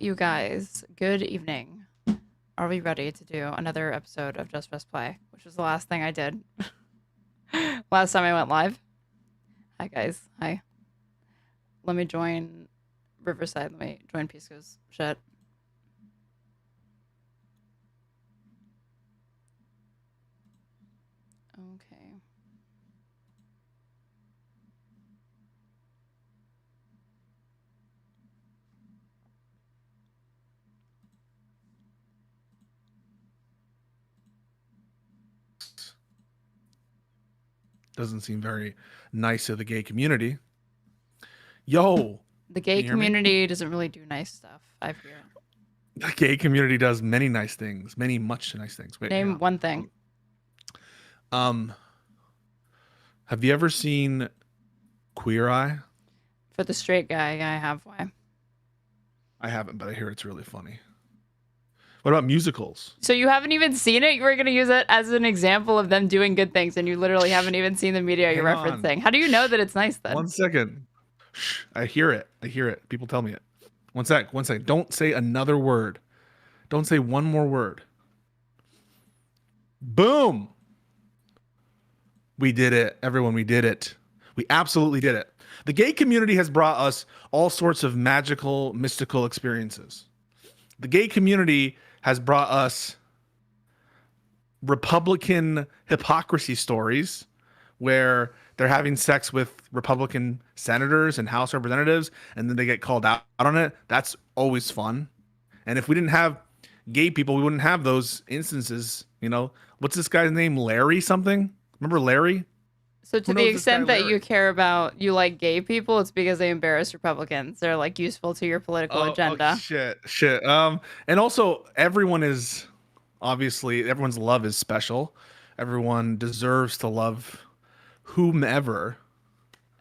you guys. Good evening. Are we ready to do another episode of Just Press Play, which was the last thing I did last time I went live? Hi, guys. Hi. Let me join Riverside. Let me join Pisco's shit. Okay. Doesn't seem very nice of the gay community. Yo. The gay community doesn't really do nice stuff, I fear. The gay community does many nice things, much nice things. Wait, Name one thing. Have you ever seen Queer Eye? For the straight guy, I have. Why? I haven't, but I hear it's really funny. What about musicals? So you haven't even seen it? You were going to use it as an example of them doing good things, and you literally haven't even seen the media you're referencing. How do you know that it's nice then? 1 second. Shh, I hear it. People tell me it. One sec. Don't say another word. Don't say one more word. Boom. We did it. Everyone, we did it. We absolutely did it. The gay community has brought us all sorts of magical, mystical experiences. The gay community has brought us Republican hypocrisy stories where they're having sex with Republican senators and House representatives, and then they get called out on it. That's always fun. And if we didn't have gay people, we wouldn't have those instances. You know, what's this guy's name? Larry something? Remember Larry? So to the extent that you care about, you like gay people, it's because they embarrass Republicans. They're like useful to your political agenda. Shit. And also everyone is obviously, everyone's love is special. Everyone deserves to love whomever.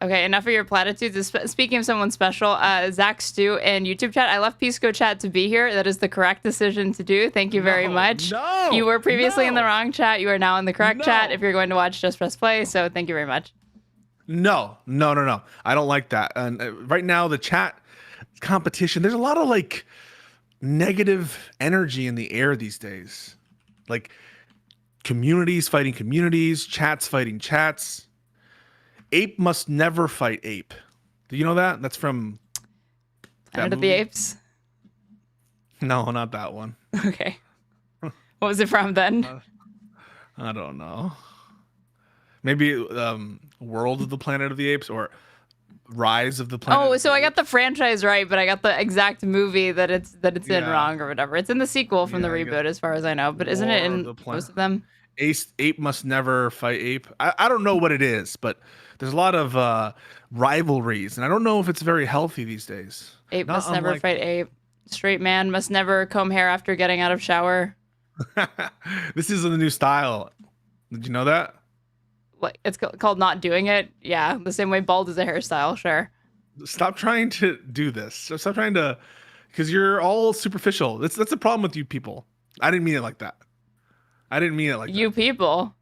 Okay, enough of your platitudes. Speaking of someone special, Zach Stu in YouTube chat, I left Pisco chat to be here. That is the correct decision to do. Thank you very much. No, you were previously in the wrong chat. You are now in the correct chat if you're going to watch Just Press Play. So thank you very much. No. I don't like that. And right now, the chat competition, there's a lot of like negative energy in the air these days. Like communities fighting communities, chats fighting chats. Ape must never fight ape. Do you know that? That's from Planet of the Apes? No, not that one. Okay. What was it from then? I don't know. Maybe World of the Planet of the Apes or Rise of the Planet. Oh, so I got the franchise right, but I got the exact movie that it's in wrong or whatever. It's in the sequel from the reboot, as far as I know. But isn't it in most of them? Ape must never fight ape. I don't know what it is, but there's a lot of rivalries, and I don't know if it's very healthy these days. Ape must never fight ape. Straight man must never comb hair after getting out of shower. This is the new style. Did you know that? Like it's called not doing it. Yeah, the same way bald is a hairstyle. Sure. Stop trying to do this. Stop trying to, because you're all superficial. That's a problem with you people. I didn't mean it like that. You people.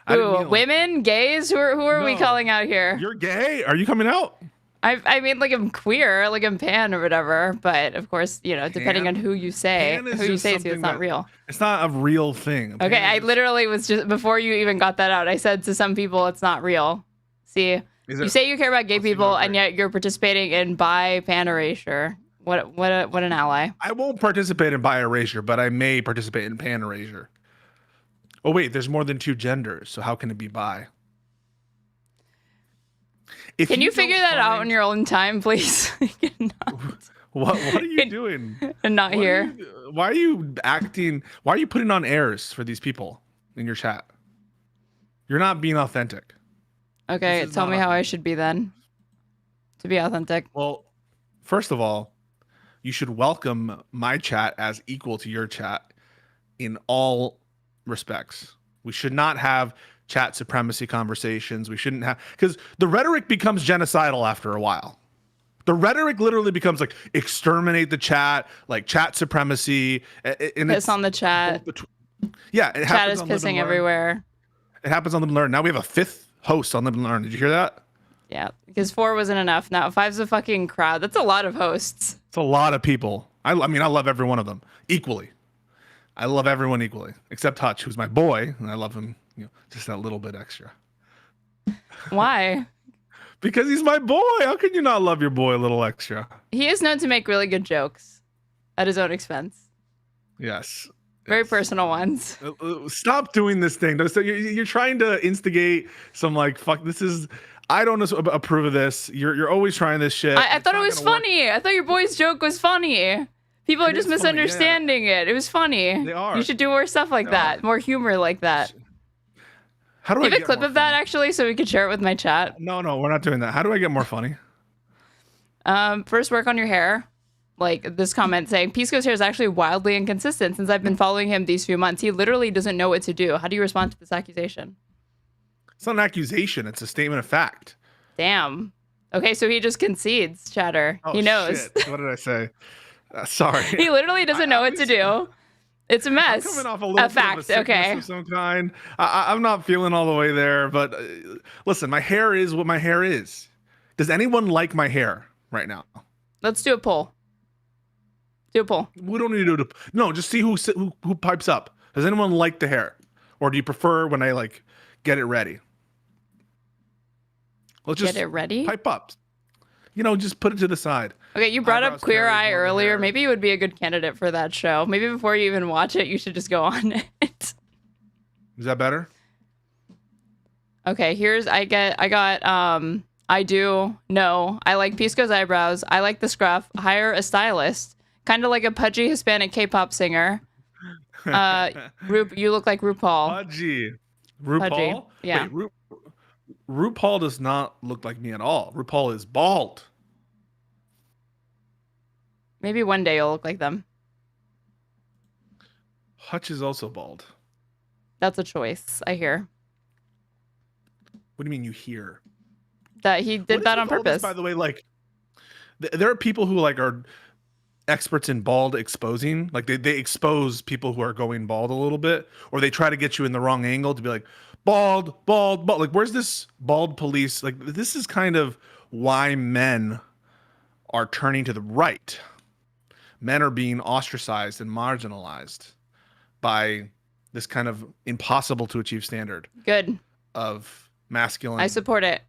Who, women, gays? Who are we calling out here? You're gay? Are you coming out? I mean, like I'm queer, like I'm pan or whatever. But of course, you know, depending on who you say to, it's not real. It's not a real thing. Okay, I literally was just, before you even got that out, I said to some people, it's not real. See, you say you care about gay people, and yet you're participating in bi pan erasure. What an ally. I won't participate in bi erasure, but I may participate in pan erasure. Oh wait, there's more than two genders, so how can it be bi? Can you figure that out in your own time, please? What are you doing? And not here. Why are you acting? Why are you putting on airs for these people in your chat? You're not being authentic. Okay, tell me how I should be then to be authentic. Well, first of all, you should welcome my chat as equal to your chat in all respects. We should not have chat supremacy conversations. We shouldn't have, because the rhetoric becomes genocidal after a while. The rhetoric literally becomes like exterminate the chat, like chat supremacy. And piss on the chat. Yeah, chat is pissing everywhere. It happens on Lib Learn. Now we have a 5th host on Lib Learn. Did you hear that? Yeah, because 4 wasn't enough. Now 5's a fucking crowd. That's a lot of hosts. It's a lot of people. I mean, I love every one of them equally. I love everyone equally, except Hutch, who's my boy, and I love him, just that little bit extra. Why? Because he's my boy. How can you not love your boy a little extra? He is known to make really good jokes at his own expense. Yes. Very personal ones. Stop doing this thing. You're trying to instigate some fuck. This is. I don't approve of this. You're always trying this shit. I thought it was funny. I thought your boy's joke was funny. People are just misunderstanding it. It was funny. They are. You should do more stuff like that. More humor like that. How do I get a clip of that actually, so we could share it with my chat? No, we're not doing that. How do I get more funny? First, work on your hair. Like this comment saying, Pisco's hair is actually wildly inconsistent since I've been following him these few months. He literally doesn't know what to do. How do you respond to this accusation? It's not an accusation. It's a statement of fact. Damn. Okay, so he just concedes, chatter. Oh, he knows. Shit. What did I say? Sorry. He literally doesn't know what to do. It's a mess. I'm coming off a fact. Okay. Of some kind. I'm not feeling all the way there, but listen, my hair is what my hair is. Does anyone like my hair right now? Let's do a poll. Do a poll. We don't need to do it. No, just see who pipes up. Does anyone like the hair, or do you prefer when I get it ready? Let's just get it ready. Pipe up. Just put it to the side. Okay, you brought up Queer Eye earlier. Maybe you would be a good candidate for that show. Maybe before you even watch it, you should just go on it. Is that better? Okay, I do know. I like Pisco's eyebrows. I like the scruff. Hire a stylist. Kind of like a pudgy Hispanic K-pop singer. You look like RuPaul. Pudgy. RuPaul? Pudgy. Yeah. Wait, RuPaul does not look like me at all. RuPaul is bald. Maybe one day you'll look like them. Hutch is also bald. That's a choice, I hear. What do you mean you hear? That he did that on purpose. This, by the way, there are people who are experts in bald exposing. They expose people who are going bald a little bit, or they try to get you in the wrong angle to be like, bald. Where's this bald police? This is kind of why men are turning to the right. Men are being ostracized and marginalized by this kind of impossible to achieve standard. Good. Of masculine. I support it.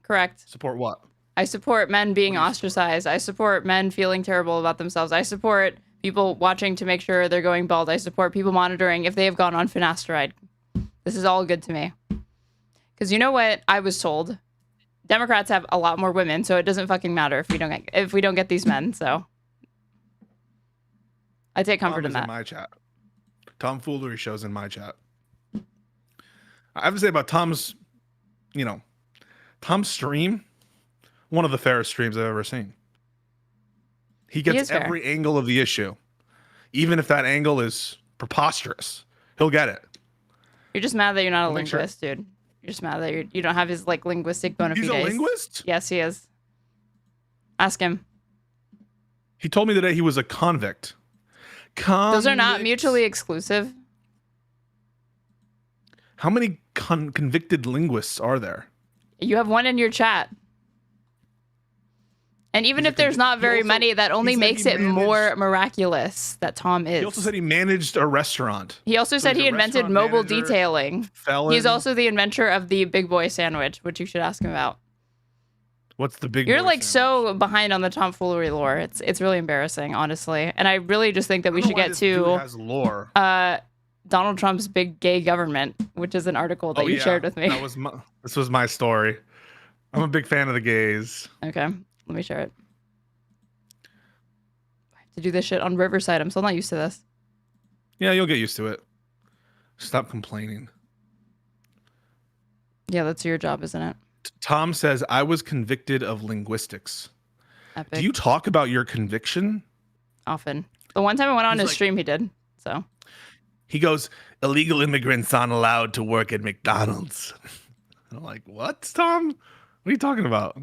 Correct. Support what? I support men being ostracized. I support men feeling terrible about themselves. I support people watching to make sure they're going bald. I support people monitoring if they have gone on finasteride. This is all good to me. Because you know what I was told? Democrats have a lot more women, so it doesn't fucking matter if we don't get these men. So I take comfort in that. In my chat. Tom Foolery shows in my chat. I have to say about Tom's stream, one of the fairest streams I've ever seen. He gets every angle of the issue. Even if that angle is preposterous, he'll get it. You're just mad that you're not a linguist, dude. You're just mad that you don't have his linguistic bona fides. He's a linguist? Yes, he is. Ask him. He told me today he was a convict. Those are not mutually exclusive. How many convicted linguists are there? You have one in your chat. And even if there's not very many, that only makes it more miraculous that Tom is. He also said he managed a restaurant. He also said he invented mobile detailing. He's also the inventor of the Big Boy sandwich, which you should ask him about. What's the Big Boy You're sandwich? So behind on the tomfoolery lore. It's really embarrassing, honestly. And I really just think that we should get to has lore. Donald Trump's big gay government, which is an article that you shared with me. This was my story. I'm a big fan of the gays. Okay. Let me share it. I have to do this shit on Riverside. I'm still not used to this. Yeah, you'll get used to it. Stop complaining. Yeah, that's your job, isn't it? Tom says, I was convicted of linguistics. Epic. Do you talk about your conviction? Often. The one time I went on his stream, he did. So. He goes, illegal immigrants aren't allowed to work at McDonald's. I'm like, what, Tom? What are you talking about?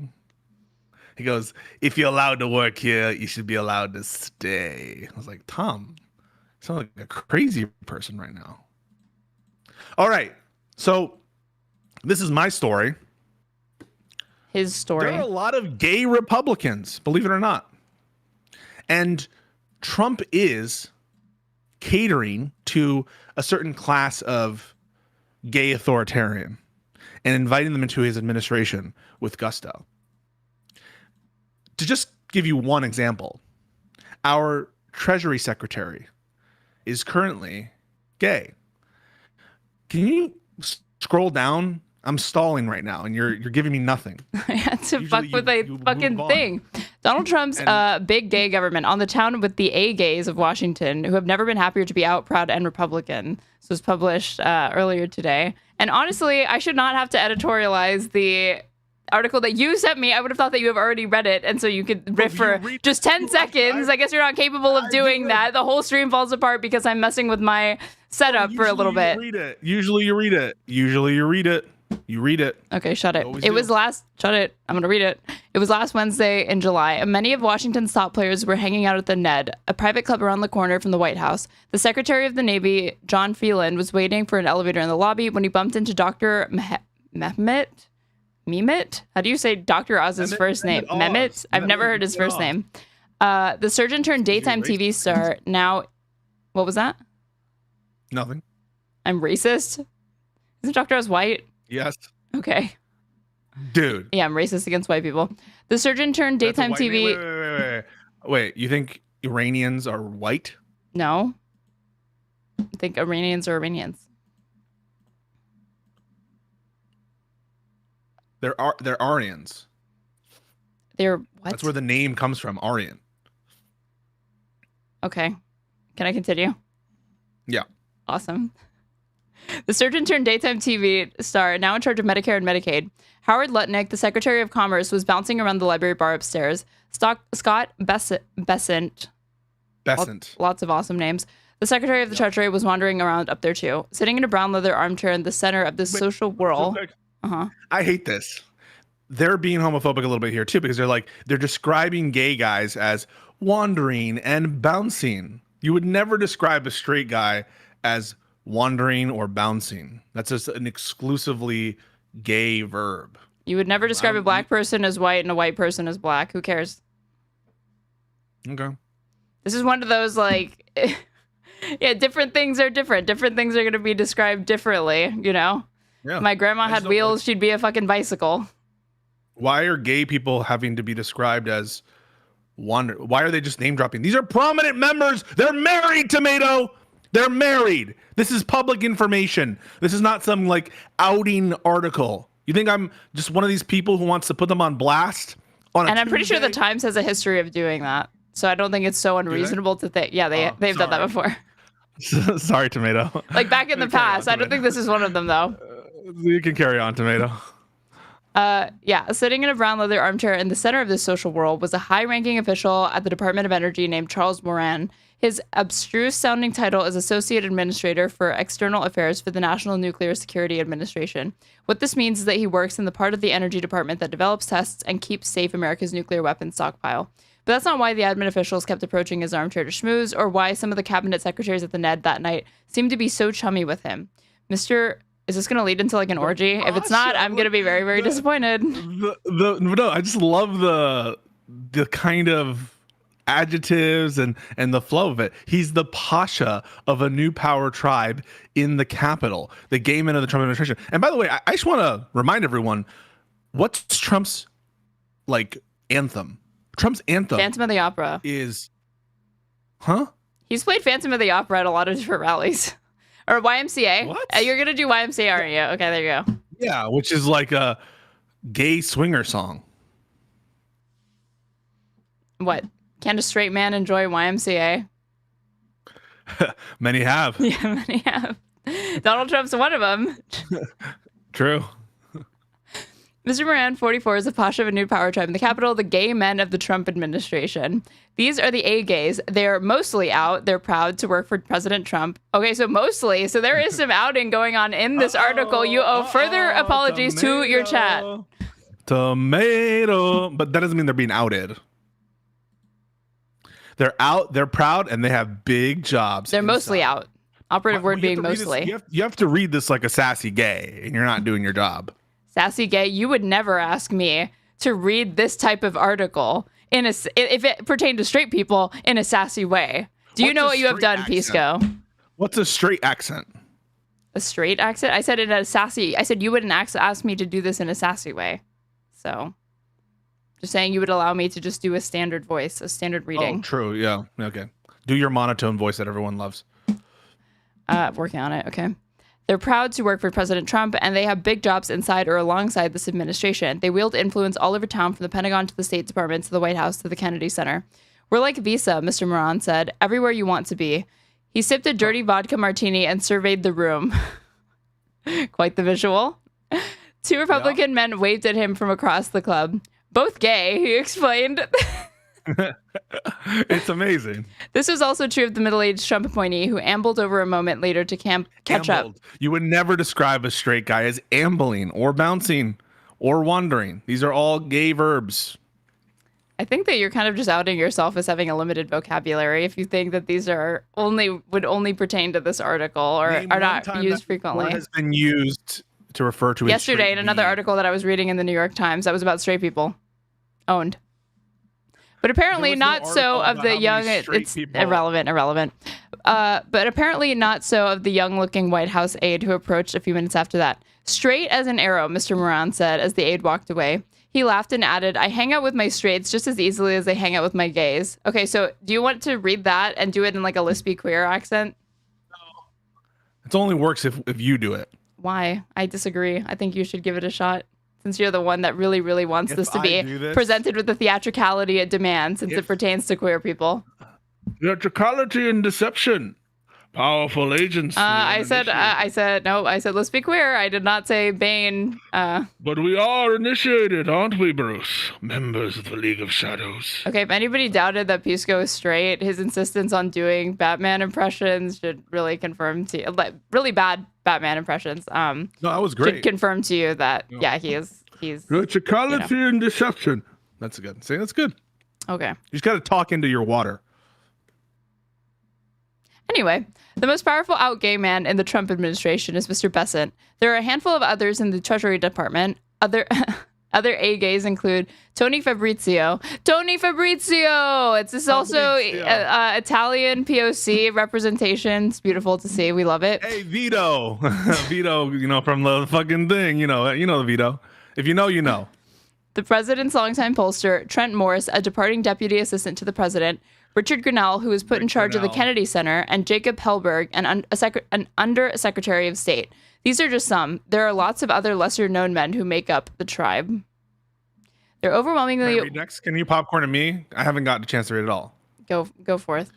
He goes, if you're allowed to work here, you should be allowed to stay. I was like, Tom, you sound like a crazy person right now. All right. So this is my story. His story. There are a lot of gay Republicans, believe it or not. And Trump is catering to a certain class of gay authoritarian and inviting them into his administration with gusto. To just give you one example, our Treasury Secretary is currently gay. Can you scroll down? I'm stalling right now, and you're giving me nothing. I had to fuck with a fucking thing. Donald Trump's big gay government on the town with the A gays of Washington, who have never been happier to be out, proud, and Republican. This was published earlier today. And honestly, I should not have to editorialize the article that you sent me. I would have thought that you have already read it, and so you could riff for just 10 seconds. I guess you're not capable of doing that. The whole stream falls apart because I'm messing with my setup for a little bit. Usually you read it. You read it. Okay, shut it. Shut it. I'm going to read it. It was last Wednesday in July, and many of Washington's top players were hanging out at the Ned, a private club around the corner from the White House. The Secretary of the Navy, John Phelan, was waiting for an elevator in the lobby when he bumped into Dr. Mehmet? How do you say Dr. Oz's first name? Mehmet? I've never heard his first name. The surgeon turned daytime TV star. Now, what was that? Nothing. I'm racist? Isn't Dr. Oz white? Yes. Okay. Dude. Yeah, I'm racist against white people. The surgeon turned daytime TV. Wait, you think Iranians are white? No. I think Iranians are Iranians. They're Aryans. They're what? That's where the name comes from, Aryan. Okay. Can I continue? Yeah. Awesome. The surgeon turned daytime TV star, now in charge of Medicare and Medicaid. Howard Lutnick, the Secretary of Commerce, was bouncing around the library bar upstairs. Scott Bessent. Lots of awesome names. The Secretary of the Treasury was wandering around up there too, sitting in a brown leather armchair in the center of this social whirl. I hate this. They're being homophobic a little bit here too, because they're describing gay guys as wandering and bouncing. You would never describe a straight guy as wandering or bouncing. That's just an exclusively gay verb. You would never describe a black person as white and a white person as black. Who cares? Okay. This is one of those yeah, different things are different. Different things are going to be described differently, you know? Yeah. If my grandma had wheels, she'd be a fucking bicycle. Why are gay people having to be described as wander? Why are they just name dropping? These are prominent members. They're married, Tomato. They're married. This is public information. This is not some outing article. You think I'm just one of these people who wants to put them on blast on a And I'm pretty sure the Times has a history of doing that. So I don't think it's so unreasonable to think. Yeah, they've done that before. Sorry, Tomato. Back in the past. I don't think this is one of them, though. You can carry on, Tomato. Yeah, sitting in a brown leather armchair in the center of this social world was a high-ranking official at the Department of Energy named Charles Moran. His abstruse-sounding title is Associate Administrator for External Affairs for the National Nuclear Security Administration. What this means is that he works in the part of the Energy Department that develops, tests, and keeps safe America's nuclear weapons stockpile. But that's not why the admin officials kept approaching his armchair to schmooze, or why some of the cabinet secretaries at the Ned that night seemed to be so chummy with him. Is this going to lead into an orgy? If it's not, I'm going to be very, very disappointed. No, I just love the kind of adjectives and the flow of it. He's the pasha of a new power tribe in the Capitol, the gay men of the Trump administration. And by the way, I just want to remind everyone, what's Trump's anthem? Trump's anthem, Phantom of the Opera, is, He's played Phantom of the Opera at a lot of different rallies. Or YMCA. What? You're going to do YMCA, aren't you? Okay, there you go. Yeah, which is like a gay swinger song. What? Can a straight man enjoy YMCA? Many have. Yeah, many have. Donald Trump's one of them. True. Mr. Moran, 44, is the pasha of a new power tribe in the Capitol, the gay men of the Trump administration. These are the A gays. They're mostly out. They're proud to work for President Trump. Okay, so mostly. So there is some outing going on in this article. You owe further apologies to your chat. Tomato. But that doesn't mean they're being outed. They're out, they're proud, and they have big jobs. They're inside. Mostly out. Operative word being mostly. You have to read this like a sassy gay, and you're not doing your job. Sassy gay, you would never ask me to read this type of article if it pertained to straight people, in a sassy way. Do you know what you have done, Pisco? What's a straight accent? A straight accent? I said it as sassy. I said you wouldn't ask me to do this in a sassy way. So, just saying you would allow me to just do a standard voice, a standard reading. Oh, true. Yeah. Okay. Do your monotone voice that everyone loves. Working on it. Okay. They're proud to work for President Trump, and they have big jobs inside or alongside this administration. They wield influence all over town, from the Pentagon to the State Department to the White House to the Kennedy Center. We're like Visa, Mr. Moran said, everywhere you want to be. He sipped a dirty vodka martini and surveyed the room. Quite the visual. Two Republican men waved at him from across the club. Both gay, he explained. It's amazing. This was also true of the middle-aged Trump appointee who ambled over a moment later to catch up. You would never describe a straight guy as ambling or bouncing or wandering. These are all gay verbs. I think that you're kind of just outing yourself as having a limited vocabulary if you think that these would only pertain to this article or are not used frequently. Has been used to refer to yesterday in another article that I was reading in the New York Times that was about straight people. Owned. But apparently not so of the young. It's irrelevant. But apparently not so of the young-looking White House aide who approached a few minutes after that. Straight as an arrow, Mr. Moran said as the aide walked away. He laughed and added, I hang out with my straights just as easily as I hang out with my gays. Okay, so do you want to read that and do it in like a lispy queer accent? No. It only works if you do it. Why? I disagree. I think you should give it a shot. Since you're the one that really, really wants this to be presented with the theatricality it demands, since it pertains to quear people. Theatricality and deception. Powerful agents. I said, let's be queer. I did not say Bane. But we are initiated, aren't we, Bruce? Members of the League of Shadows. Okay, if anybody doubted that Pisco is straight, his insistence on doing Batman impressions should really confirm to you, really bad Batman impressions. No, that was great. Should confirm to you that, he's theatricality and deception. That's good. See, that's good. Okay. You just got to talk into your water. Anyway, the most powerful out gay man in the Trump administration is Mr. Besant. There are a handful of others in the Treasury Department. Other A gays include Tony Fabrizio. It's also Italian POC representation. It's beautiful to see. We love it. Hey, Vito. Vito, from the fucking thing. You know the Vito. If you know, you know. The president's longtime pollster, Trent Morris, a departing deputy assistant to the president, Richard Grinnell, who was put in charge of the Kennedy Center, and Jacob Hellberg, an undersecretary of state. These are just some. There are lots of other lesser-known men who make up the tribe. They're overwhelmingly... Can I read next? Can you popcorn to me? I haven't gotten a chance to read it all. Go forth.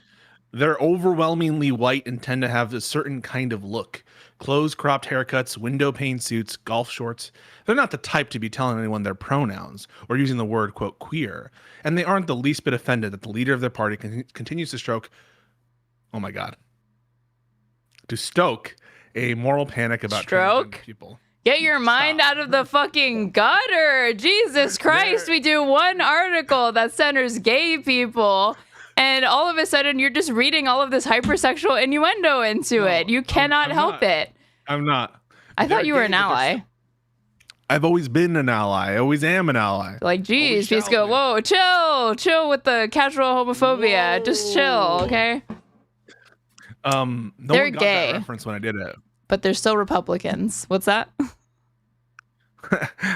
They're overwhelmingly white and tend to have a certain kind of look. Close-cropped haircuts, window-pane suits, golf shorts. They're not the type to be telling anyone their pronouns or using the word, quote, queer. And they aren't the least bit offended that the leader of their party continues to stoke a moral panic about transgender people. Get your mind out of the fucking gutter. Jesus Christ, we do one article that centers gay people, and all of a sudden you're just reading all of this hypersexual innuendo into it. You cannot help it. I'm not. I thought you were an ally. I've always been an ally. I always am an ally. Like, geez, Pisco, whoa, chill with the casual homophobia. Just chill, okay? No one got that reference when I did it. But they're still Republicans. What's that?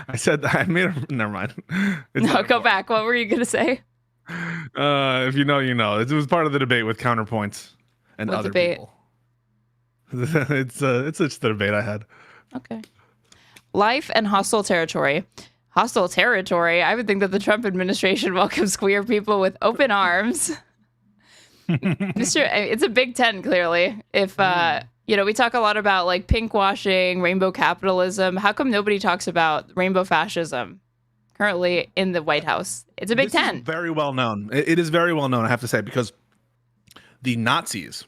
I said that. Never mind. No, go back. What were you going to say? If you know, you know. It was part of the debate with counterpoints and other people. It's just the debate I had. Okay. Life and hostile territory. Hostile territory? I would think that the Trump administration welcomes queer people with open arms. It's a big tent, clearly. If, we talk a lot about like pink washing, rainbow capitalism. How come nobody talks about rainbow fascism currently in the White House? It's a big tent. Is very well known. It is very well known, I have to say, because the Nazis,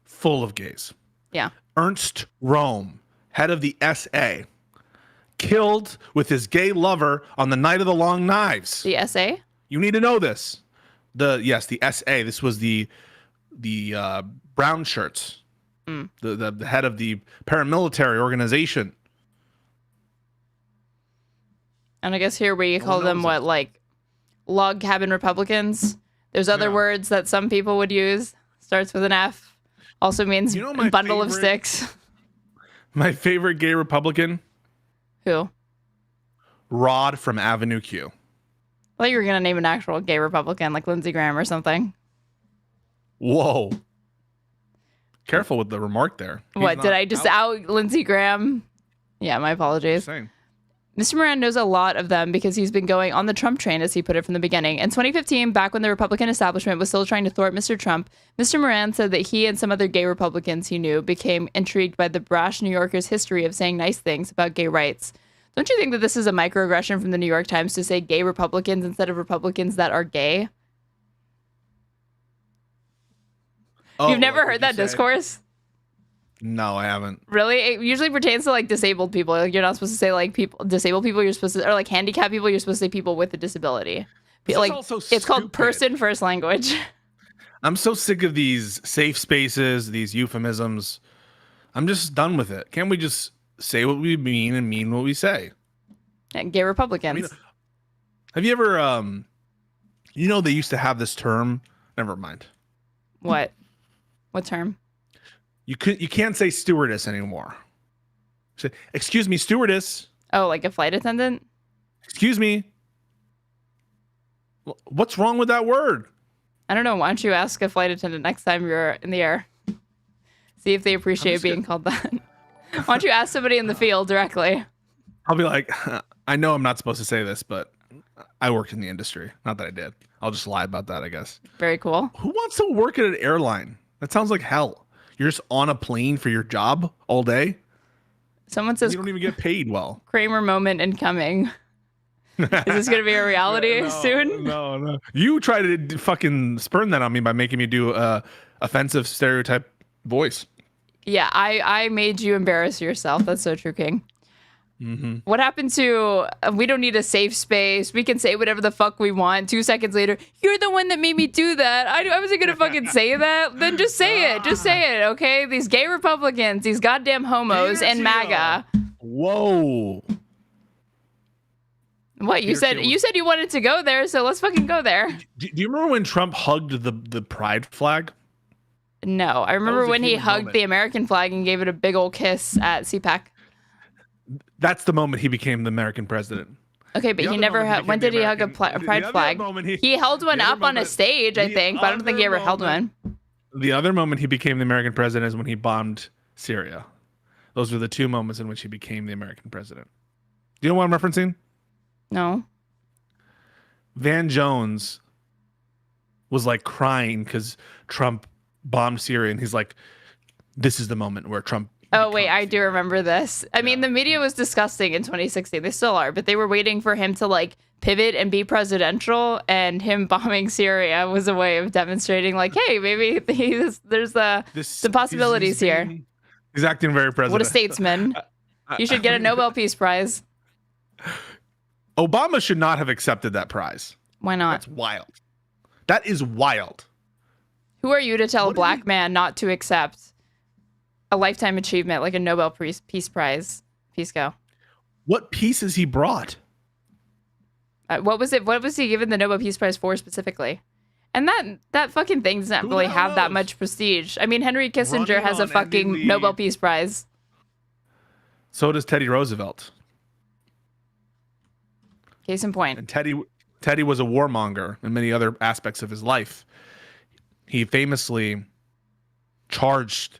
full of gays. Yeah. Ernst Röhm, head of the SA, killed with his gay lover on the night of the long knives. The SA? You need to know this. The SA. This was the brown shirts. The head of the paramilitary organization. And I guess here we call them what, like log cabin Republicans. There's other words that some people would use. Starts with an F. Also means bundle of sticks. My favorite gay Republican? Who? Rod from Avenue Q. I thought you were going to name an actual gay Republican like Lindsey Graham or something. Whoa. Careful with the remark there. What, did I just out Lindsey Graham? Yeah, my apologies. Mr. Moran knows a lot of them because he's been going on the Trump train, as he put it from the beginning. In 2015, back when the Republican establishment was still trying to thwart Mr. Trump, Mr. Moran said that he and some other gay Republicans he knew became intrigued by the brash New Yorker's history of saying nice things about gay rights. Don't you think that this is a microaggression from the New York Times to say gay Republicans instead of Republicans that are gay? Oh, you've never heard that discourse? No, I haven't. Really? It usually pertains to like disabled people. Like, you're not supposed to say like disabled people. You're supposed to, or like handicapped people. You're supposed to say people with a disability. Like, it's called person first language. I'm so sick of these safe spaces, these euphemisms. I'm just done with it. Can't we just say what we mean and mean what we say? And gay Republicans. I mean, have you ever, they used to have this term. Never mind. What? What term? You can't say stewardess anymore. Say, excuse me, stewardess. Oh, like a flight attendant? Excuse me. What's wrong with that word? I don't know. Why don't you ask a flight attendant next time you're in the air? See if they appreciate being called that. Why don't you ask somebody in the field directly? I'll be like, I know I'm not supposed to say this, but I worked in the industry. Not that I did. I'll just lie about that, I guess. Very cool. Who wants to work at an airline? That sounds like hell. You're just on a plane for your job all day? Someone says you don't even get paid well. Kramer moment incoming. Is this going to be a reality soon? No. You try to fucking spurn that on me by making me do a offensive stereotype voice. Yeah, I made you embarrass yourself. That's so true, King. Mm-hmm. What happened to, we don't need a safe space. We can say whatever the fuck we want. 2 seconds later, you're the one that made me do that. I wasn't going to fucking say that. Then just say it. Just say it, okay? These gay Republicans, these goddamn homos, and MAGA. Whoa. What, you said you wanted to go there, so let's fucking go there. Do you remember when Trump hugged the pride flag? No, I remember when he hugged the American flag and gave it a big old kiss at CPAC. That's the moment he became the American president. Okay, but he never had. When did he hug a pride flag? He held one up on a stage, I think, but I don't think he ever held one. The other moment he became the American president is when he bombed Syria. Those were the two moments in which he became the American president. Do you know what I'm referencing? No. Van Jones was like crying because Trump bombed Syria, and he's like, this is the moment where Trump. Oh, wait, I do remember this. I mean, the media was disgusting in 2016. They still are, but they were waiting for him to like pivot and be presidential, and him bombing Syria was a way of demonstrating like, hey, maybe there's some possibilities here. He's acting very president. What a statesman. You should get a Nobel Peace Prize. Obama should not have accepted that prize. Why not? That's wild. That is wild. Who are you to tell a black man not to accept a lifetime achievement like a Nobel Peace Prize? Pisco. What pieces he brought? What was it? What was he given the Nobel Peace Prize for specifically? And that fucking thing doesn't really have that much prestige. I mean, Henry Kissinger has a fucking Nobel Peace Prize. So does Teddy Roosevelt. Case in point. And Teddy was a warmonger in many other aspects of his life. He famously charged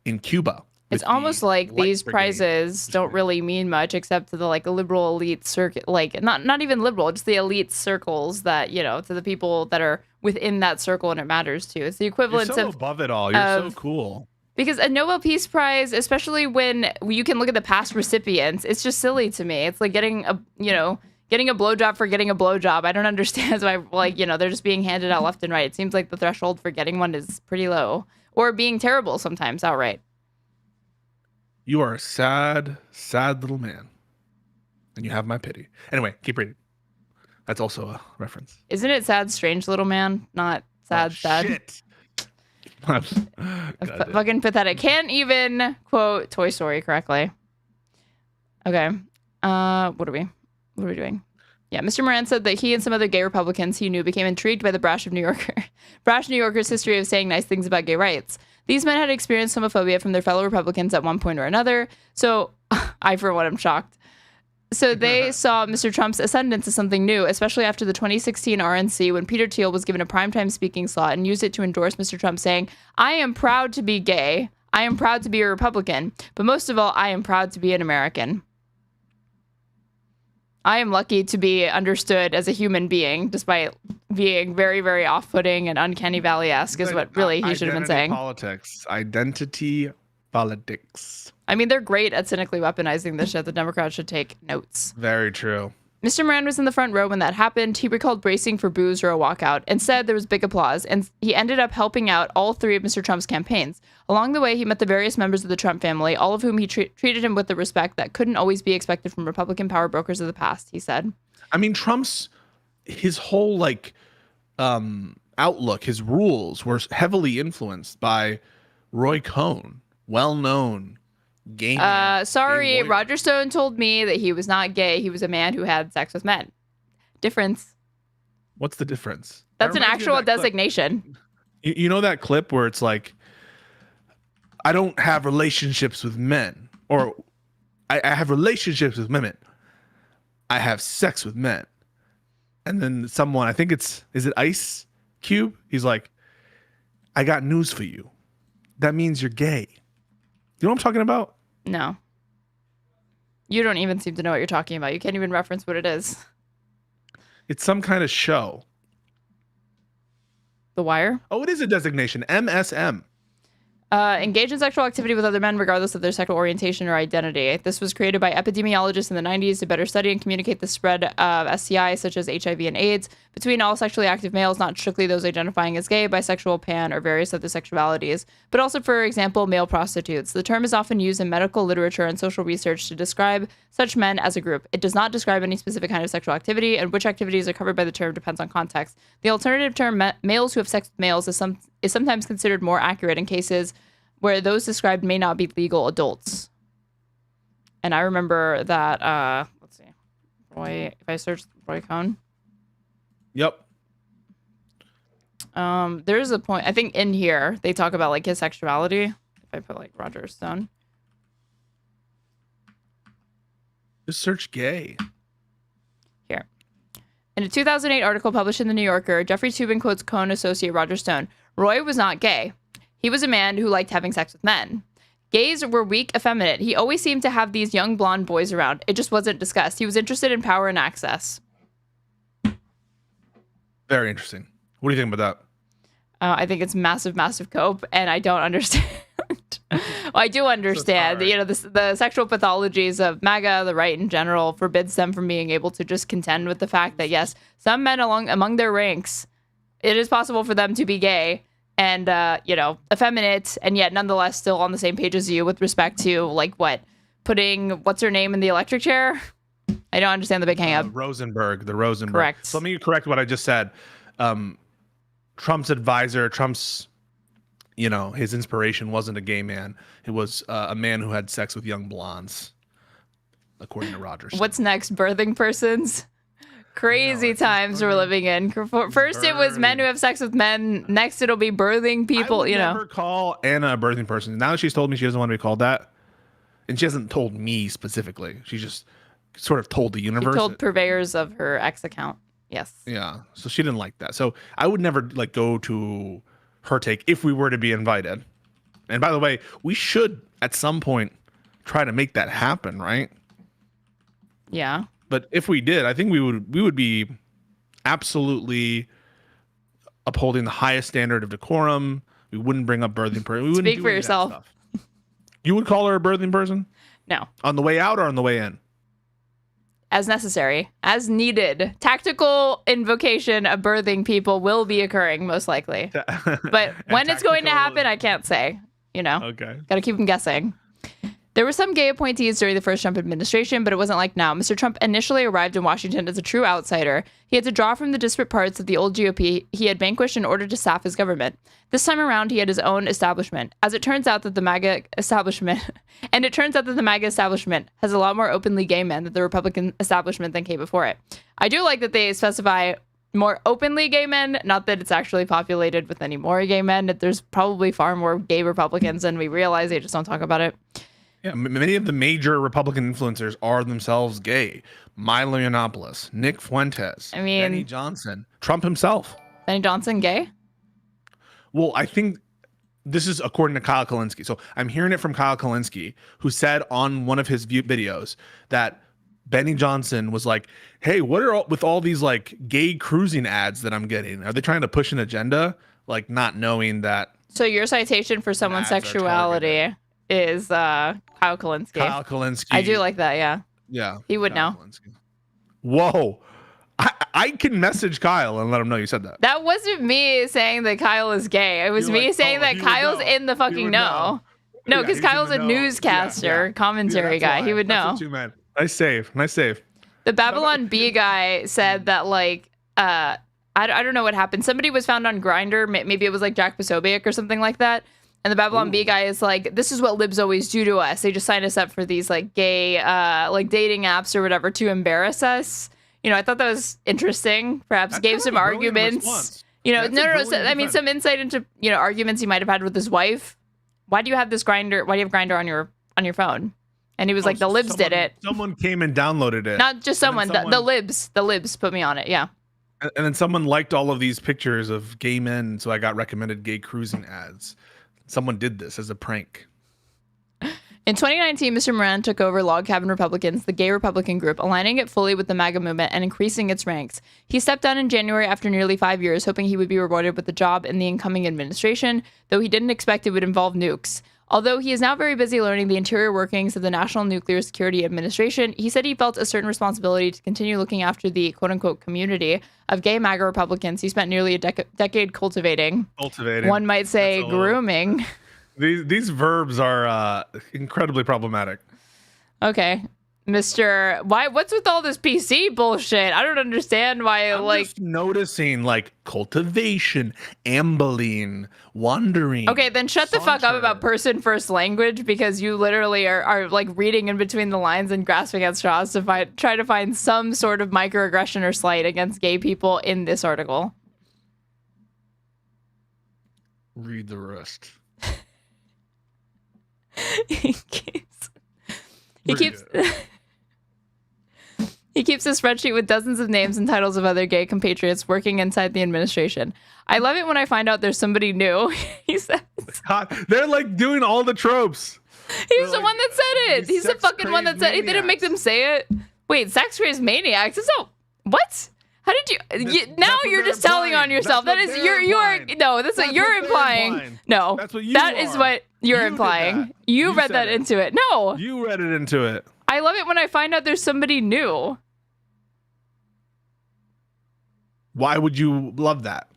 in Cuba. It's almost like these prizes don't really mean much except to the like liberal elite circuit, like not even liberal, just the elite circles that, you know, to the people that are within that circle and it matters to. It's the equivalent You're so of above it all. You're so cool. Because a Nobel Peace Prize, especially when you can look at the past recipients, it's just silly to me. It's like getting a blowjob for getting a blowjob. I don't understand why, like, you know, they're just being handed out left and right. It seems like the threshold for getting one is pretty low, or being terrible sometimes outright. You are a sad, sad little man, and you have my pity. Anyway, keep reading. That's also a reference. Isn't it sad, strange little man? Not sad, sad. Shit. Fucking pathetic. Can't even quote Toy Story correctly. Okay. What are we doing? Yeah, Mr. Moran said that he and some other gay Republicans he knew became intrigued by the brash New Yorker's history of saying nice things about gay rights. These men had experienced homophobia from their fellow Republicans at one point or another. So I, for one, am shocked. So they saw Mr. Trump's ascendance as something new, especially after the 2016 RNC when Peter Thiel was given a primetime speaking slot and used it to endorse Mr. Trump, saying, "I am proud to be gay. I am proud to be a Republican. But most of all, I am proud to be an American. I am lucky to be understood as a human being, despite being very, very off-putting and uncanny valley-esque is what really he should have been saying." Identity politics. I mean, they're great at cynically weaponizing this shit. The Democrats should take notes. Very true. Mr. Moran was in the front row when that happened. He recalled bracing for boos or a walkout and said there was big applause, and he ended up helping out all three of Mr. Trump's campaigns. Along the way, he met the various members of the Trump family, all of whom he treated him with the respect that couldn't always be expected from Republican power brokers of the past, he said. I mean, his whole outlook, his rules were heavily influenced by Roy Cohn, well-known gay man. Sorry, Roger Stone told me that he was not gay. He was a man who had sex with men. Difference. What's the difference? That's an actual designation. You know that clip where it's like, I don't have relationships with men, or I have relationships with women. I have sex with men. And then someone, I think is it Ice Cube? He's like, I got news for you. That means you're gay. You know what I'm talking about? No. You don't even seem to know what you're talking about. You can't even reference what it is. It's some kind of show. The Wire? Oh, it is a designation. MSM. Engage in sexual activity with other men regardless of their sexual orientation or identity. This was created by epidemiologists in the 90s to better study and communicate the spread of STIs such as HIV and AIDS between all sexually active males, not strictly those identifying as gay, bisexual, pan, or various other sexualities, but also, for example, male prostitutes. The term is often used in medical literature and social research to describe such men as a group. It does not describe any specific kind of sexual activity, and which activities are covered by the term depends on context. The alternative term, males who have sex with males, is sometimes considered more accurate in cases where those described may not be legal adults. And I remember that, let's see, Roy, if I search Roy Cohn. Yep. There's a point, I think in here, they talk about like his sexuality. If I put like Roger Stone. Just search gay. Here. In a 2008 article published in The New Yorker, Jeffrey Toobin quotes Cohn associate Roger Stone. Roy was not gay. He was a man who liked having sex with men. Gays were weak, effeminate. He always seemed to have these young blonde boys around. It just wasn't discussed. He was interested in power and access. Very interesting. What do you think about that? I think it's massive, massive cope, and I don't understand. Well, I do understand. So, you know, the sexual pathologies of MAGA, the right in general, forbids them from being able to just contend with the fact that, yes, some men among their ranks, it is possible for them to be gay and, you know, effeminate, and yet nonetheless still on the same page as you with respect to, like, what? Putting what's her name in the electric chair? I don't understand the big hang up. The Rosenberg. Correct. So let me correct what I just said. Trump's advisor, you know, his inspiration wasn't a gay man. It was a man who had sex with young blondes, according to Rogers. What's next? Birthing persons? Crazy times we're living in. First, it was men who have sex with men. Next, it'll be birthing people. You know, never call Anna a birthing person. Now she's told me she doesn't want to be called that, and she hasn't told me specifically. She just sort of told the universe. She told purveyors of her X account. Yes. Yeah. So she didn't like that. So I would never like go to her take if we were to be invited. And by the way, we should at some point try to make that happen, right? Yeah. But if we did, I think we would be absolutely upholding the highest standard of decorum. We wouldn't bring up birthing person. We wouldn't Speak for yourself. You would call her a birthing person? No. On the way out or on the way in? As necessary, as needed. Tactical invocation of birthing people will be occurring, most likely. But when it's going to happen, I can't say. You know? Okay. Got to keep them guessing. There were some gay appointees during the first Trump administration, but it wasn't like now. Mr. Trump initially arrived in Washington as a true outsider. He had to draw from the disparate parts of the old GOP he had vanquished in order to staff his government. This time around, he had his own establishment. As it turns out that the MAGA establishment, has a lot more openly gay men than the Republican establishment than came before it. I do like that they specify more openly gay men, not that it's actually populated with any more gay men. That there's probably far more gay Republicans than we realize. They just don't talk about it. Yeah, many of the major Republican influencers are themselves gay. Milo Yiannopoulos, Nick Fuentes, Benny Johnson, Trump himself. Benny Johnson gay? Well, I think this is according to Kyle Kulinski. So I'm hearing it from Kyle Kulinski, who said on one of his videos that Benny Johnson was like, hey, what are with all these like gay cruising ads that I'm getting? Are they trying to push an agenda? Like not knowing that. So your citation for someone's sexuality is Kyle Kulinski. Kyle Kulinski. I do like that, yeah. Yeah. He would know. Kulinski. Whoa. I can message Kyle and let him know you said that. That wasn't me saying that Kyle is gay. It was me saying that Kyle's in the fucking know. No, because Kyle's a newscaster, commentary guy. He would know. That's what you meant. Nice save. Nice save. The Babylon Bee guy said that, like, I don't know what happened. Somebody was found on Grindr. Maybe it was like Jack Posobiec or something like that. And the Babylon Bee guy is like, this is what libs always do to us. They just sign us up for these like gay, like dating apps or whatever to embarrass us. You know, I thought that was interesting. Perhaps gave some arguments. You know, I mean, some insight into, you know, arguments he might have had with his wife. Why do you have this Grindr? Why do you have Grindr on your phone? And he was like, the libs did it. Someone came and downloaded it. Not just someone. The libs put me on it. Yeah. And then someone liked all of these pictures of gay men, so I got recommended gay cruising ads. Someone did this as a prank. In 2019, Mr. Moran took over Log Cabin Republicans, the gay Republican group, aligning it fully with the MAGA movement and increasing its ranks. He stepped down in January after nearly 5 years, hoping he would be rewarded with a job in the incoming administration, though he didn't expect it would involve nukes. Although he is now very busy learning the interior workings of the National Nuclear Security Administration, he said he felt a certain responsibility to continue looking after the quote-unquote community of gay MAGA Republicans he spent nearly a decade cultivating. One might say grooming. These verbs are incredibly problematic. Okay. What's with all this PC bullshit? I don't understand why. I'm just noticing like cultivation, ambling, wandering. Okay, then shut the fuck up about person first language, because you literally are like reading in between the lines and grasping at straws to try to find some sort of microaggression or slight against gay people in this article. Read the rest. He keeps a spreadsheet with dozens of names and titles of other gay compatriots working inside the administration. I love it when I find out there's somebody new. He says. God, they're like doing all the tropes. He's the one that said it. He's the fucking one that said it. They didn't make them say it. Wait, sex crazed maniacs? What? How did you? Now you're just telling on yourself. That is you are no. That's what you're implying. No, that is what you're implying. You read that into it. No, you read it into it. I love it when I find out there's somebody new. Why would you love that?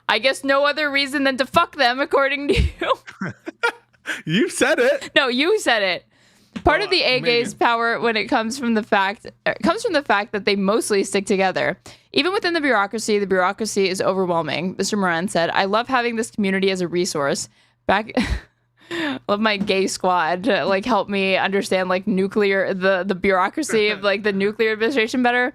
I guess no other reason than to fuck them, according to you. You said it. No, you said it. Part of the A-gays' power when it comes from the fact that they mostly stick together. Even within the bureaucracy is overwhelming. Mr. Moran said, "I love having this community as a resource. Love my gay squad to like help me understand like the bureaucracy of like the nuclear administration better.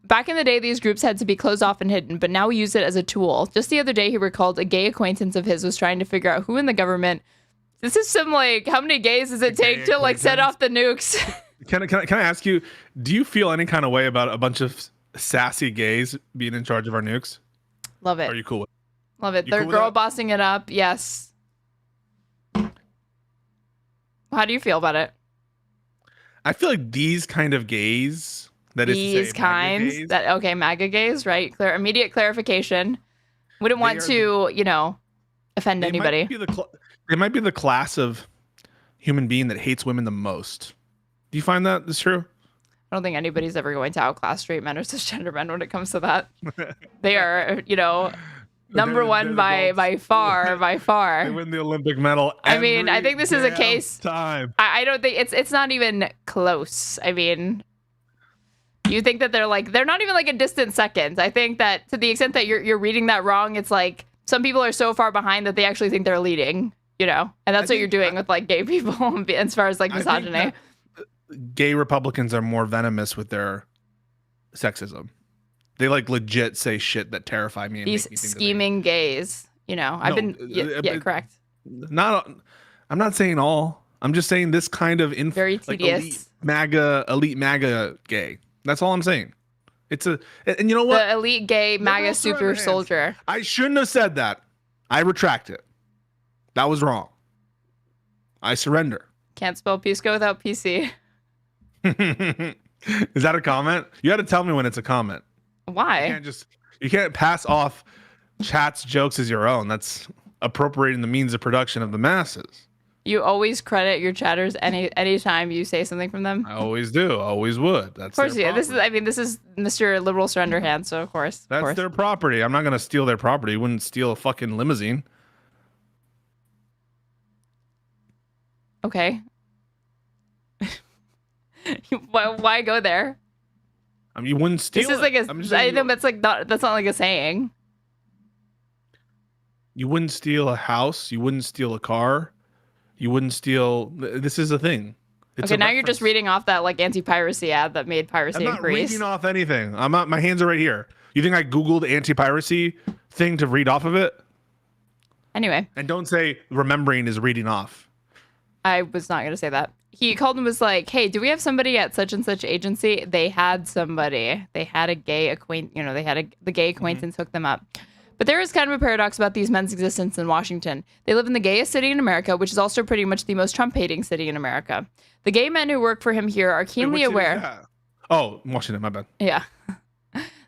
Back in the day, these groups had to be closed off and hidden, but now we use it as a tool. Just the other day, he recalled a gay acquaintance of his was trying to figure out who in the government. This is some like, how many gays does it take to like set off the nukes? Can I ask you, do you feel any kind of way about a bunch of sassy gays being in charge of our nukes? Love it. Are you cool with it? Love it. They're girl bossing it up. Yes. How do you feel about it? I feel like these kind of gays, that is to say, MAGA gays, MAGA gays, right? Immediate clarification. Wouldn't want to, offend anybody. They might be the class of human being that hates women the most. Do you find that is true? I don't think anybody's ever going to outclass straight men or cisgender men when it comes to that. They are, Number one by far. They win the Olympic medal. I mean, I think this is a case. Time. I don't think it's not even close. I mean, you think that they're not even like a distant second. I think that to the extent that you're reading that wrong, it's like some people are so far behind that they actually think they're leading, and that's what you're doing with like gay people as far as like misogyny. Gay Republicans are more venomous with their sexism. They like legit say shit that terrify me. And these make me think scheming gays, I've been correct. I'm not saying all. I'm just saying this kind of very tedious elite MAGA gay. That's all I'm saying. And you know what? The elite gay MAGA super soldier. I shouldn't have said that. I retract it. That was wrong. I surrender. Can't spell Pisco without PC. Is that a comment? You got to tell me when it's a comment. Why? You can't pass off chat's jokes as your own. That's appropriating the means of production of the masses. You always credit your chatters anytime you say something from them. I always do. Always would. That's of course. Yeah. This is Mr. Liberal Surrender Hand. So of course. That's their property. I'm not gonna steal their property. You wouldn't steal a fucking limousine. Okay. Why go there? I mean, you wouldn't steal. This is like I think that's not like a saying. You wouldn't steal a house. You wouldn't steal a car. You wouldn't steal. This is a thing. It's okay, now you're just reading off that like anti-piracy ad that made piracy increase. I'm not reading off anything. I'm not. My hands are right here. You think I Googled anti-piracy thing to read off of it? Anyway. And don't say remembering is reading off. I was not going to say that. He called and was like, hey, do we have somebody at such and such agency? They had somebody. They had a gay acquaintance. They had the gay acquaintance hook them up. But there is kind of a paradox about these men's existence in Washington. They live in the gayest city in America, which is also pretty much the most Trump-hating city in America. The gay men who work for him here are keenly aware. Oh, Washington, my bad. Yeah.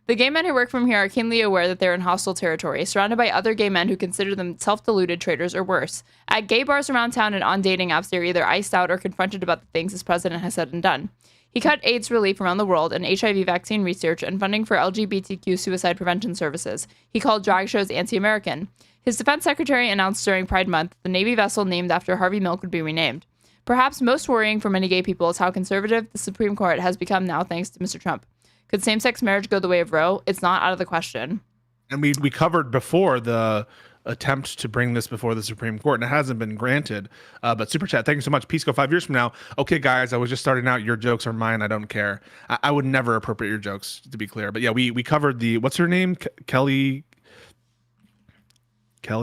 The gay men who work from here are keenly aware that they're in hostile territory, surrounded by other gay men who consider them self-deluded traitors or worse. At gay bars around town and on dating apps, they're either iced out or confronted about the things his president has said and done. He cut AIDS relief around the world and HIV vaccine research and funding for LGBTQ suicide prevention services. He called drag shows anti-American. His defense secretary announced during Pride Month the Navy vessel named after Harvey Milk would be renamed. Perhaps most worrying for many gay people is how conservative the Supreme Court has become now thanks to Mr. Trump. Could same-sex marriage go the way of Roe? It's not out of the question. And we covered before the attempt to bring this before the Supreme Court, and it hasn't been granted. But Super Chat, thank you so much. Pisco, 5 years from now. Okay, guys, I was just starting out. Your jokes are mine. I don't care. I would never appropriate your jokes, to be clear. But yeah, we covered the, what's her name? Kelly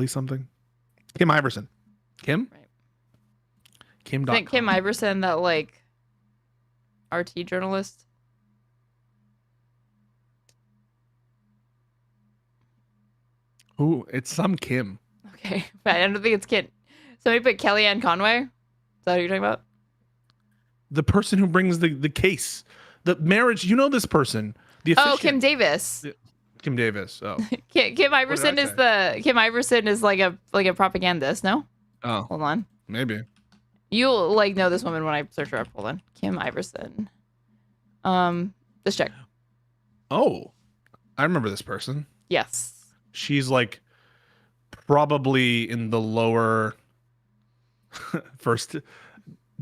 something? Kim Iverson. Kim? Right. Kim. I think Kim Iverson, that like RT journalist. Ooh, it's some Kim. Okay, but I don't think it's Kim. Somebody put Kellyanne Conway. Is that what you're talking about? The person who brings the case, the marriage. You know this person. The officiant. Oh, Kim Davis. Kim Davis. Oh, Kim Iverson is like a propagandist. No. Oh, hold on. Maybe you'll know this woman when I search her up. Hold on, Kim Iverson. Let's check. Oh, I remember this person. Yes. She's like probably in the lower first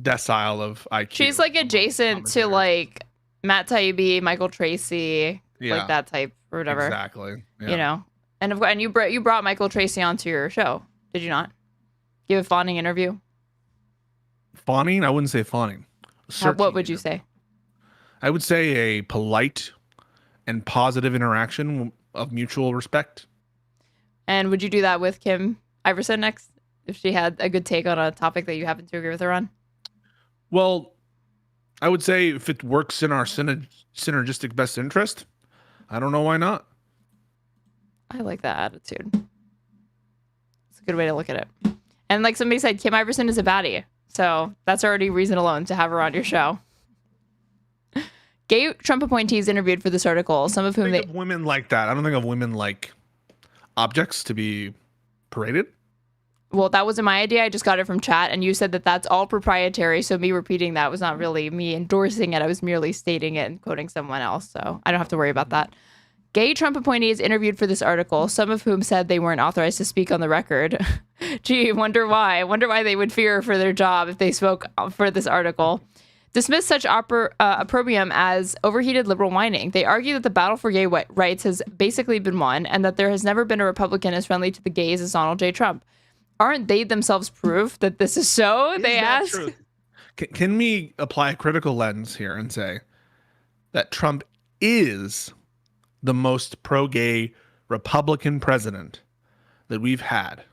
decile of IQ. She's like adjacent to like Matt Taibbi, Michael Tracy, like that type or whatever. Exactly. Yeah. And you brought Michael Tracy onto your show, did you not? Give a fawning interview. Fawning? I wouldn't say fawning. What would you say? I would say a polite and positive interaction of mutual respect. And would you do that with Kim Iverson next if she had a good take on a topic that you happen to agree with her on? Well, I would say if it works in our synergistic best interest, I don't know why not. I like that attitude. It's a good way to look at it. And like somebody said, Kim Iverson is a baddie. So that's already reason alone to have her on your show. Gay Trump appointees interviewed for this article, some of whom think of women like that. I don't think of women like objects to be paraded. Well, that wasn't my idea. I just got it from chat, and you said that that's all proprietary. So me repeating that was not really me endorsing it. I was merely stating it and quoting someone else. So I don't have to worry about that. Gay Trump appointees interviewed for this article, some of whom said they weren't authorized to speak on the record. Gee, wonder why. Wonder why they would fear for their job if they spoke for this article. Dismissed such opprobrium as overheated liberal whining. They argue that the battle for gay rights has basically been won and that there has never been a Republican as friendly to the gays as Donald J. Trump. Aren't they themselves proof that this is so? They ask. Can we apply a critical lens here and say that Trump is the most pro-gay Republican president that we've had?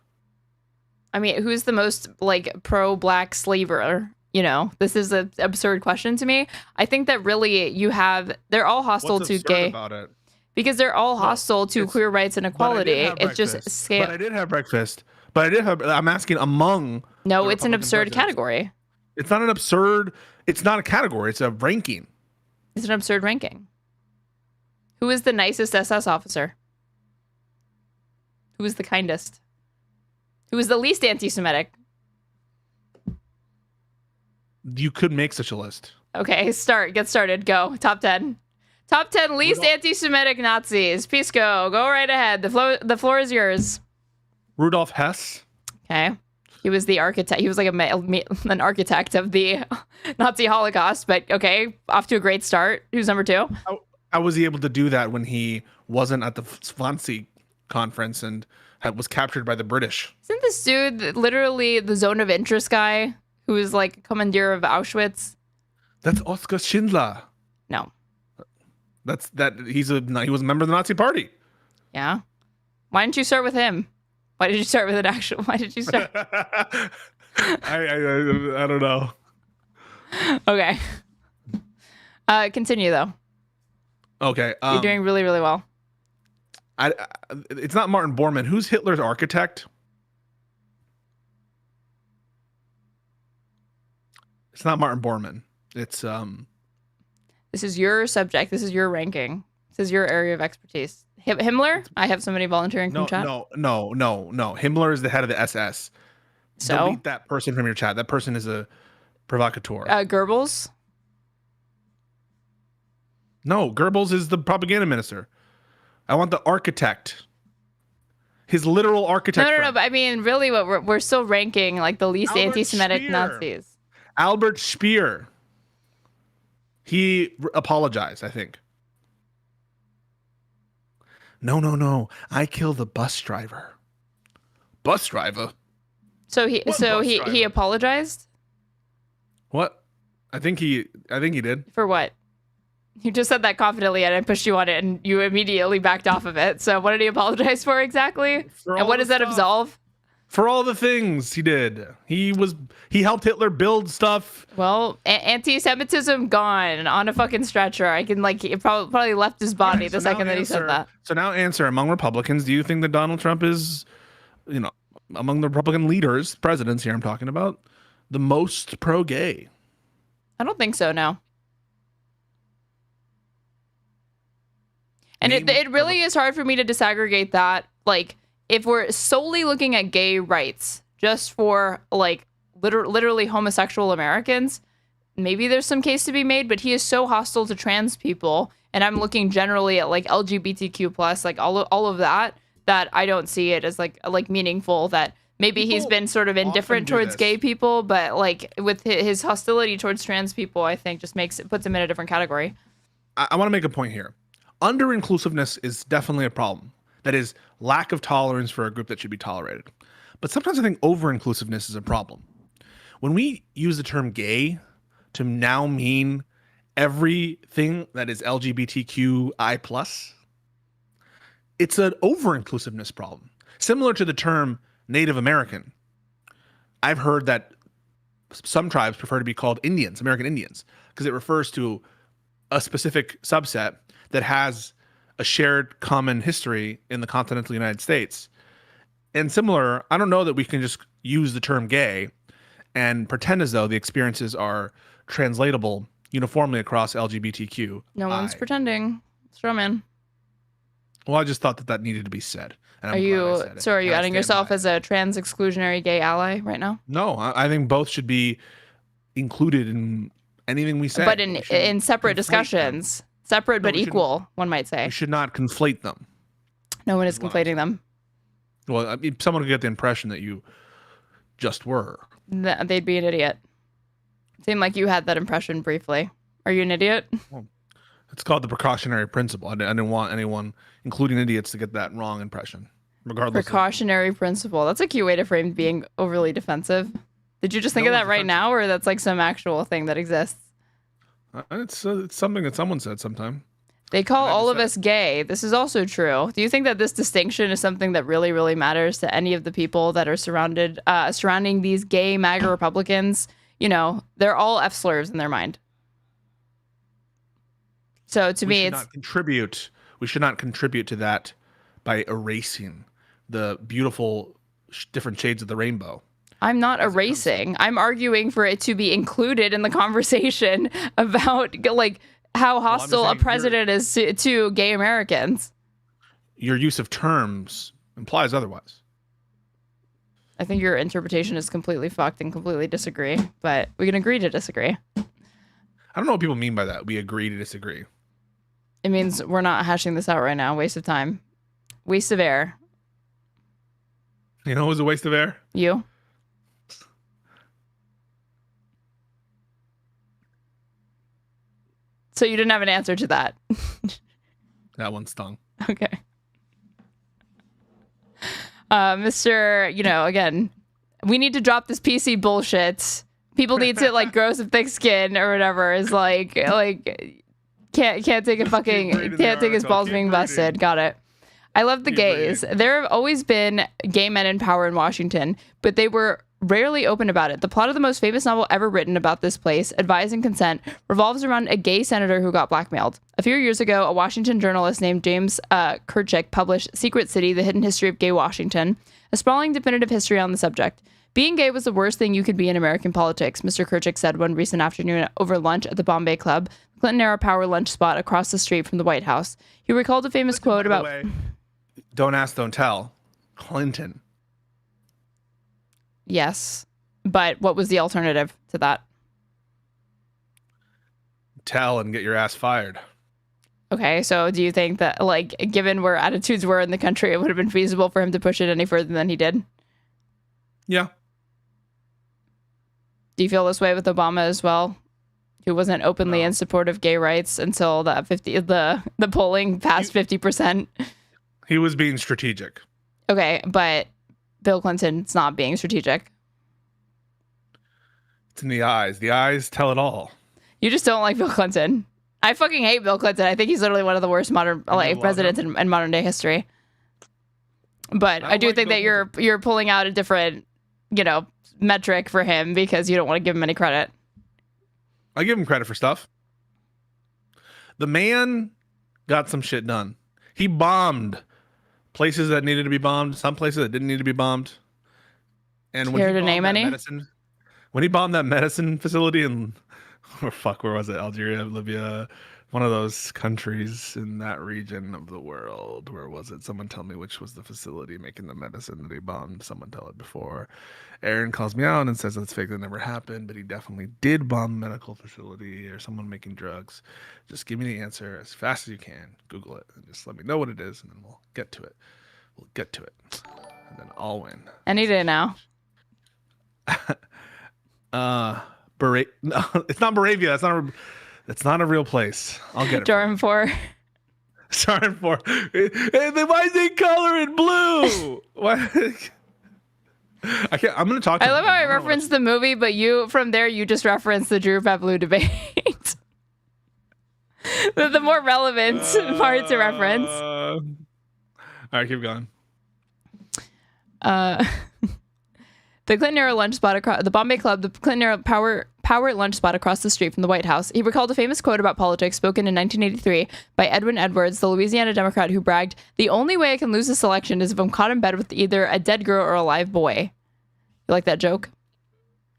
I mean, who's the most like pro-black slaver? You know, this is an absurd question to me. I think that really they're all hostile to gay about it? Because they're all hostile to queer rights and equality. It's just scale. But I did have breakfast. I'm asking among. No, it's an absurd category. It's not an absurd. It's not a category. It's a ranking. It's an absurd ranking. Who is the nicest SS officer? Who is the kindest? Who is the least anti-Semitic? You could make such a list. Okay, get started. Go. Top 10. Top 10 least anti-Semitic Nazis. Pisco, go right ahead. The floor is yours. Rudolf Hess. Okay. He was the architect. He was like an architect of the Nazi Holocaust, but okay, off to a great start. Who's number 2? How was he able to do that when he wasn't at the Swansea conference and was captured by the British? Isn't this dude literally the zone of interest guy who was like commandeer of Auschwitz? That's Oskar Schindler. No. He was a member of the Nazi Party. Yeah. Why didn't you start with him? Why did you start with an actual? Why did you start? I don't know. Okay. Continue though. Okay. You're doing really, really well. It's not Martin Bormann. Who's Hitler's architect? It's not Martin Bormann. It's This is your subject. This is your ranking. This is your area of expertise. Himmler? I have somebody volunteering from chat. No. Himmler is the head of the SS. So delete that person from your chat. That person is a provocateur. Goebbels? No, Goebbels is the propaganda minister. I want the architect. His literal architect. No. But I mean, really, what we're still ranking like the least anti-Semitic Nazis. Albert Speer. He apologized, I think. No. I kill the bus driver. Bus driver? So he apologized? What? I think he did. For what? You just said that confidently and I pushed you on it and you immediately backed off of it. So what did he apologize for exactly? And what does that absolve? For all the things he did. He helped Hitler build stuff. Well, anti-Semitism gone on a fucking stretcher. I can he probably left his body the second that he said that. So now answer, among Republicans, do you think that Donald Trump is, among the Republican leaders, presidents here I'm talking about, the most pro-gay? I don't think so, no. And it really is hard for me to disaggregate that. Like, if we're solely looking at gay rights just for literally homosexual Americans, maybe there's some case to be made, but he is so hostile to trans people. And I'm looking generally at LGBTQ plus, all of that I don't see it as meaningful, that maybe he's been sort of indifferent towards gay people, but with his hostility towards trans people, I think just puts him in a different category. I want to make a point here. Under-inclusiveness is definitely a problem. That is lack of tolerance for a group that should be tolerated. But sometimes I think over-inclusiveness is a problem. When we use the term gay to now mean everything that is LGBTQI+, it's an over-inclusiveness problem. Similar to the term Native American. I've heard that some tribes prefer to be called Indians, American Indians, because it refers to a specific subset that has a shared common history in the continental United States. And similar, I don't know that we can just use the term gay and pretend as though the experiences are translatable uniformly across LGBTQ. No one's pretending. Straw man. Well, I just thought that needed to be said. And are you outing yourself as a trans exclusionary gay ally right now? No, I think both should be included in anything we say. But in separate discussions. Separate but equal, one might say. You should not conflate them. No one is conflating them. Well, I mean, someone could get the impression that you just were. They'd be an idiot. Seemed like you had that impression briefly. Are you an idiot? Well, it's called the precautionary principle. I didn't want anyone, including idiots, to get that wrong impression. Regardless. Precautionary principle. That's a cute way to frame being overly defensive. Did you just think of that right now, or that's like some actual thing that exists? It's something that someone said sometime. They call all of us gay. This is also true. Do you think that this distinction is something that really, really matters to any of the people that are surrounding these gay MAGA Republicans? You know, they're all F-slurs in their mind. So to me, we should not contribute to that by erasing the beautiful different shades of the rainbow. I'm not erasing. I'm arguing for it to be included in the conversation about like how hostile a president is to gay Americans. Your use of terms implies otherwise. I think your interpretation is completely fucked and completely disagree, but we can agree to disagree. I don't know what people mean by that. We agree to disagree. It means we're not hashing this out right now. Waste of time. Waste of air. You know what was a waste of air? You. So you didn't have an answer to that. That one stung. Okay. Mr. You know, again, we need to drop this PC bullshit. People need to like grow some thick skin or whatever. Is like can't take a fucking can't take his balls being busted. Got it. I love the gays. There have always been gay men in power in Washington, but they were rarely open about it. The plot of the most famous novel ever written about this place, Advise and Consent, revolves around a gay senator who got blackmailed. A few years ago, a Washington journalist named James Kerchick published Secret City, The Hidden History of Gay Washington, a sprawling definitive history on the subject. Being gay was the worst thing you could be in American politics, Mr. Kerchick said one recent afternoon over lunch at the Bombay Club, the Clinton-era power lunch spot across the street from the White House. He recalled a famous quote about... Don't ask, don't tell. Clinton. Yes, but what was the alternative to that? Tell and get your ass fired. Okay, so do you think that, like, given where attitudes were in the country, it would have been feasible for him to push it any further than he did? Yeah. Do you feel this way with Obama as well? Who wasn't openly in support of gay rights until the polling passed 50%? He was being strategic. Okay, but Bill Clinton's not being strategic. It's in the eyes. The eyes tell it all. You just don't like Bill Clinton. I fucking hate Bill Clinton. I think he's literally one of the worst modern presidents in modern day history. But I do think that you're pulling out a different, metric for him because you don't want to give him any credit. I give him credit for stuff. The man got some shit done. He bombed places that needed to be bombed, some places that didn't need to be bombed. And when Care to name any? When he bombed that medicine facility in, where was it? Algeria, Libya, one of those countries in that region of the world. Where was it? Someone tell me which was the facility making the medicine that he bombed. Someone tell it before. Aaron calls me out and says that's fake. That never happened, but he definitely did bomb a medical facility or someone making drugs. Just give me the answer as fast as you can. Google it and just let me know what it is, and then we'll get to it. And then I'll win. Any day now. No, it's not Moravia. It's not a real place. I'll get it. Jordan 4. Jordan 4. Why is they coloring blue? What? I'm going to talk to I love how I referenced the movie, but you just referenced the Drew Pavlou debate. the more relevant part to reference. All right, keep going. The Clinton-era lunch spot across the Bombay Club, the Clinton-era power lunch spot across the street from the White House. He recalled a famous quote about politics spoken in 1983 by Edwin Edwards, the Louisiana Democrat who bragged, "The only way I can lose this election is if I'm caught in bed with either a dead girl or a live boy." You like that joke?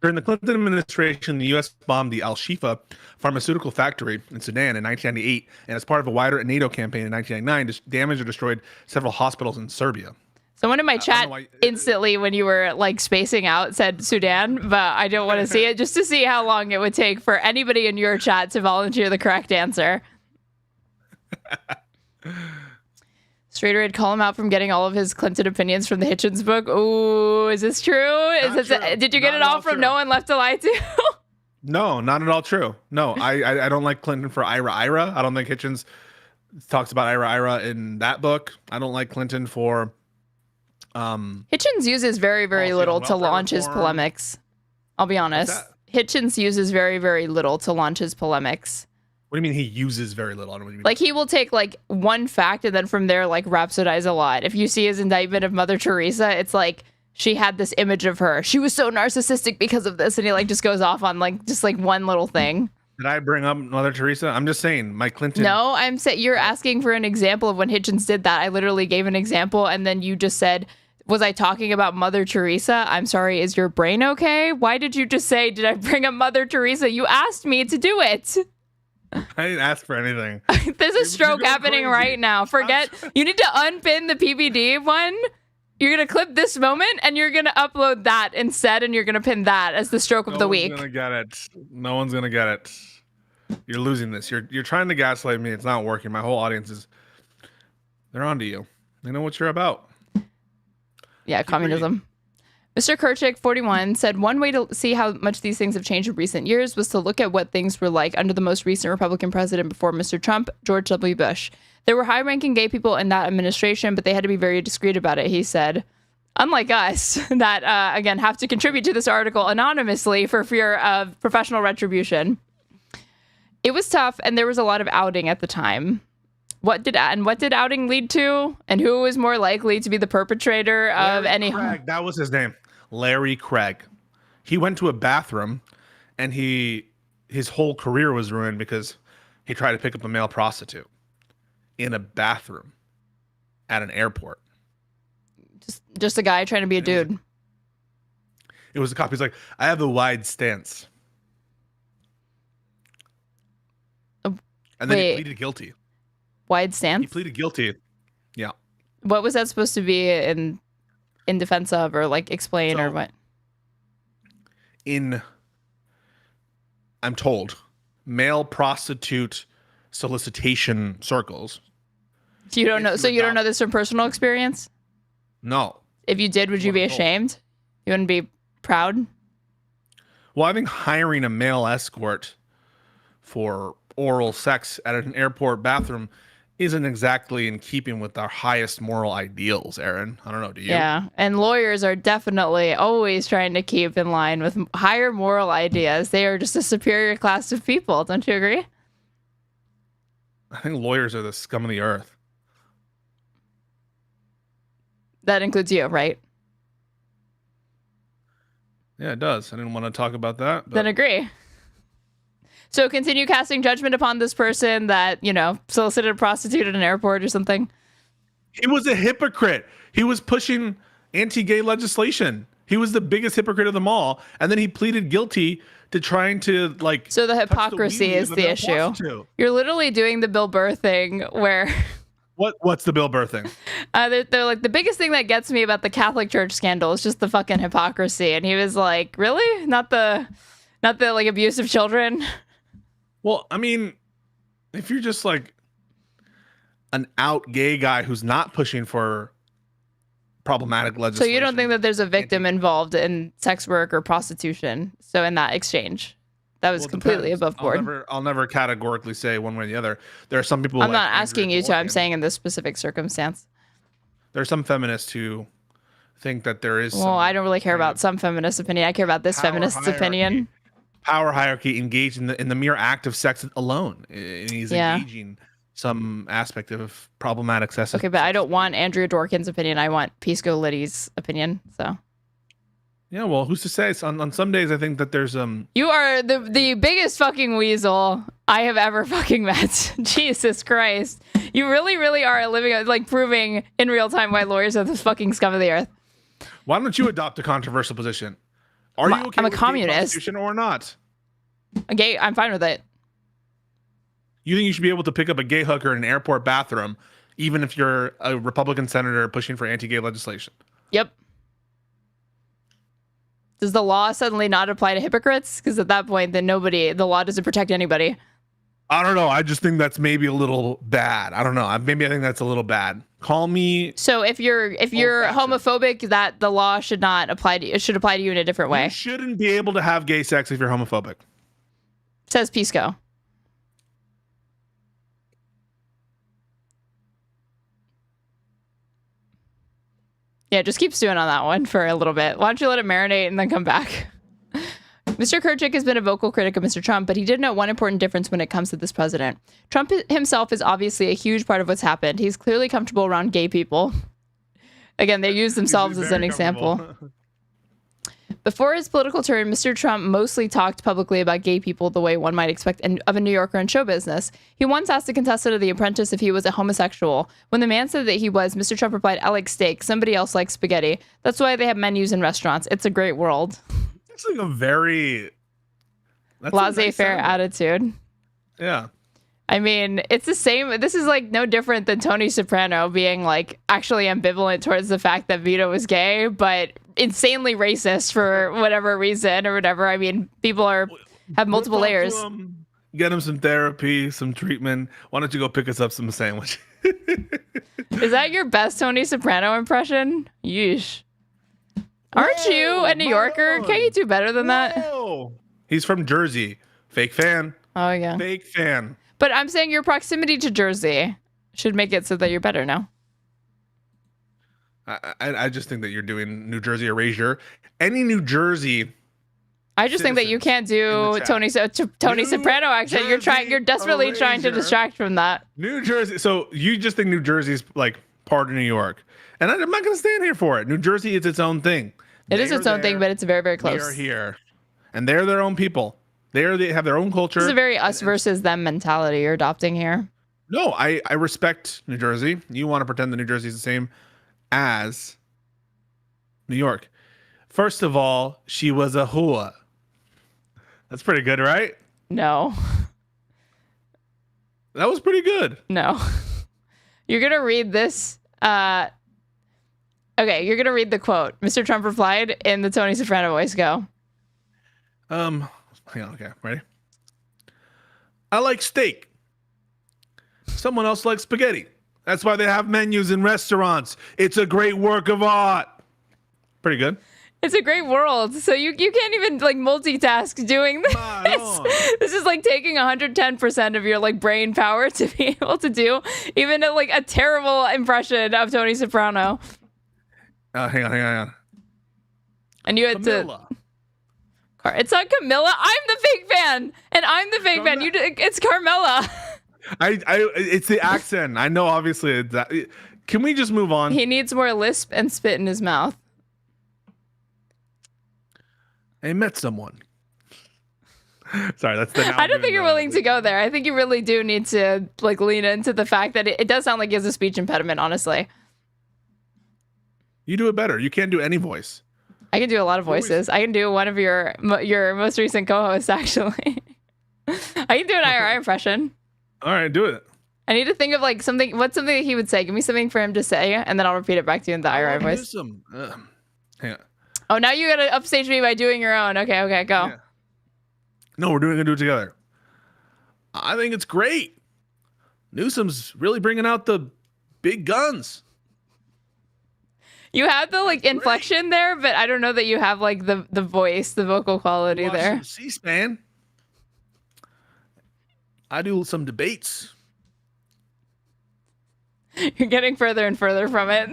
During the Clinton administration, the U.S. bombed the Al-Shifa pharmaceutical factory in Sudan in 1998, and as part of a wider NATO campaign in 1999, damaged or destroyed several hospitals in Serbia. Someone in my chat instantly, when you were like spacing out, said Sudan, but I don't want to see it, just to see how long it would take for anybody in your chat to volunteer the correct answer. Straighterade call him out from getting all of his Clinton opinions from the Hitchens book. Ooh, is this true? Did you get it all from No One Left to Lie To? No, not at all true. No, I don't like Clinton for Ira. I don't think Hitchens talks about Ira in that book. I don't like Clinton for Hitchens uses very, very little to launch his polemics. I'll be honest. Hitchens uses very, very little to launch his polemics. What do you mean he uses very little? I don't know what you mean. Like, he will take, like, one fact and then from there, like, rhapsodize a lot. If you see his indictment of Mother Teresa, it's like, she had this image of her. She was so narcissistic because of this. And he, like, just goes off on, like, just, like, one little thing. Did I bring up Mother Teresa? I'm just saying, Mike Clinton. No, I'm saying you're asking for an example of when Hitchens did that. I literally gave an example, and then you just said, was I talking about Mother Teresa? I'm sorry, is your brain okay? Why did you just say, did I bring up Mother Teresa? You asked me to do it. I didn't ask for anything. There's a stroke happening right now. You need to unpin the PBD one. You're going to clip this moment and you're going to upload that instead, and you're going to pin that as the stroke of the week. No one's going to get it. No one's going to get it. You're losing this. You're trying to gaslight me. It's not working. My whole audience they're onto you. They know what you're about. Yeah, communism. Mr. Kerchik, 41, said one way to see how much these things have changed in recent years was to look at what things were like under the most recent Republican president before Mr. Trump, George W. Bush. There were high-ranking gay people in that administration, but they had to be very discreet about it, he said. Unlike us, that, again, have to contribute to this article anonymously for fear of professional retribution. It was tough, and there was a lot of outing at the time. What did outing lead to? And who was more likely to be the perpetrator of any... Craig, that was his name. Larry Craig. He went to a bathroom, and his whole career was ruined because he tried to pick up a male prostitute in a bathroom at an airport. Just a guy trying to be a dude. It was a cop. He's like, I have a wide stance. And then he pleaded guilty. Wide stance? He pleaded guilty. Yeah. What was that supposed to be in defense of, or like explain, or what? I'm told, male prostitute solicitation circles. You don't know. So you don't know this from personal experience? No. If you did, would you be ashamed? You wouldn't be proud? Well, I think hiring a male escort for oral sex at an airport bathroom isn't exactly in keeping with our highest moral ideals, Aaron. I don't know. Do you? Yeah. And lawyers are definitely always trying to keep in line with higher moral ideas. They are just a superior class of people. Don't you agree? I think lawyers are the scum of the earth. That includes you, right? Yeah, it does. I didn't want to talk about that. Then agree. So continue casting judgment upon this person that, solicited a prostitute at an airport or something. He was a hypocrite. He was pushing anti-gay legislation. He was the biggest hypocrite of them all. And then he pleaded guilty to trying to, So the hypocrisy is the issue. You're literally doing the Bill Burr thing where... What's the Bill Burr thing? They're like, the biggest thing that gets me about the Catholic Church scandal is just the fucking hypocrisy. And he was like, really? Not the abuse of children? Well, I mean, if you're just like an out gay guy who's not pushing for problematic legislation. So you don't think that there's a victim involved in sex work or prostitution? So in that exchange, that was completely above board. I'll never categorically say one way or the other. There are some people. I'm not asking you to. I'm saying in this specific circumstance. There are some feminists who think that there is. Well, I don't really care about some feminist opinion. I care about this feminist's opinion. Power hierarchy engaged in the mere act of sex alone. And he's engaging some aspect of problematic sex. Okay, but I don't want Andrea Dworkin's opinion. I want Pisco Liddy's opinion. So. Yeah, well, who's to say? On some days, I think that there's You are the biggest fucking weasel I have ever fucking met. Jesus Christ, you really, really are proving in real time why lawyers are the fucking scum of the earth. Why don't you adopt a controversial position? Are you okay with communist or not? I'm fine with it. You think you should be able to pick up a gay hooker in an airport bathroom, even if you're a Republican senator pushing for anti-gay legislation? Yep. Does the law suddenly not apply to hypocrites? Because at that point, then the law doesn't protect anybody. I don't know. I just think that's maybe a little bad. I don't know. Maybe I think that's a little bad. Call me. So if you're homophobic, that the law should not apply to you. It should apply to you in a different way. You shouldn't be able to have gay sex if you're homophobic. Says Pisco. Yeah, just keep stewing on that one for a little bit. Why don't you let it marinate and then come back? Mr. Kerchick has been a vocal critic of Mr. Trump, but he did note one important difference when it comes to this president. Trump himself is obviously a huge part of what's happened. He's clearly comfortable around gay people. Again, they use themselves as an example. Before his political turn, Mr. Trump mostly talked publicly about gay people the way one might expect of a New Yorker in show business. He once asked a contestant of The Apprentice if he was a homosexual. When the man said that he was, Mr. Trump replied, "I like steak. Somebody else likes spaghetti. That's why they have menus in restaurants. It's a great world." It's like a very laissez-faire attitude. Yeah. I mean, it's the same. This is like no different than Tony Soprano being like actually ambivalent towards the fact that Vito was gay, but insanely racist for whatever reason or whatever. I mean, people have multiple layers. Get him some therapy, some treatment. Why don't you go pick us up some sandwich? Is that your best Tony Soprano impression? Yeesh. Aren't you a New Yorker? Can't you do better than that? He's from Jersey. Fake fan. Oh, yeah. Fake fan. But I'm saying your proximity to Jersey should make it so that you're better now. I just think that you're doing New Jersey erasure. Any New Jersey. I just think that you can't do Tony Soprano accent. You're desperately trying to distract from that. New Jersey. So you just think New Jersey's like part of New York. And I'm not going to stand here for it. New Jersey is its own thing. It is its own thing, but it's very, very close. They are here. And they're their own people. They have their own culture. This is a very us versus them mentality you're adopting here. No, I respect New Jersey. You want to pretend that New Jersey is the same as New York. First of all, she was a hua. That's pretty good, right? No. That was pretty good. No. You're going to read this. Okay, you're going to read the quote. Mr. Trump replied in the Tony Soprano voice. Go. Hang on. Okay, ready? I like steak. Someone else likes spaghetti. That's why they have menus in restaurants. It's a great work of art. Pretty good. It's a great world. So you can't even like multitask doing this. This is like taking 110% of your like brain power to be able to do even a terrible impression of Tony Soprano. Hang on. And you had Camilla. It's not Camilla. I'm the fake fan, and I'm the fake fan. It's Carmela. It's the accent. I know. Obviously, that. Can we just move on? He needs more lisp and spit in his mouth. I met someone. Sorry, that's the. I don't think you're willing to go there. I think you really do need to like lean into the fact that it does sound like he has a speech impediment. Honestly. You do it better. You can't do any voice. I can do a lot of voices. I can do one of your most recent co-hosts, actually. I can do an IRI impression. All right, do it. I need to think of like something. What's something that he would say? Give me something for him to say, and then I'll repeat it back to you in the IRI voice. Hang on. Oh, now you gotta upstage me by doing your own. Okay, go. Yeah. No, we're gonna do it together. I think it's great. Newsom's really bringing out the big guns. You have the like inflection there, but I don't know that you have like the voice, the vocal quality there. C-SPAN. I do some debates. You're getting further and further from it.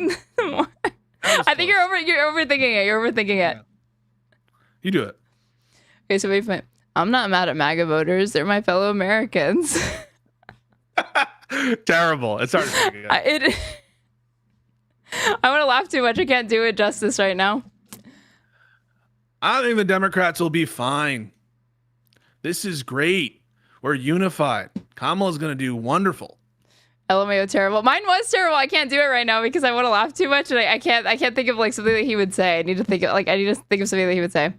I think you're overthinking it. You're overthinking it. Yeah. You do it. Okay, so wait a minute. I'm not mad at MAGA voters. They're my fellow Americans. Terrible. It's hard to think. I want to laugh too much. I can't do it justice right now. I think the Democrats will be fine. This is great. We're unified. Kamala's going to do wonderful. LMAO terrible. Mine was terrible. I can't do it right now because I want to laugh too much, and I can't think of like something that he would say. I need to think of something that he would say.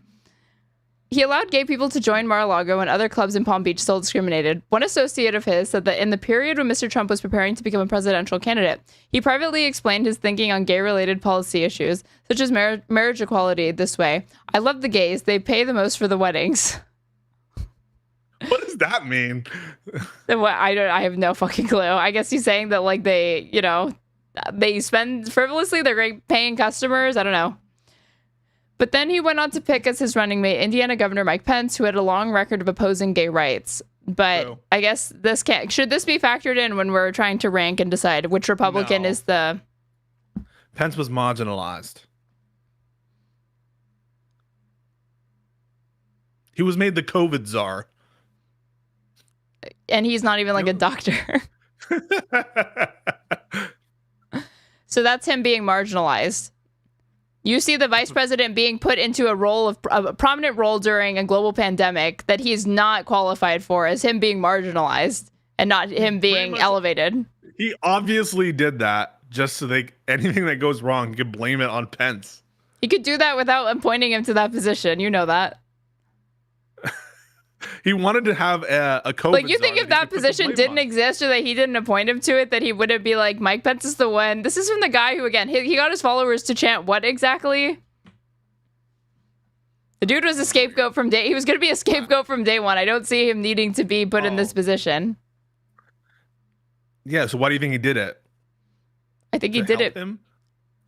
He allowed gay people to join Mar-a-Lago and other clubs in Palm Beach still discriminated. One associate of his said that in the period when Mr. Trump was preparing to become a presidential candidate, he privately explained his thinking on gay-related policy issues, such as marriage equality, this way. I love the gays. They pay the most for the weddings. What is that mean? I have no fucking clue. I guess he's saying that like they spend frivolously. They're great paying customers. I don't know. But then he went on to pick as his running mate Indiana Governor Mike Pence, who had a long record of opposing gay rights. But True. I guess should this be factored in when we're trying to rank and decide which Republican is the... Pence was marginalized. He was made the COVID Czar. And he's not even like a doctor. So that's him being marginalized. You see the vice president being put into a prominent role during a global pandemic that he's not qualified for, as him being marginalized and not him being elevated. He obviously did that just so anything that goes wrong, he could blame it on Pence. He could do that without appointing him to that position. You know that. He wanted to have a COVID. Like, you think if that position didn't exist or that he didn't appoint him to it, that he wouldn't be like, Mike Pence is the one. This is from the guy who, again, he got his followers to chant what exactly? The dude was a scapegoat from he was going to be a scapegoat from day one. I don't see him needing to be put in this position. Yeah, so why do you think he did it? I think he did it. I'm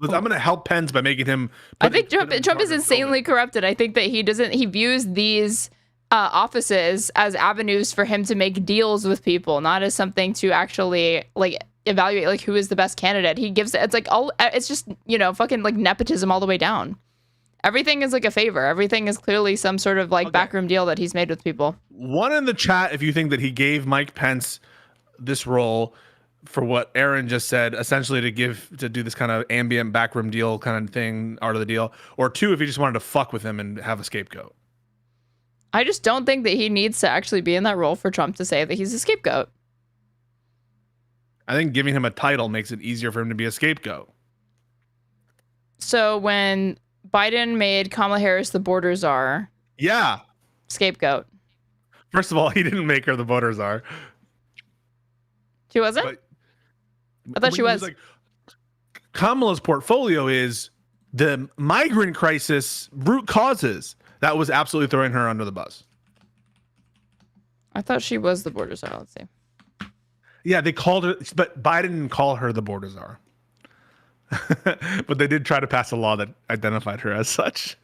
going to help Pence by making him. I think Trump is insanely corrupted. I think that he views these offices as avenues for him to make deals with people, not as something to actually like evaluate like who is the best candidate. He gives it's like it's just, fucking like nepotism all the way down. Everything is like a favor. Everything is clearly some sort of like backroom deal that he's made with people. One in the chat, if you think that he gave Mike Pence this role for what Aaron just said, essentially to do this kind of ambient backroom deal kind of thing, art of the deal, or two, if he just wanted to fuck with him and have a scapegoat. I just don't think that he needs to actually be in that role for Trump to say that he's a scapegoat. I think giving him a title makes it easier for him to be a scapegoat. So when Biden made Kamala Harris the border czar, yeah, scapegoat. First of all, he didn't make her the border czar. She wasn't? I thought she was. Like, Kamala's portfolio is the migrant crisis root causes. That was absolutely throwing her under the bus. I thought she was the border czar. Let's see. Yeah, they called her, but Biden didn't call her the border czar. But they did try to pass a law that identified her as such.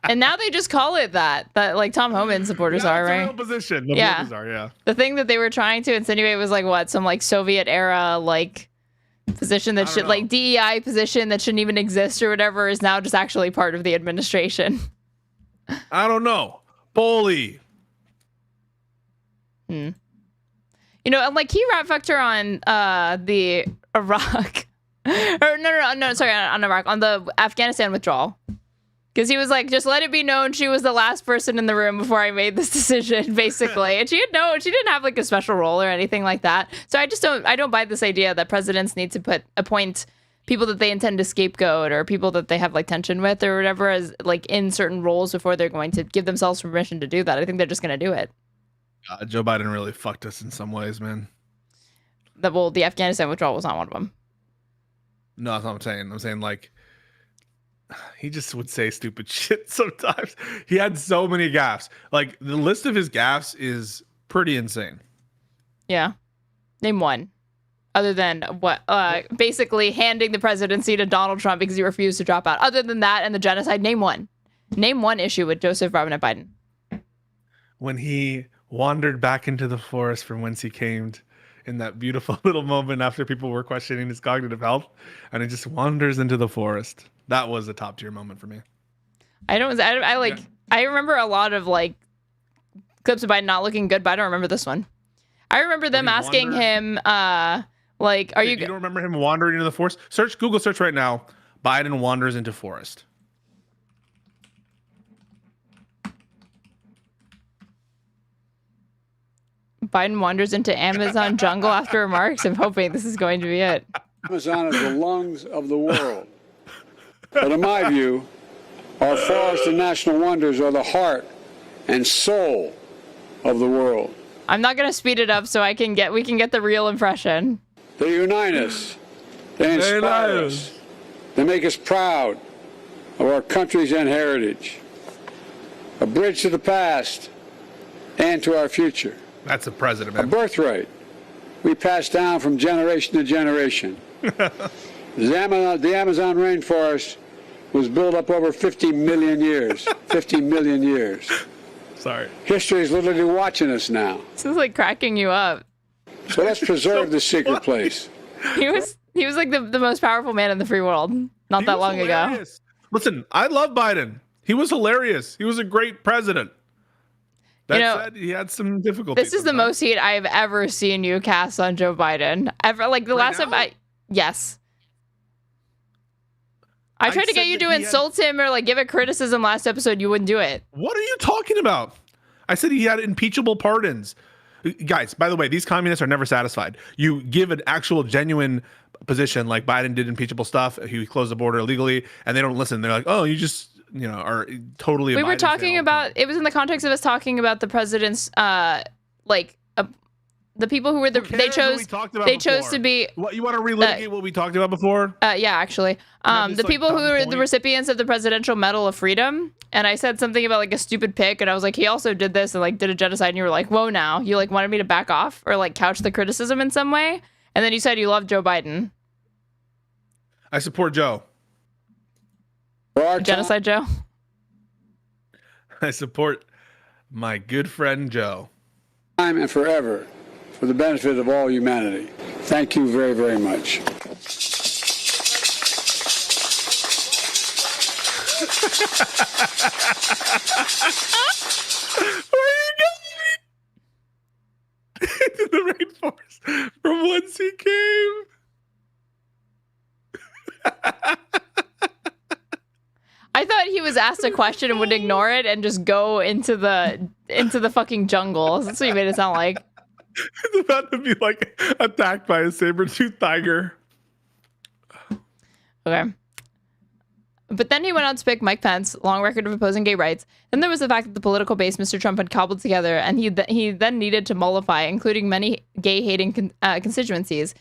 And now they just call it that like Tom Homan's the border czar, right? Real position. The yeah. border czar, yeah. The thing that they were trying to insinuate was like what? Some like Soviet era like position that should like DEI position that shouldn't even exist or whatever is now just actually part of the administration. I don't know. Bully. And like he rat fucked her on the Iraq. Or no, sorry, on Iraq, on the Afghanistan withdrawal. Because he was like, just let it be known she was the last person in the room before I made this decision, basically. And she didn't have like a special role or anything like that. So I don't buy this idea that presidents need to appoint people that they intend to scapegoat or people that they have like tension with or whatever as like in certain roles before they're going to give themselves permission to do that. I think they're just going to do it. Joe Biden really fucked us in some ways, man. The Afghanistan withdrawal was not one of them. No, that's not what I'm saying. I'm saying like he just would say stupid shit sometimes. He had so many gaffes. Like the list of his gaffes is pretty insane. Yeah. Name one. Other than what, basically handing the presidency to Donald Trump because he refused to drop out. Other than that and the genocide, name one. Name one issue with Joseph Robinette Biden. When he wandered back into the forest from whence he came in that beautiful little moment after people were questioning his cognitive health, and he just wanders into the forest. That was a top tier moment for me. I remember a lot of like clips of Biden not looking good, but I don't remember this one. I remember them asking him, like, you don't remember him wandering into the forest? Google search right now. Biden wanders into forest. Biden wanders into Amazon jungle after remarks. I'm hoping this is going to be it. Amazon is the lungs of the world. But in my view, our forests and national wonders are the heart and soul of the world. I'm not going to speed it up so we can get the real impression. They unite us. They inspire us. They make us proud of our countries and heritage. A bridge to the past and to our future. That's a president, A man. birthright we pass down from generation to generation. The Amazon rainforest was built up over 50 million years. 50 million years. Sorry. History is literally watching us now. This is like cracking you up. So let's preserve this secret place. He was like the most powerful man in the free world not that long ago. Listen, I love Biden. He was hilarious. He was a great president. That said, he had some difficulties. This is the most heat I've ever seen you cast on Joe Biden. Ever, like the last time yes. I tried to get you to insult him or like give a criticism last episode. You wouldn't do it. What are you talking about? I said he had impeachable pardons. Guys, by the way, these communists are never satisfied. You give an actual genuine position like Biden did impeachable stuff. He closed the border illegally and they don't listen. They're like, oh, you just, are totally. We were talking about, it was in the context of us talking about the president's, the people who were they chose to be. What, you want to relitigate what we talked about before? Yeah, actually, the people who were the recipients of the Presidential Medal of Freedom, and I said something about like a stupid pic, and I was like, he also did this and like did a genocide, and you were like, whoa, now you like wanted me to back off or like couch the criticism in some way, and then you said you love Joe Biden. I support Joe. Genocide Joe. I support my good friend Joe. Time and forever. For the benefit of all humanity. Thank you very, very much. Where are you going? Into the rainforest from whence he came. I thought he was asked a question and would ignore it and just go into the fucking jungle. That's what you made it sound like. He's about to be like attacked by a saber-toothed tiger. Okay. But then he went on to pick Mike Pence, long record of opposing gay rights. Then there was the fact that the political base Mr. Trump had cobbled together, and he then needed to mollify, including many gay-hating constituencies.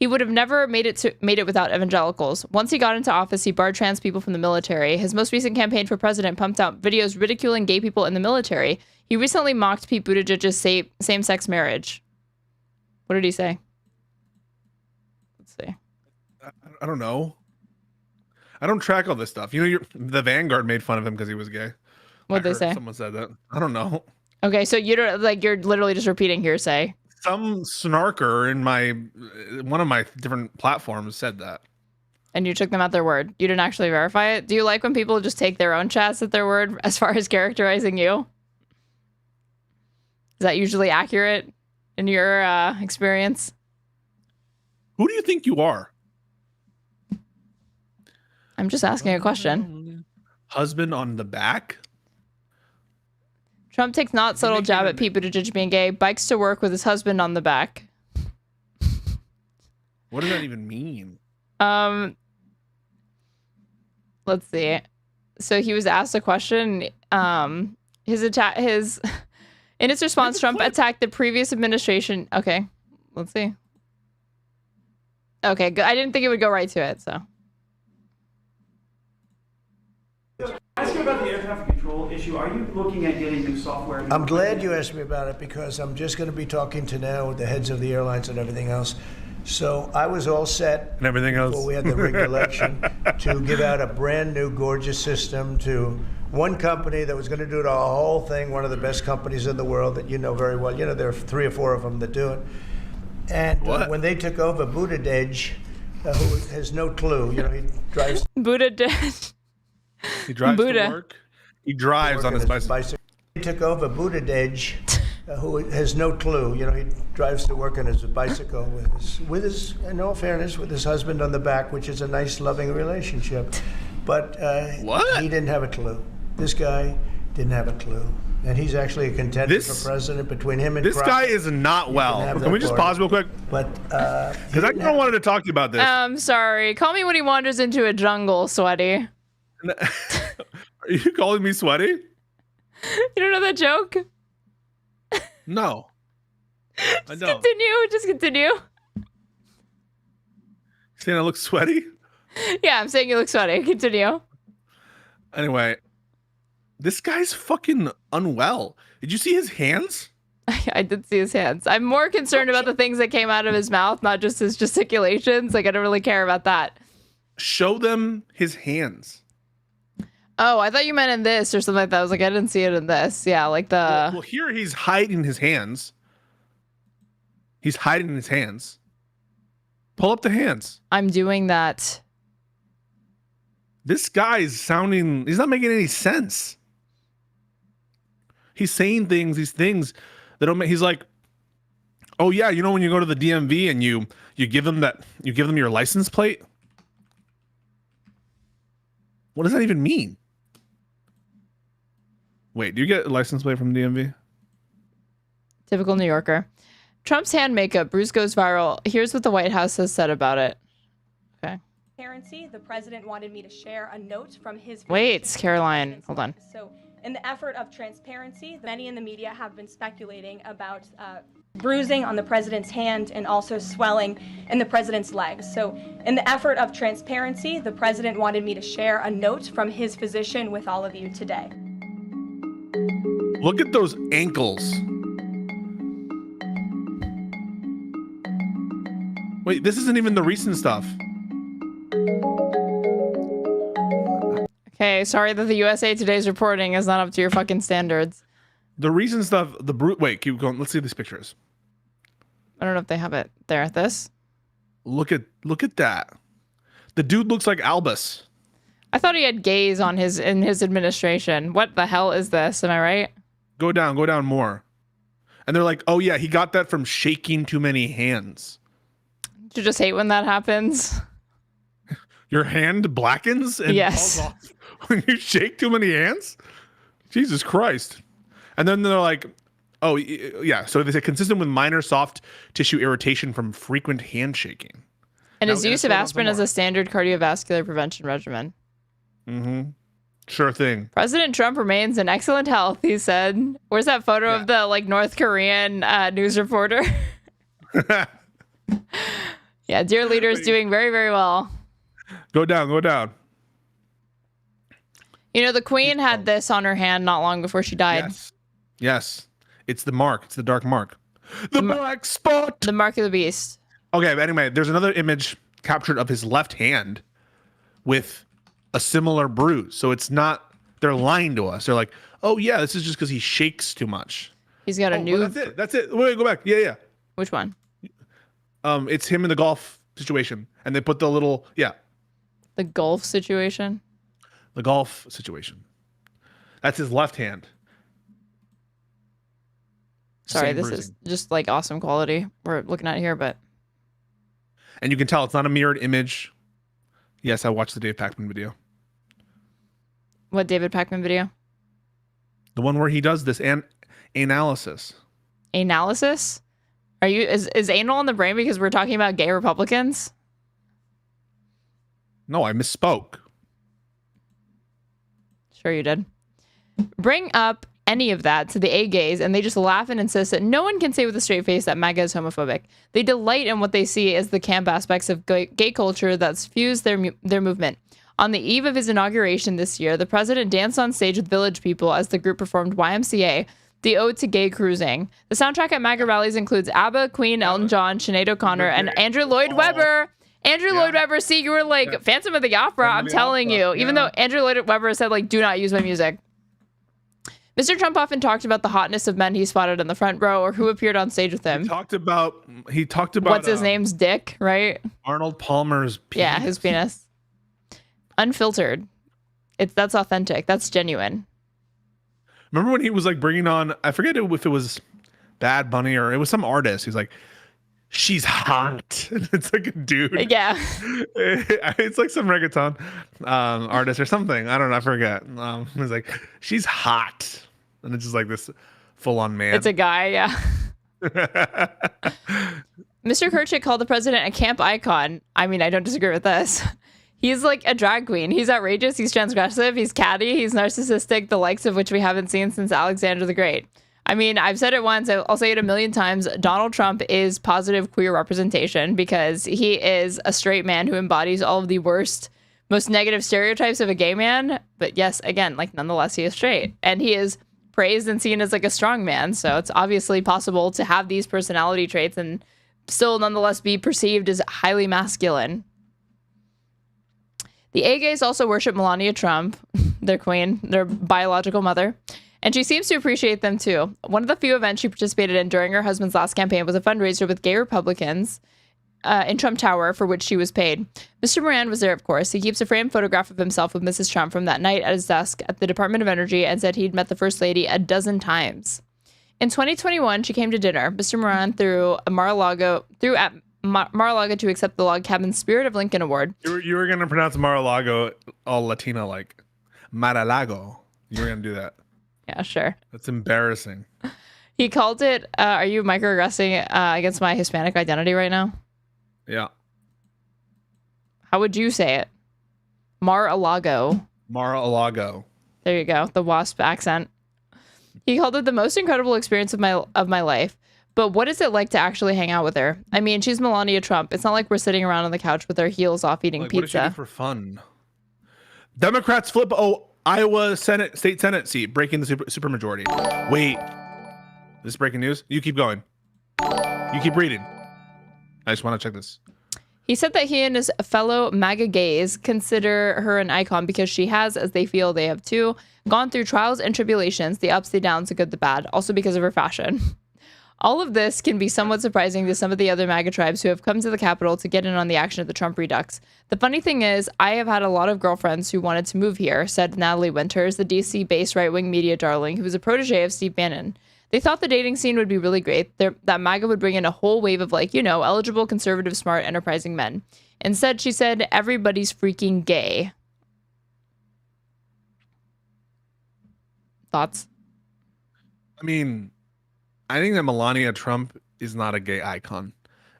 He would have never made it without evangelicals. Once he got into office, he barred trans people from the military. His most recent campaign for president pumped out videos ridiculing gay people in the military. He recently mocked Pete Buttigieg's same-sex marriage. What did he say? Let's see. I don't know. I don't track all this stuff. The Vanguard made fun of him because he was gay. What'd they say? Someone said that. I don't know. Okay, so you're literally just repeating hearsay. Some snarker in one of my different platforms said that. And you took them at their word. You didn't actually verify it. Do you like when people just take their own chats at their word as far as characterizing you? Is that usually accurate in your experience? Who do you think you are? I'm just asking a question. Husband on the back? Trump takes not subtle jab at Pete Buttigieg being gay, bikes to work with his husband on the back. What does that even mean? Let's see. So he was asked a question. In his response, Trump attacked the previous administration. Okay, let's see. Okay, good. I didn't think it would go right to it, so. Ask you about the air traffic control issue. Are you looking at getting new software? I'm glad you asked me about it because I'm just going to be talking to now the heads of the airlines and everything else. So I was all set and everything else before we had the rigged election to give out a brand new gorgeous system to one company that was going to do the whole thing, one of the best companies in the world that you know very well. There are 3 or 4 of them that do it. And when they took over, Buttigieg, who has no clue, he drives. Buttigieg. He drives to work. He drives on his bicycle. He took over Buttigieg, who has no clue. He drives to work on his bicycle with his, in all fairness, with his husband on the back, which is a nice, loving relationship. But he didn't have a clue. This guy didn't have a clue. And he's actually a contender for president between him and this guy is not well. Can we just pause real quick? But because I kind of wanted to talk to you about this. I'm sorry. Call me when he wanders into a jungle, sweaty. Are you calling me sweaty? You don't know that joke? No. Just continue. Saying I look sweaty? Yeah, I'm saying you look sweaty. Continue. Anyway, This guy's fucking unwell. Did you see his hands? I did see his hands. I'm more concerned about the things that came out of his mouth, not just his gesticulations. Like, I don't really care about that. Show them his hands. Oh, I thought you meant in this or something like that. I was like, I didn't see it in this. Yeah, like the... Well, here he's hiding his hands. He's hiding his hands. Pull up the hands. I'm doing that. This guy's sounding... He's not making any sense. He's saying these things that don't make... He's like, oh yeah, you know when you go to the DMV and you give them your license plate? What does that even mean? Wait, do you get a license plate from the DMV? Typical New Yorker. Trump's hand makeup. Bruce goes viral. Here's what the White House has said about it. Okay. Transparency, the president wanted me to share a note from his... Wait, Caroline. Hold on. So in the effort of transparency, many in the media have been speculating about bruising on the president's hand and also swelling in the president's legs. So in the effort of transparency, the president wanted me to share a note from his physician with all of you today. Look at those ankles. Wait, this isn't even the recent stuff. Okay, sorry that the USA Today's reporting is not up to your fucking standards. The recent stuff, wait, keep going. Let's see these pictures. I don't know if they have it there. This? Look at that. The dude looks like Albus. I thought he had gays on in his administration. What the hell is this? Am I right? Go down more. And they're like, oh yeah, he got that from shaking too many hands. Do you just hate when that happens? Your hand blackens and yes. falls off when you shake too many hands? Jesus Christ. And then they're like, oh yeah, so they say consistent with minor soft tissue irritation from frequent handshaking. And his use of aspirin as a standard cardiovascular prevention regimen. Mm-hmm. Sure thing. President Trump remains in excellent health, he said. Where's that photo of the like North Korean news reporter? Yeah, dear leader is doing very, very well. Go down. You know, the queen had this on her hand not long before she died. Yes. It's the mark. It's the dark mark. The black spot. The mark of the beast. Okay, but anyway, there's another image captured of his left hand with a similar bruise. So it's not, they're lying to us. They're like, oh yeah, this is just because he shakes too much. He's got a new... That's it. Wait, go back. Yeah. Which one? It's him in the golf situation. And they put the little, The golf situation? The golf situation. That's his left hand. Sorry, Same this bruising. is just like awesome quality we're looking at here, but... And you can tell it's not a mirrored image. Yes, I watched the Dave Pakman video. What David Pakman video? The one where he does this analysis. Analysis? Is anal on the brain because we're talking about gay Republicans? No, I misspoke. Sure you did. Bring up any of that to the A gays and they just laugh and insist that no one can say with a straight face that Maga is homophobic. They delight in what they see as the camp aspects of gay culture that's fused their movement. On the eve of his inauguration this year, the president danced on stage with village people as the group performed YMCA, the Ode to Gay Cruising. The soundtrack at Maga rallies includes ABBA, Queen, Elton John, Sinead O'Connor, and Andrew Lloyd Webber. Lloyd Webber, see, you were like Phantom of the Opera, I'm telling you. Even though Andrew Lloyd Webber said, like, do not use my music. Mr. Trump often talked about the hotness of men he spotted in the front row or who appeared on stage with him. He talked about what's his name's dick, right? Arnold Palmer's penis. Yeah, his penis. Unfiltered. That's authentic. That's genuine. Remember when he was like bringing on, I forget if it was Bad Bunny or it was some artist. He's like, she's hot. It's like a dude. Yeah. It's like some reggaeton artist or something. I don't know. I forget. He's like, she's hot. And it's just like this full on man. It's a guy. Yeah. Mr. Kerchik called the president a camp icon. I mean, I don't disagree with this. He's like a drag queen. He's outrageous. He's transgressive. He's catty. He's narcissistic, the likes of which we haven't seen since Alexander the Great. I mean, I've said it once. I'll say it a million times. Donald Trump is positive queer representation because he is a straight man who embodies all of the worst most negative stereotypes of a gay man. But yes, again, like nonetheless, he is straight, and he is praised and seen as like a strong man. So it's obviously possible to have these personality traits and still nonetheless be perceived as highly masculine. The A gays also worship Melania Trump, their queen, their biological mother, and she seems to appreciate them too. One of the few events she participated in during her husband's last campaign was a fundraiser with gay Republicans in Trump Tower, for which she was paid. Mr. Moran was there, of course. He keeps a framed photograph of himself with Mrs. Trump from that night at his desk at the Department of Energy, and said he'd met the First Lady a dozen times. In 2021, she came to dinner. Mr. Moran threw at Mar-a-Lago to accept the Log Cabin Spirit of Lincoln Award. You were going to pronounce Mar-a-Lago all Latino-like. Mar-a-Lago. You were going to do that. Yeah, sure. That's embarrassing. He called it, are you microaggressing against my Hispanic identity right now? Yeah. How would you say it? Mar-a-Lago. Mar-a-Lago. There you go. The WASP accent. He called it the most incredible experience of my life. But what is it like to actually hang out with her? I mean, she's Melania Trump. It's not like we're sitting around on the couch with our heels off eating pizza. What does she do for fun? Democrats flip Iowa state Senate seat, breaking the supermajority. Wait. This is breaking news? You keep going. You keep reading. I just want to check this. He said that he and his fellow MAGA gays consider her an icon because she has, as they feel they have too, gone through trials and tribulations, the ups, the downs, the good, the bad, also because of her fashion. All of this can be somewhat surprising to some of the other MAGA tribes who have come to the Capitol to get in on the action of the Trump Redux. The funny thing is, I have had a lot of girlfriends who wanted to move here, said Natalie Winters, the DC-based right-wing media darling, who was a protege of Steve Bannon. They thought the dating scene would be really great, that MAGA would bring in a whole wave of, like, you know, eligible, conservative, smart, enterprising men. Instead, she said, everybody's freaking gay. Thoughts? I mean, I think that Melania Trump is not a gay icon,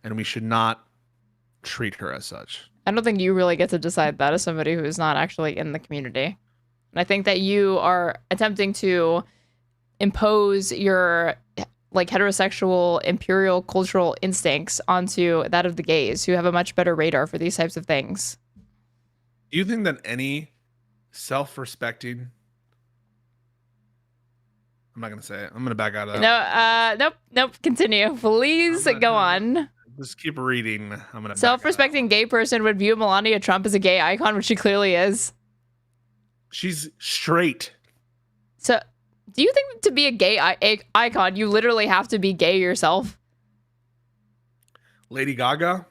and we should not treat her as such. I don't think you really get to decide that as somebody who is not actually in the community. And I think that you are attempting to impose your like heterosexual imperial cultural instincts onto that of the gays, who have a much better radar for these types of things. Do you think that any self-respecting, I'm not going to say it. I'm going to back out of that. Nope. Continue. Please go on. Just keep reading. I'm going to self-respecting gay person would view Melania Trump as a gay icon, which she clearly is. She's straight. So do you think to be a gay icon, you literally have to be gay yourself? Lady Gaga?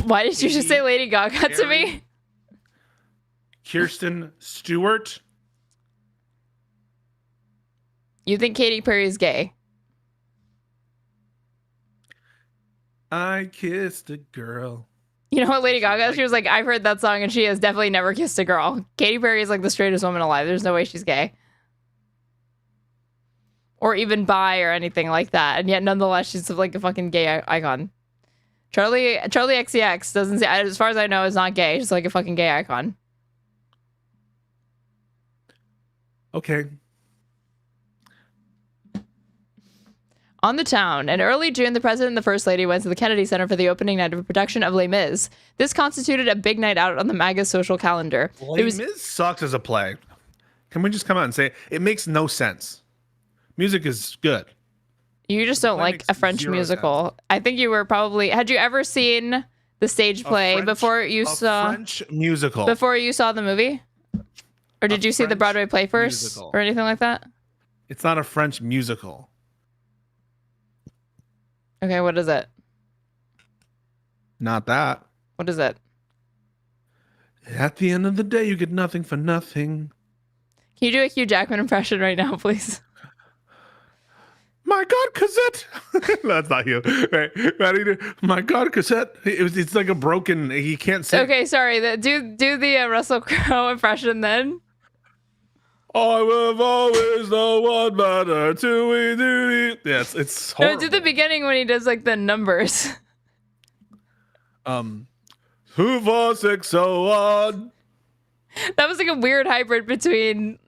Why did you just say Lady Gaga to me? Kirsten Stewart? You think Katy Perry is gay? I kissed a girl. You know what Lady Gaga? She was like, I've heard that song and she has definitely never kissed a girl. Katy Perry is like the straightest woman alive. There's no way she's gay. Or even bi or anything like that. And yet nonetheless, she's like a fucking gay icon. Charlie XCX doesn't say, as far as I know, is not gay. She's like a fucking gay icon. Okay. On the town, in early June, the president and the first lady went to the Kennedy Center for the opening night of a production of Les Mis. This constituted a big night out on the MAGA social calendar. Les Mis sucks as a play. Can we just come out and say it makes no sense? Music is good. You just don't like a French musical. Sense. I think you were probably... Had you ever seen the stage play before you saw... French musical. Before you saw the movie? Or did you see the Broadway play first? Musical. Or anything like that? It's not a French musical. Okay, what is it? Not that. What is it? At the end of the day, you get nothing for nothing. Can you do a Hugh Jackman impression right now, please? My God, Cosette. That's not you. Right. My God, Cosette. It's like a broken, he can't say. Okay, sorry. Do the Russell Crowe impression then. I will always know what matter to we do. Yes, it's horrible. No, do the beginning when he does like the numbers. 2, 4, 6, so on. That was like a weird hybrid between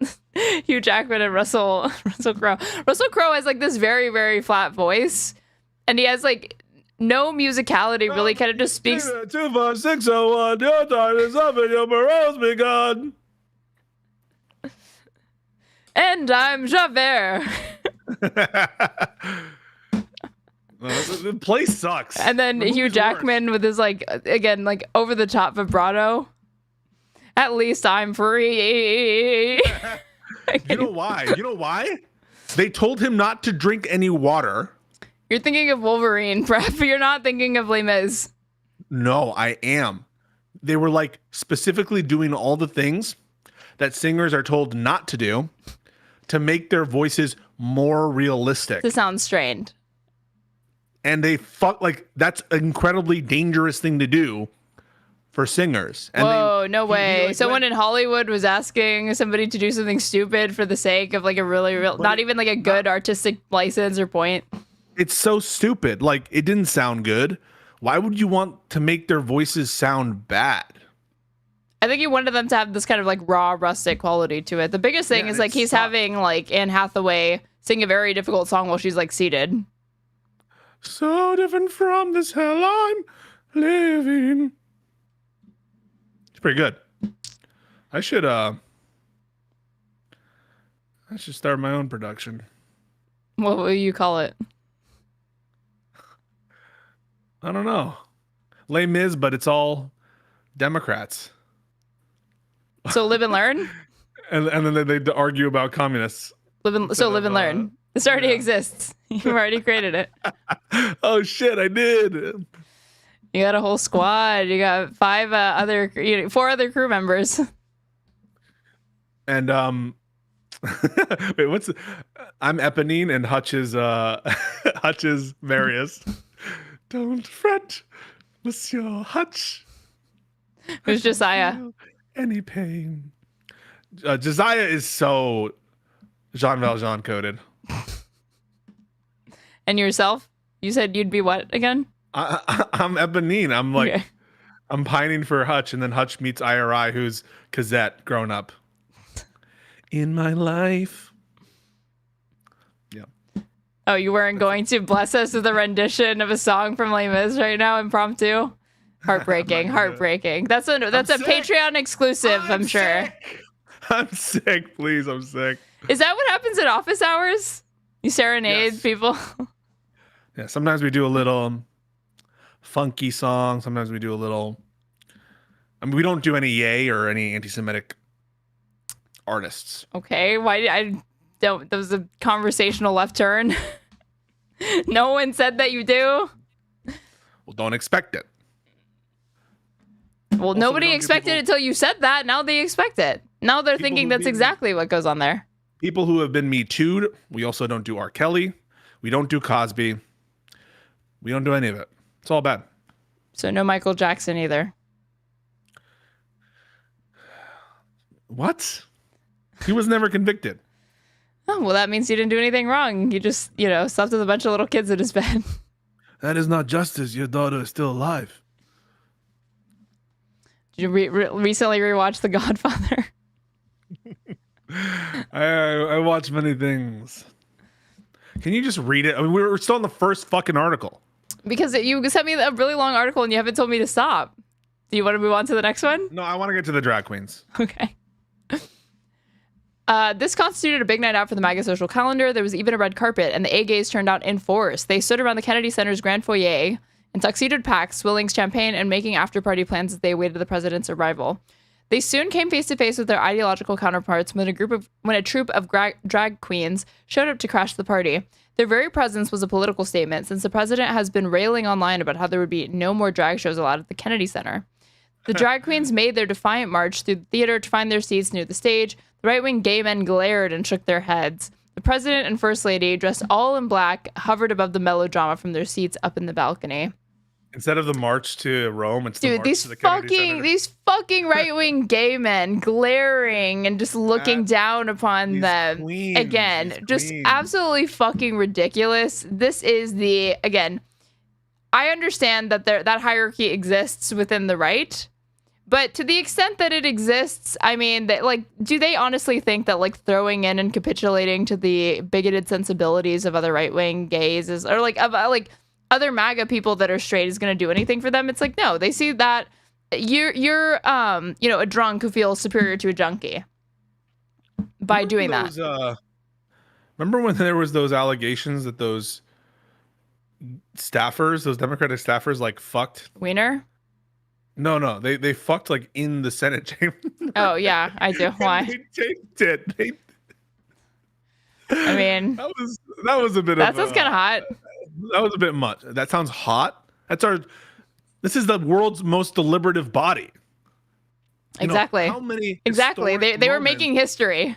Hugh Jackman and Russell Crowe. Russell Crowe has like this very, very flat voice, and he has like no musicality, really kind of just speaks. 25601, your time is up and your parole's begun. And I'm Javert. The place sucks. And then Hugh Jackman with his like again like over the top vibrato. At least I'm free. You know why? You know why? They told him not to drink any water. You're thinking of Wolverine, prep. You're not thinking of Les Mis. No, I am. They were like specifically doing all the things that singers are told not to do to make their voices more realistic. To sound strained. And they like that's an incredibly dangerous thing to do for singers. And whoa, no way. Like, someone in Hollywood was asking somebody to do something stupid for the sake of like a really real, not even like a good artistic license or point. It's so stupid. Like it didn't sound good. Why would you want to make their voices sound bad? I think he wanted them to have this kind of like raw, rustic quality to it. The biggest thing is like he's having like Anne Hathaway sing a very difficult song while she's like seated. So different from this hell I'm living. It's pretty good. I should start my own production. What will you call it? I don't know. Les Mis, but it's all Democrats. So Live and Learn? and then they argue about communists. Live and Learn. This already exists. You've already created it. Oh shit, I did. You got a whole squad. You got 4 other crew members. And wait, I'm Eponine and Hutch is Marius. Don't fret, Monsieur Hutch. Who's Josiah? Any pain. Josiah is so Jean Valjean coded. And yourself? You said you'd be what again? I'm Eponine. I'm like, okay. I'm pining for Hutch, and then Hutch meets IRI, who's Cosette grown up. In my life. Yeah. Oh, you weren't going to bless us with a rendition of a song from Les Mis right now, impromptu? Heartbreaking, heartbreaking. That's a Patreon exclusive, I'm sure. I'm sick, please. I'm sick. Is that what happens at office hours? You serenade people? Yeah, sometimes we do a little funky song. Sometimes we do a little... I mean, we don't do any Ye or any anti-Semitic artists. Okay, why I don't... That was a conversational left turn. No one said that you do? Well, don't expect it. Well, also, nobody expected it until you said that. Now they expect it. Now they're thinking that's exactly what goes on there. People who have been Me Too'd. We also don't do R. Kelly. We don't do Cosby. We don't do any of it. It's all bad. So no Michael Jackson either. What? He was never convicted. Oh, well, that means he didn't do anything wrong. He just, slept with a bunch of little kids in his bed. That is not justice. Your daughter is still alive. Did you recently rewatch The Godfather? I watch many things. Can you just read it? I mean, we're still on the first fucking article. Because you sent me a really long article and you haven't told me to stop. Do you want to move on to the next one? No, I want to get to the drag queens. Okay. This constituted a big night out for the Maga social calendar. There was even a red carpet, and the A-gays turned out in force. They stood around the Kennedy Center's grand foyer in tuxedoed packs, swilling champagne and making after-party plans as they awaited the president's arrival. They soon came face-to-face with their ideological counterparts when a troupe of drag queens showed up to crash the party. Their very presence was a political statement, since the president has been railing online about how there would be no more drag shows allowed at the Kennedy Center. The drag queens made their defiant march through the theater to find their seats near the stage. The right-wing gay men glared and shook their heads. The president and first lady, dressed all in black, hovered above the melodrama from their seats up in the balcony. Instead of the march to Rome, it's the march to the Kennedy Center. These fucking right-wing gay men glaring and just looking down upon them. Queens, again, just absolutely fucking ridiculous. This is again, I understand that that hierarchy exists within the right, but to the extent that it exists, I mean, do they honestly think that throwing in and capitulating to the bigoted sensibilities of other right-wing gays is, or of other MAGA people that are straight is going to do anything for them. It's like, no, they see that you're a drunk who feels superior to a junkie by doing that. Remember when there was those allegations that those staffers, those Democratic staffers, like fucked Wiener? No, they fucked like in the Senate chamber. Oh yeah, I do. Why? They taped it. I mean, that was a bit. That sounds kind of hot. That was a bit much. That sounds hot. This is the world's most deliberative body. Exactly. How many? Exactly. They were making history.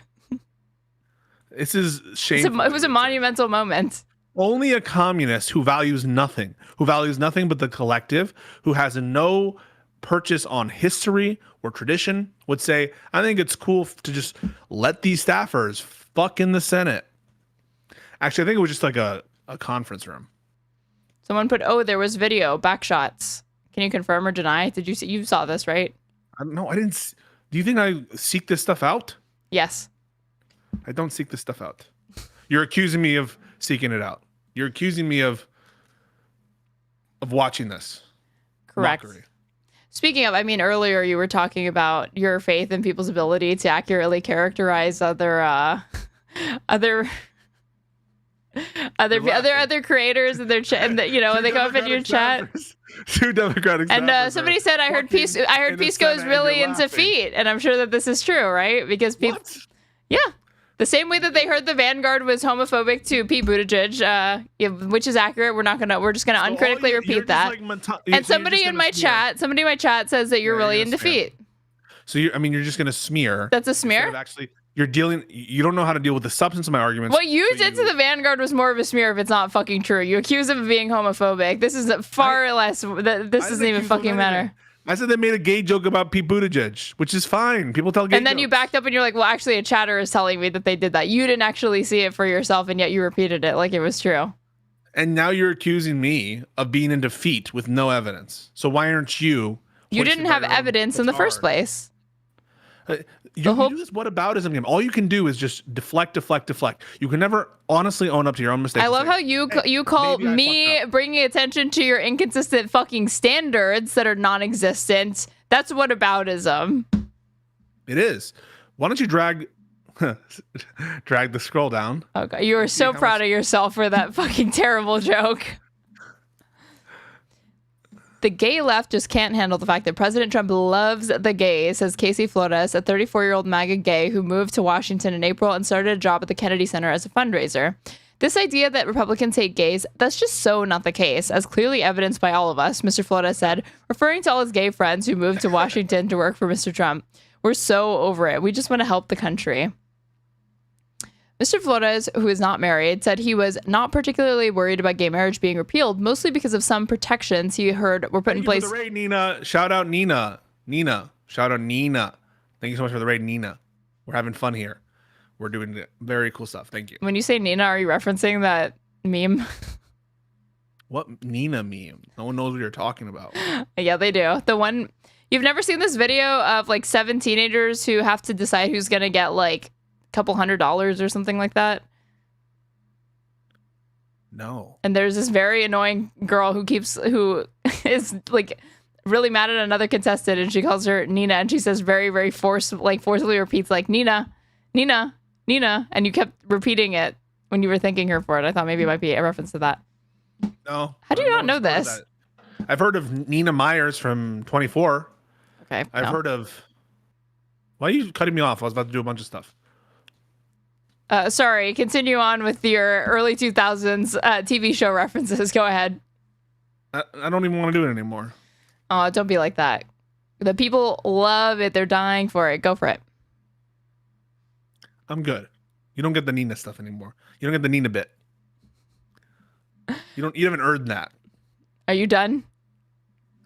This is shameful. It was a monumental moment. Only a communist who values nothing but the collective, who has no purchase on history or tradition, would say, I think it's cool to just let these staffers fuck in the Senate. Actually, I think it was just like a conference room. Someone put, there was video, back shots. Can you confirm or deny? Did you see? You saw this, right? I don't know. I didn't. Do you think I seek this stuff out? Yes. I don't seek this stuff out. You're accusing me of seeking it out. You're accusing me of watching this. Correct. Mockery. Speaking of, earlier you were talking about your faith in people's ability to accurately characterize other creators and their chat, and when they come up in your chat. Two Democratic and somebody said, I heard Pisco is really into feet, and I'm sure that this is true, right? Because people, yeah. The same way that they heard the Vanguard was homophobic to Pete Buttigieg, which is accurate. We're just gonna uncritically repeat that. And somebody in my chat says that you're really into feet. So you're just gonna smear. That's a smear. Actually, you don't know how to deal with the substance of my arguments. What you did to the Vanguard was more of a smear if it's not fucking true. You accuse them of being homophobic. This is far less. This doesn't even fucking matter. I said they made a gay joke about Pete Buttigieg, which is fine. People tell gay jokes. And then you backed up and you're like, well, actually, a chatter is telling me that they did that. You didn't actually see it for yourself, and yet you repeated it like it was true. And now you're accusing me of being into feet with no evidence. So why aren't you? You didn't have evidence in the first place. You do this whataboutism game. All you can do is just deflect. You can never honestly own up to your own mistakes. I love how you call me bringing attention to your inconsistent fucking standards that are non-existent. That's whataboutism. It is. Why don't you drag the scroll down? Okay, you are so proud of yourself for that fucking terrible joke. The gay left just can't handle the fact that President Trump loves the gays, says Casey Flores, a 34-year-old MAGA gay who moved to Washington in April and started a job at the Kennedy Center as a fundraiser. This idea that Republicans hate gays, that's just so not the case, as clearly evidenced by all of us, Mr. Flores said, referring to all his gay friends who moved to Washington to work for Mr. Trump. We're so over it. We just want to help the country. Mr. Flores, who is not married, said he was not particularly worried about gay marriage being repealed, mostly because of some protections he heard were put in place. Thank you for the raid, Nina. Shout out Nina. Shout out Nina. Thank you so much for the raid, Nina. We're having fun here. We're doing very cool stuff. Thank you. When you say Nina, are you referencing that meme? What Nina meme? No one knows what you're talking about. Yeah, they do. The one, you've never seen this video of like 7 teenagers who have to decide who's going to get like couple $100 or something like that? No. And there's this very annoying girl who is like really mad at another contestant, and she calls her Nina, and she says very forcefully repeats like Nina, Nina, Nina, and you kept repeating it when you were thanking her for it. I thought maybe it might be a reference to that. No. How do you not know this? I've heard of Nina Myers from 24. Okay. I've heard of. Why are you cutting me off? I was about to do a bunch of stuff. Sorry, continue on with your early 2000s TV show references. Go ahead. I don't even want to do it anymore. Oh, don't be like that. The people love it. They're dying for it. Go for it. I'm good. You don't get the Nina stuff anymore. You don't get the Nina bit. You haven't earned that. Are you done?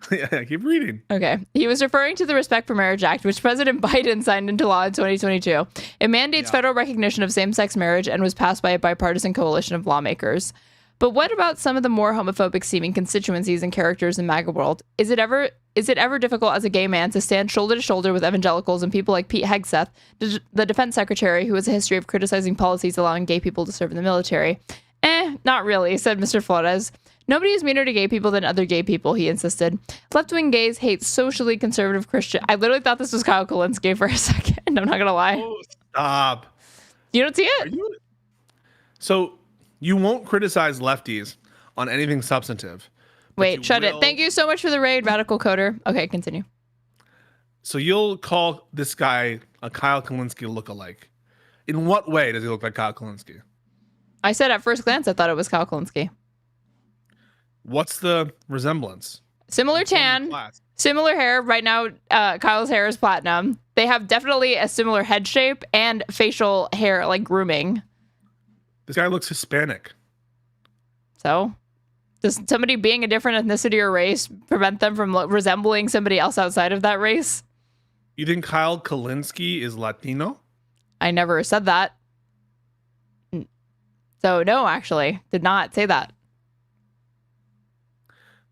Yeah, keep reading. Okay. He was referring to the Respect for Marriage Act, which President Biden signed into law in 2022. It mandates federal recognition of same-sex marriage and was passed by a bipartisan coalition of lawmakers. But what about some of the more homophobic-seeming constituencies and characters in MAGA world? Is it ever difficult as a gay man to stand shoulder to shoulder with evangelicals and people like Pete Hegseth, the defense secretary, who has a history of criticizing policies allowing gay people to serve in the military? Not really, said Mr. Flores. Nobody is meaner to gay people than other gay people, he insisted. Left-wing gays hate socially conservative Christian. I literally thought this was Kyle Kulinski for a second. I'm not going to lie. Oh, stop. You don't see it? So you won't criticize lefties on anything substantive. Wait, shut it. Thank you so much for the raid, Radical Coder. Okay, continue. So you'll call this guy a Kyle Kulinski lookalike. In what way does he look like Kyle Kulinski? I said at first glance, I thought it was Kyle Kulinski. What's the resemblance? Similar tan, similar hair. Right now, Kyle's hair is platinum. They have definitely a similar head shape and facial hair, like grooming. This guy looks Hispanic. So, does somebody being a different ethnicity or race prevent them from resembling somebody else outside of that race? You think Kyle Kulinski is Latino? I never said that. So, no, actually, did not say that.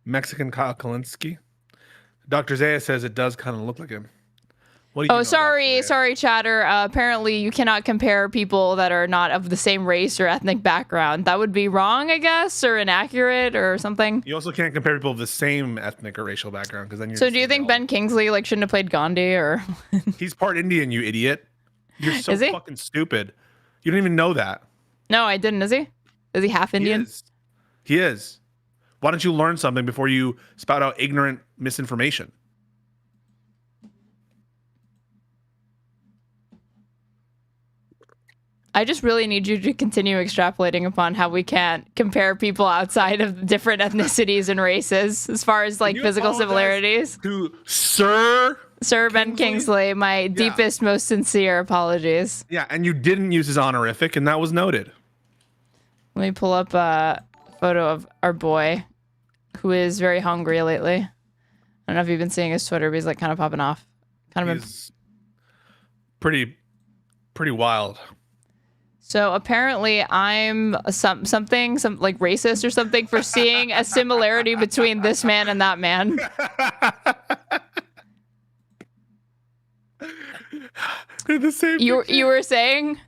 Mexican Kyle Kulinski? Dr. Zaya says it does kind of look like him. What do you know, sorry, chatter. Apparently, you cannot compare people that are not of the same race or ethnic background. That would be wrong, I guess, or inaccurate or something. You also can't compare people of the same ethnic or racial background because then you're. So, do you think Ben Kingsley shouldn't have played Gandhi or? He's part Indian, you idiot. You're so Is he? fucking stupid. You don't even know that. No, I didn't. Is he? Is he half Indian? He is. Why don't you learn something before you spout out ignorant misinformation? I just really need you to continue extrapolating upon how we can't compare people outside of different ethnicities and races as far as physical similarities. To Sir Ben Kingsley, my deepest, most sincere apologies. Yeah, and you didn't use his honorific, and that was noted. Let me pull up a photo of our boy, who is very hungry lately. I don't know if you've been seeing his Twitter, but he's kind of popping off. He's pretty wild. So apparently I'm some racist or something for seeing a similarity between this man and that man. They're the same. You were saying?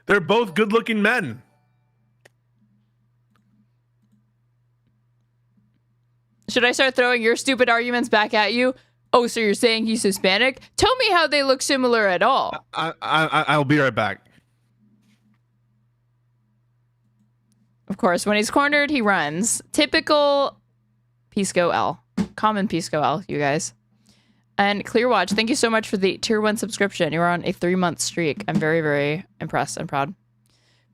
They're both good-looking men. Should I start throwing your stupid arguments back at you? Oh, so you're saying he's Hispanic? Tell me how they look similar at all. I'll be right back. Of course, when he's cornered, he runs. Typical Pisco L. Common Pisco L, you guys. And Clearwatch, thank you so much for the tier 1 subscription. You're on a 3-month streak. I'm very, very impressed and proud.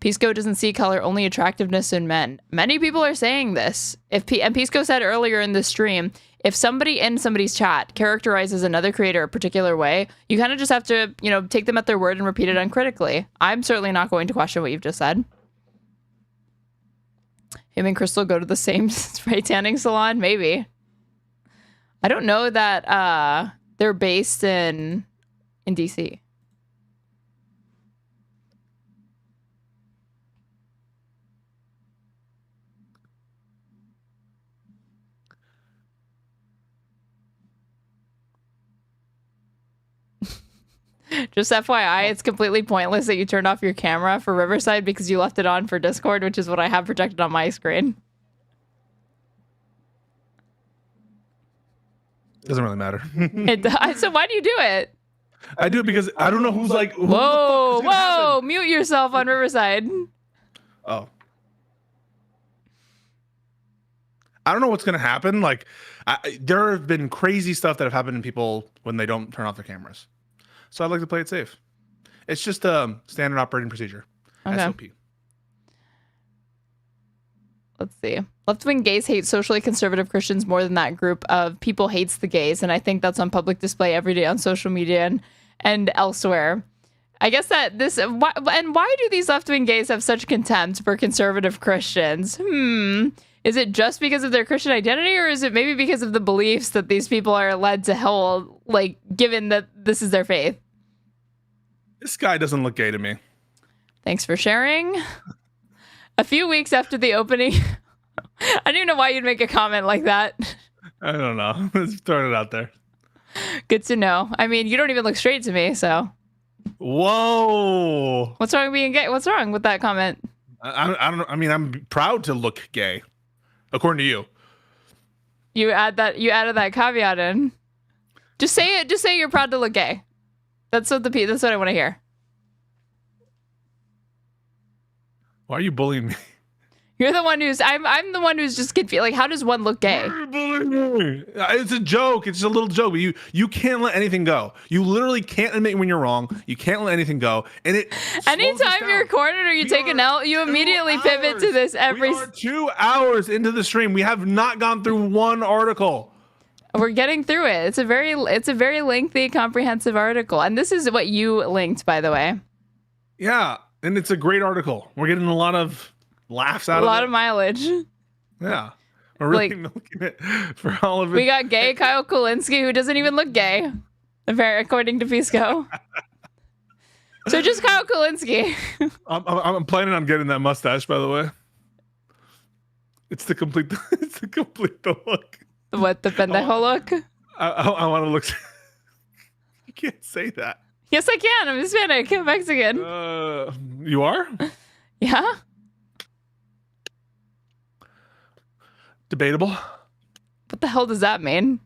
Pisco doesn't see color, only attractiveness in men. Many people are saying this. And Pisco said earlier in the stream, if somebody in somebody's chat characterizes another creator a particular way, you kind of just have to, take them at their word and repeat it uncritically. I'm certainly not going to question what you've just said. Him and Crystal go to the same spray tanning salon? Maybe. I don't know that they're based in DC. Just FYI, it's completely pointless that you turned off your camera for Riverside because you left it on for Discord, which is what I have projected on my screen. Doesn't really matter. So why do you do it? I do it because I don't know who's like, whoa, mute yourself on Riverside. Oh. I don't know what's going to happen. There have been crazy stuff that have happened to people when they don't turn off their cameras. So I'd like to play it safe. It's just a standard operating procedure. Okay. SOP. Let's see. Left-wing gays hate socially conservative Christians more than that group of people hates the gays. And I think that's on public display every day on social media and elsewhere. I guess that why do these left-wing gays have such contempt for conservative Christians? Is it just because of their Christian identity, or is it maybe because of the beliefs that these people are led to hold, given that this is their faith? This guy doesn't look gay to me. Thanks for sharing. A few weeks after the opening, I don't even know why you'd make a comment like that. I don't know. Just throwing it out there. Good to know. I mean, you don't even look straight to me, so. Whoa. What's wrong with being gay? What's wrong with that comment? I don't know. I mean, I'm proud to look gay, according to you. You added that caveat in. Just say it. Just say you're proud to look gay. That's what I want to hear. Why are you bullying me? You're the one who's I'm the one who's just confused. Like, how does one look gay? Why are you bullying me? It's a joke. It's just a little joke. But you can't let anything go. You literally can't admit when you're wrong. You can't let anything go. And it anytime you're cornered or you take an L, you immediately pivot to this every. We are 2 hours into the stream. We have not gone through one article. We're getting through it. It's a very lengthy, comprehensive article, and this is what you linked, by the way. Yeah, and it's a great article. We're getting a lot of laughs out of it. A lot of mileage. Yeah. We're really milking it for all of it. We got gay Kyle Kulinski, who doesn't even look gay, according to Pisco. So just Kyle Kulinski. I'm planning on getting that mustache, by the way. It's the complete the look. What, the pendejo look? I want to look. You can't say that. Yes, I can. I'm Hispanic. I'm Mexican. You are? Yeah. Debatable. What the hell does that mean?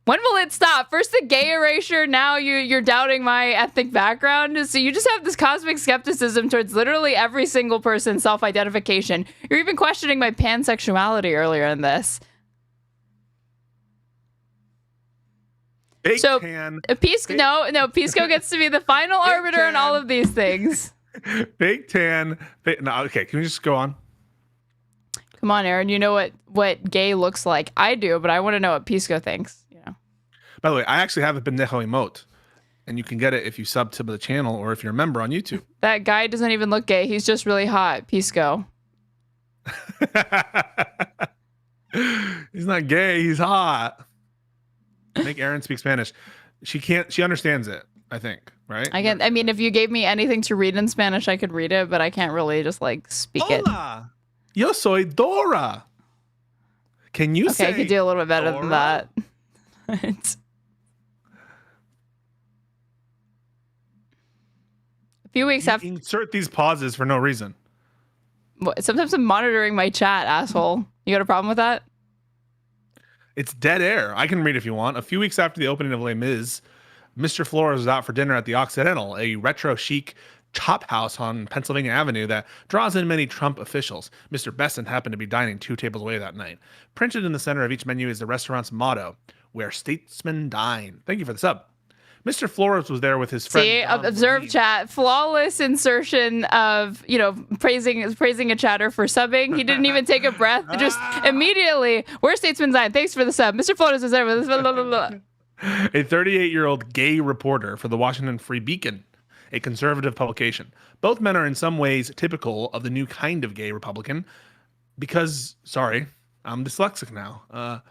When will it stop? First the gay erasure, now you're doubting my ethnic background. So you just have this cosmic skepticism towards literally every single person's self-identification. You're even questioning my pansexuality earlier in this. Pisco gets to be the final arbiter in all of these things. Fake tan. No, okay, can we just go on? Come on, Aaron. You know what gay looks like. I do, but I want to know what Pisco thinks. You know. By the way, I actually have a pendejo emote, and you can get it if you sub to the channel or if you're a member on YouTube. That guy doesn't even look gay. He's just really hot. Pisco. He's not gay. He's hot. Make Aaron speak Spanish. She understands it, I think, right? I mean, if you gave me anything to read in Spanish, I could read it, but I can't really just like speak Hola. Yo soy Dora. Can you say I could do a little bit better Dora? than that. A few weeks after. Insert these pauses for no reason. Sometimes I'm monitoring my chat, asshole. You got a problem with that? It's dead air. I can read if you want. A few weeks after the opening of Les Mis, Mr. Flores was out for dinner at the Occidental, a retro chic chop house on Pennsylvania Avenue that draws in many Trump officials. Mr. Besson happened to be dining 2 tables away that night. Printed in the center of each menu is the restaurant's motto, "Where statesmen dine." Thank you for the sub. Mr. Flores was there with his friend. See, observe chat. Flawless insertion of, praising a chatter for subbing. He didn't even take a breath. Just immediately, where statesmen dine. Thanks for the sub. Mr. Flores was there with us. A 38-year-old gay reporter for the Washington Free Beacon, a conservative publication. Both men are in some ways typical of the new kind of gay Republican because, sorry, I'm dyslexic now.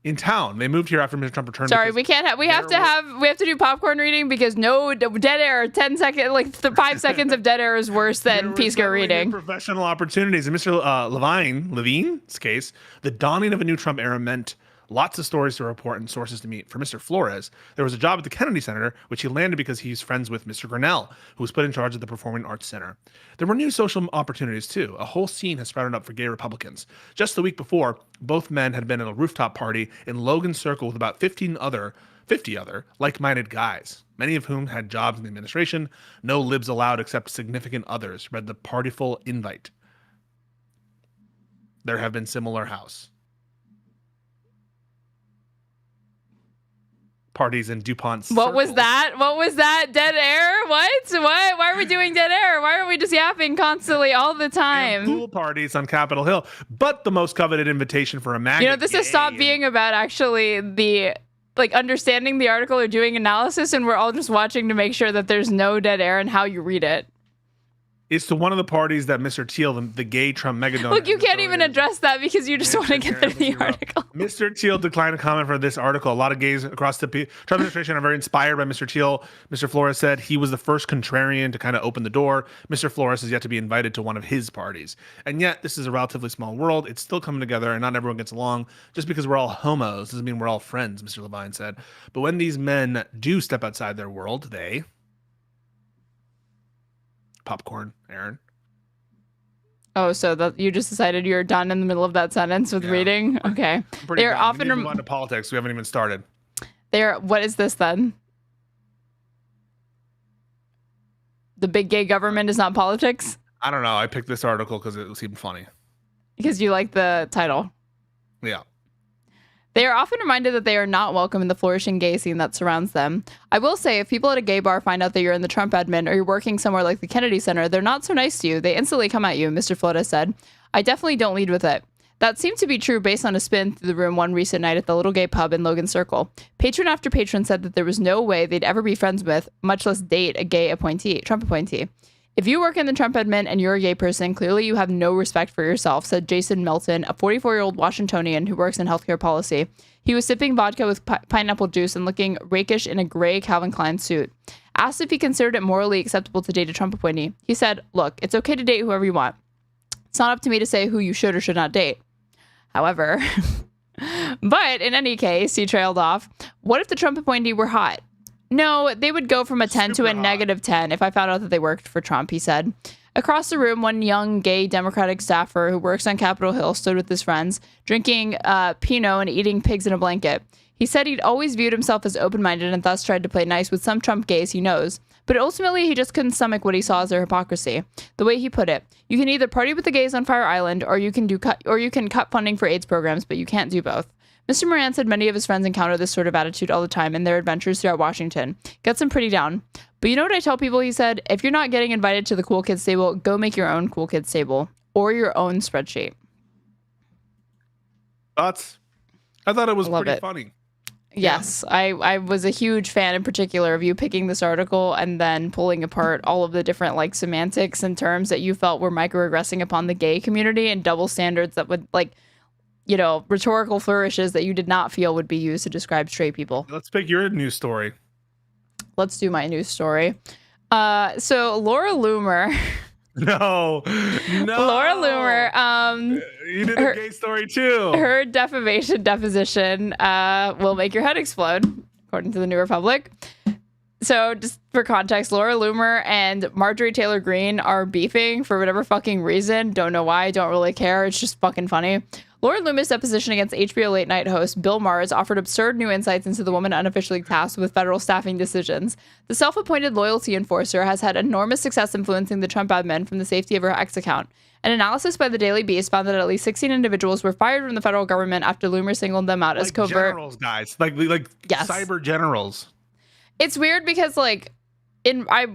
In town, they moved here after Mr. Trump returned. Sorry, we can't have. We have to do popcorn reading because no dead air. 10 seconds, like 5 seconds of dead air is worse than Pisco reading. Professional opportunities. In Mr. Levine's case, the dawning of a new Trump era meant lots of stories to report and sources to meet. For Mr. Flores, there was a job at the Kennedy Center, which he landed because he's friends with Mr. Grinnell, who was put in charge of the Performing Arts Center. There were new social opportunities, too. A whole scene has sprouted up for gay Republicans. Just the week before, both men had been at a rooftop party in Logan Circle with about 50 other like-minded guys, many of whom had jobs in the administration. No libs allowed except significant others, read the partyful invite. There have been similar house parties in DuPont Circle. What was that? What was that? Dead air? What? Why are we doing dead air? Why are we just yapping constantly all the time? Pool parties on Capitol Hill, but the most coveted invitation for a maggot. This has stopped being about actually the understanding the article or doing analysis, and we're all just watching to make sure that there's no dead air and how you read it. It's to one of the parties that Mr. Teal, the gay Trump megadon. Look, you can't even address that because you just want to get through the article. Mr. Teal declined to comment for this article. A lot of gays across the Trump administration are very inspired by Mr. Teal. Mr. Flores said he was the first contrarian to kind of open the door. Mr. Flores has yet to be invited to one of his parties. And yet, this is a relatively small world. It's still coming together, and not everyone gets along. Just because we're all homos doesn't mean we're all friends, Mr. Levine said. But when these men do step outside their world, they popcorn, Aaron. Oh, so that you just decided you're done in the middle of that sentence with reading? Okay. They're often move on to politics. We haven't even started. What is this then? The big gay government is not politics? I don't know. I picked this article because it seemed funny. Because you like the title. Yeah. They are often reminded that they are not welcome in the flourishing gay scene that surrounds them. I will say, if people at a gay bar find out that you're in the Trump admin or you're working somewhere like the Kennedy Center, they're not so nice to you. They instantly come at you, Mr. Flota said. I definitely don't lead with it. That seemed to be true based on a spin through the room one recent night at the little gay pub in Logan Circle. Patron after patron said that there was no way they'd ever be friends with, much less date, a gay Trump appointee. If you work in the Trump admin and you're a gay person, clearly you have no respect for yourself, said Jason Melton, a 44-year-old Washingtonian who works in healthcare policy. He was sipping vodka with pineapple juice and looking rakish in a gray Calvin Klein suit. Asked if he considered it morally acceptable to date a Trump appointee, he said, look, it's okay to date whoever you want. It's not up to me to say who you should or should not date. However, but in any case, he trailed off, what if the Trump appointee were hot? No, they would go from a 10 to a negative 10 if I found out that they worked for Trump, he said. Across the room, one young gay Democratic staffer who works on Capitol Hill stood with his friends, drinking Pinot and eating pigs in a blanket. He said he'd always viewed himself as open-minded and thus tried to play nice with some Trump gays he knows. But ultimately, he just couldn't stomach what he saw as their hypocrisy. The way he put it, you can either party with the gays on Fire Island or you can cut funding for AIDS programs, but you can't do both. Mr. Moran said many of his friends encounter this sort of attitude all the time in their adventures throughout Washington. Gets them pretty down. But you know what I tell people, he said? If you're not getting invited to the cool kids table, go make your own cool kids table or your own spreadsheet. Thoughts? I thought it was pretty funny. Yes, I was a huge fan in particular of you picking this article and then pulling apart all of the different like semantics and terms that you felt were microaggressing upon the gay community and double standards that would like, you know, rhetorical flourishes that you did not feel would be used to describe straight people. Let's pick your news story. Let's do my news story. So Laura Loomer. No. Laura Loomer. You did a gay story too. Her defamation deposition will make your head explode, according to the New Republic. So just for context, Laura Loomer and Marjorie Taylor Greene are beefing for whatever fucking reason. Don't know why. Don't really care. It's just fucking funny. Laura Loomer's deposition against HBO late night host Bill Maher offered absurd new insights into the woman unofficially tasked with federal staffing decisions. The self-appointed loyalty enforcer has had enormous success influencing the Trump admin from the safety of her X account. An analysis by the Daily Beast found that at least 16 individuals were fired from the federal government after Loomer singled them out as covert generals, guys, like yes. Cyber generals. It's weird because like I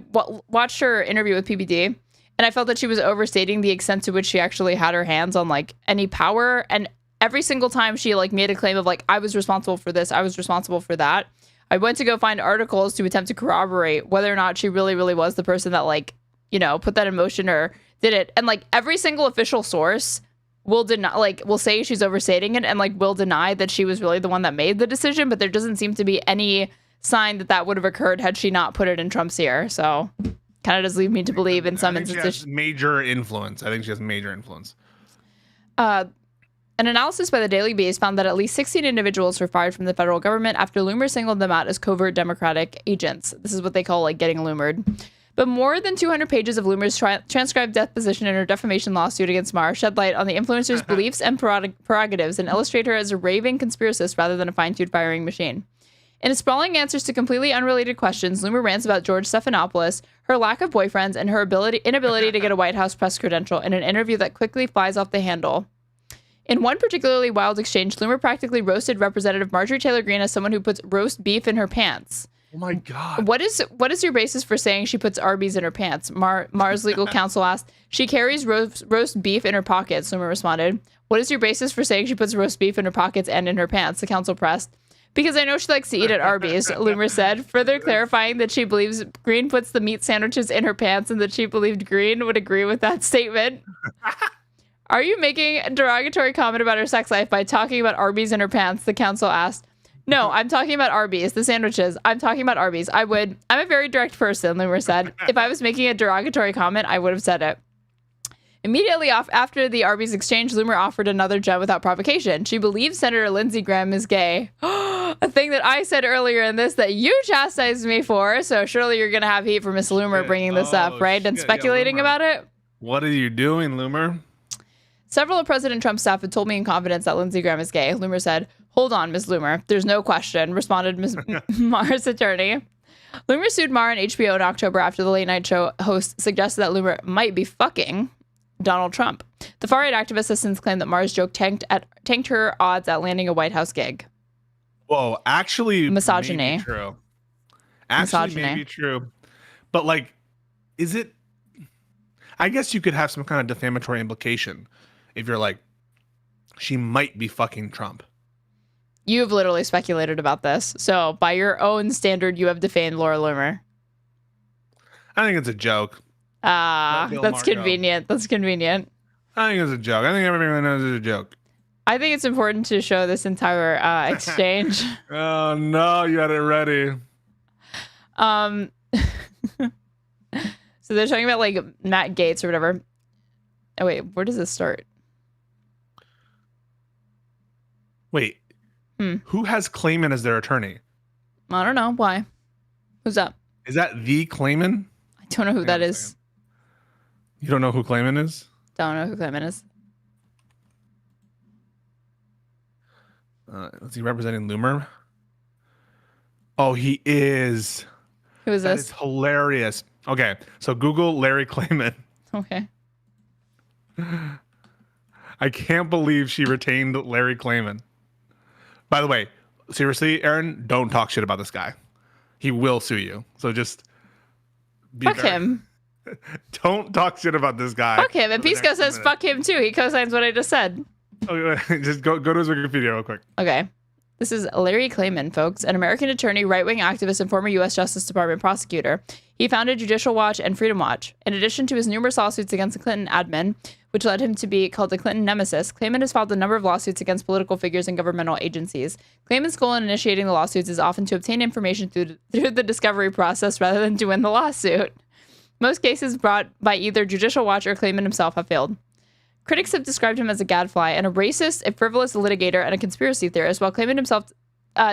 watched her interview with PBD. And I felt that she was overstating the extent to which she actually had her hands on like any power. And every single time she like made a claim of like, I was responsible for this, I was responsible for that, I went to go find articles to attempt to corroborate whether or not she really was the person that like, you know, put that in motion or did it. And like every single official source will deny, like will say she's overstating it and like will deny that she was really the one that made the decision. But there doesn't seem to be any sign that would have occurred had she not put it in Trump's ear. So kind of does lead me to believe in some instances. She has major influence. I think she has major influence. An analysis by the Daily Beast found that at least 16 individuals were fired from the federal government after Loomer singled them out as covert Democratic agents. This is what they call like getting Loomered. But more than 200 pages of Loomer's transcribed deposition in her defamation lawsuit against Maher shed light on the influencer's beliefs and prerogatives and illustrate her as a raving conspiracist rather than a fine-tuned firing machine. In his sprawling answers to completely unrelated questions, Loomer rants about George Stephanopoulos, her lack of boyfriends, and her inability to get a White House press credential in an interview that quickly flies off the handle. In one particularly wild exchange, Loomer practically roasted Representative Marjorie Taylor Greene as someone who puts roast beef in her pants. Oh my God. What is your basis for saying she puts Arby's in her pants? Maher's legal counsel asked. She carries roast beef in her pockets, Loomer responded. What is your basis for saying she puts roast beef in her pockets and in her pants? The counsel pressed. Because I know she likes to eat at Arby's, Loomer said, further clarifying that she believes Greene puts the meat sandwiches in her pants and that she believed Greene would agree with that statement. Are you making a derogatory comment about her sex life by talking about Arby's in her pants? The counsel asked. No, I'm talking about Arby's, the sandwiches. I'm talking about Arby's. I'm a very direct person, Loomer said. If I was making a derogatory comment, I would have said it. Immediately after the Arby's exchange, Loomer offered another gem without provocation. She believes Senator Lindsey Graham is gay. A thing that I said earlier in this that you chastised me for. So surely you're going to have heat for Miss Loomer bringing this up, right? And speculating about it. What are you doing, Loomer? Several of President Trump's staff had told me in confidence that Lindsey Graham is gay. Loomer said, "Hold on, Ms. Loomer. There's no question," responded Ms. Maher's attorney. Loomer sued Maher and HBO in October after the late night show host suggested that Loomer might be fucking Donald Trump. The far-right activist has since claimed that Maher's joke tanked her odds at landing a White House gig. Whoa, actually, misogyny. Maybe true. Actually, maybe true. But like, is it? I guess you could have some kind of defamatory implication if you're like, she might be fucking Trump. You've literally speculated about this. So by your own standard, you have defamed Laura Loomer. I think it's a joke. That's convenient. That's convenient. I think it's a joke. I think everybody knows it's a joke. I think it's important to show this entire exchange. Oh no, you had it ready. So they're talking about like Matt Gaetz or whatever. Oh wait, where does this start? Wait, who has Clayman as their attorney? I don't know. Why? Who's that? Is that the Clayman? I don't know who that is. You don't know who Clayman is? Don't know who Clayman is. Is he representing Loomer? Oh, he is. Who is this? It's hilarious. Okay, so Google Larry Clayman. Okay. I can't believe she retained Larry Clayman. By the way, seriously, Aaron, don't talk shit about this guy. He will sue you. So just fuck him. Don't talk shit about this guy. Fuck him. And Pisco says fuck him too. He co-signs what I just said. Okay, just go to his Wikipedia real quick. Okay. This is Larry Clayman, folks, an American attorney, right-wing activist, and former U.S. Justice Department prosecutor. He founded Judicial Watch and Freedom Watch. In addition to his numerous lawsuits against the Clinton admin, which led him to be called the Clinton nemesis, Clayman has filed a number of lawsuits against political figures and governmental agencies. Clayman's goal in initiating the lawsuits is often to obtain information through the discovery process rather than to win the lawsuit. Most cases brought by either Judicial Watch or Clayman himself have failed. Critics have described him as a gadfly and a racist, a frivolous litigator, and a conspiracy theorist, while Clayman himself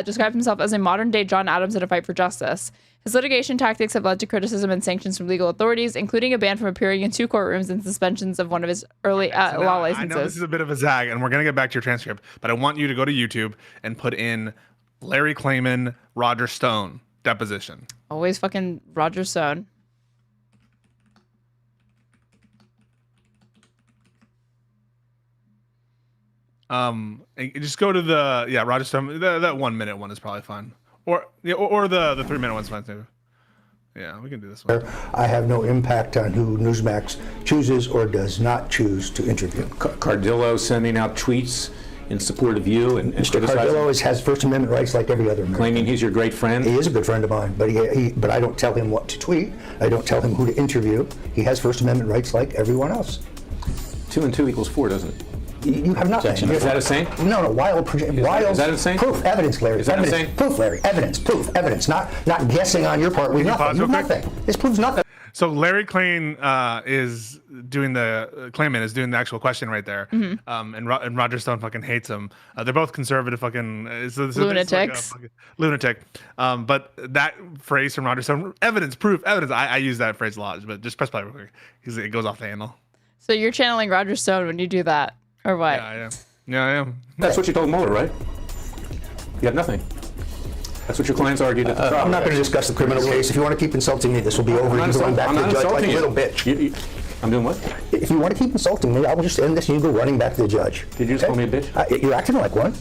described himself as a modern-day John Adams in a fight for justice. His litigation tactics have led to criticism and sanctions from legal authorities, including a ban from appearing in 2 courtrooms and suspensions of one of his early law licenses. I know this is a bit of a zag, and we're going to get back to your transcript, but I want you to go to YouTube and put in Larry Clayman, Roger Stone deposition. Always fucking Roger Stone. Just go to the Roger Stone. That 1 minute one is probably fine, or the 3 minute one's fine too. Yeah, we can do this one. I have no impact on who Newsmax chooses or does not choose to interview. Cardillo sending out tweets in support of you and Mr. Cardillo has First Amendment rights like every other American. Claiming he's your great friend. He is a good friend of mine, but but I don't tell him what to tweet. I don't tell him who to interview. He has First Amendment rights like everyone else. 2 and 2 equals 4, doesn't it? You have nothing. Is that insane? No, wild. Is that insane? Proof, evidence, Larry. Is that evidence, insane? proof, Larry. Evidence, proof, evidence. Not guessing on your part with nothing. You have nothing. This proves nothing. So Larry Clayman is doing the actual question right there, and Roger Stone fucking hates him. They're both conservative fucking lunatics. Like lunatic. But that phrase from Roger Stone, evidence, proof, evidence. I use that phrase a lot, but just press play real quick because it goes off the handle. So you're channeling Roger Stone when you do that. Or what? Yeah, I am. That's what you told Mueller, right? You have nothing. That's what your clients argued at the trial. I'm not going to discuss the criminal case. If you want to keep insulting me, this will be over. You're going back to the judge like a little bitch. I'm doing what? If you want to keep insulting me, I will just end this and you go running back to the judge. Did you just call me a bitch? You're acting like one.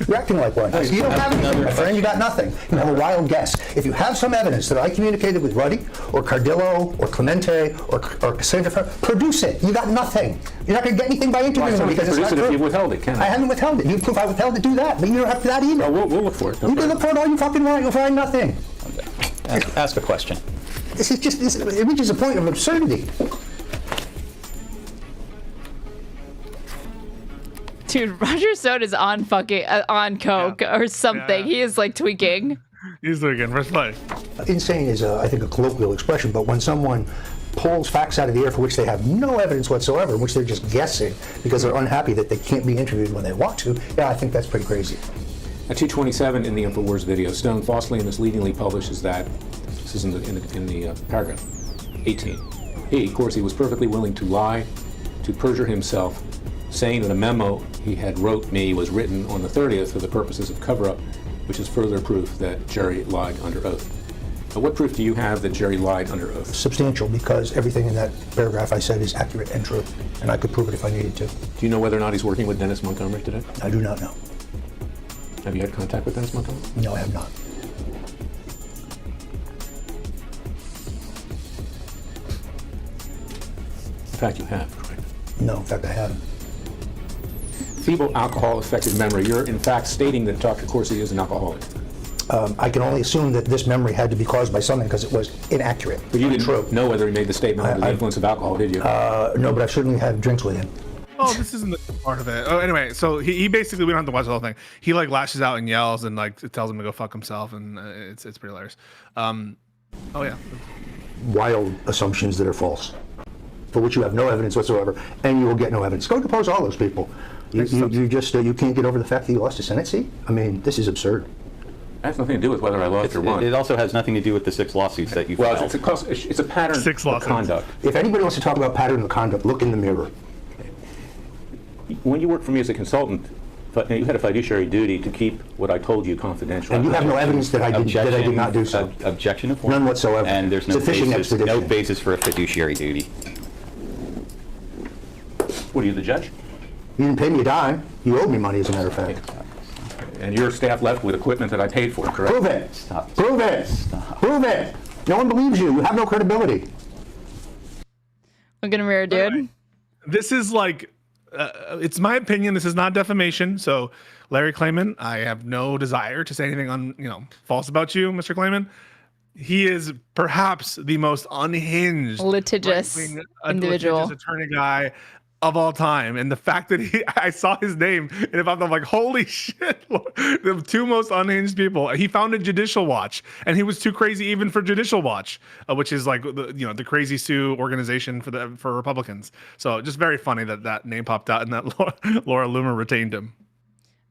You're acting like one. You don't have anything, my friend. You got nothing. You have a wild guess. If you have some evidence that I communicated with Ruddy or Cardillo or Clemente or Cassandra, produce it. You got nothing. You're not going to get anything by interviewing me because it's not true. If you withheld it, can I? I haven't withheld it. You prove I withheld it. Do that. But you don't have that either. No, we'll look for it. You can look for it all you fucking want. You'll find nothing. Ask a question. This is just. It reaches a point of absurdity. Dude, Roger Stone is on fucking on coke or something. He is like tweaking. He's tweaking. Press play. Insane is, I think, a colloquial expression, but when someone pulls facts out of the air for which they have no evidence whatsoever, in which they're just guessing because they're unhappy that they can't be interviewed when they want to, yeah, I think that's pretty crazy. At 227 in the InfoWars video, Stone falsely and misleadingly publishes that, this is in the paragraph 18. He, Corsi, was perfectly willing to lie, to perjure himself, saying that a memo he had wrote me was written on the 30th for the purposes of cover-up, which is further proof that Jerry lied under oath. Now, what proof do you have that Jerry lied under oath? Substantial, because everything in that paragraph I said is accurate and true, and I could prove it if I needed to. Do you know whether or not he's working with Dennis Montgomery today? I do not know. Have you had contact with Dennis Montgomery? No, I have not. In fact, you have, correct? No, in fact, I haven't. Feeble alcohol-affected memory. You're, in fact, stating that Dr. Corsi is an alcoholic. I can only assume that this memory had to be caused by something because it was inaccurate. But you didn't true. know whether he made the statement under the influence of alcohol, did you? No, but I certainly had drinks with him. Oh, this isn't the part of it. Oh, anyway, so he basically, we don't have to watch the whole thing. He like lashes out and yells and like tells him to go fuck himself, and it's pretty hilarious. Oh yeah. Wild assumptions that are false, for which you have no evidence whatsoever, and you will get no evidence. Go depose all those people. You just you can't get over the fact that you lost a Senate seat. I mean, this is absurd. That has nothing to do with whether I lost or won. It also has nothing to do with the 6 lawsuits that you filed. Well, it's a pattern of conduct. If anybody wants to talk about pattern of conduct, look in the mirror. When you worked for me as a consultant, you had a fiduciary duty to keep what I told you confidential. And you have no evidence that I did not do so. Objection of form. None whatsoever. And there's no basis for a fiduciary duty. What, are you the judge? You didn't pay me a dime. You owed me money, as a matter of fact. And your staff left with equipment that I paid for, correct? Prove it. Stop. Prove it. Stop. Prove it. No one believes you. You have no credibility. Look in the mirror, dude. This is like, it's my opinion. This is not defamation. So, Larry Klayman, I have no desire to say anything false about you, Mr. Klayman. He is perhaps the most unhinged, litigious individual, litigious attorney guy of all time. And the fact that I saw his name and I'm like, holy shit, the two most unhinged people. He founded Judicial Watch, and he was too crazy even for Judicial Watch, which is like the Crazy Sue organization for Republicans. So just very funny that name popped out and that Laura Loomer retained him.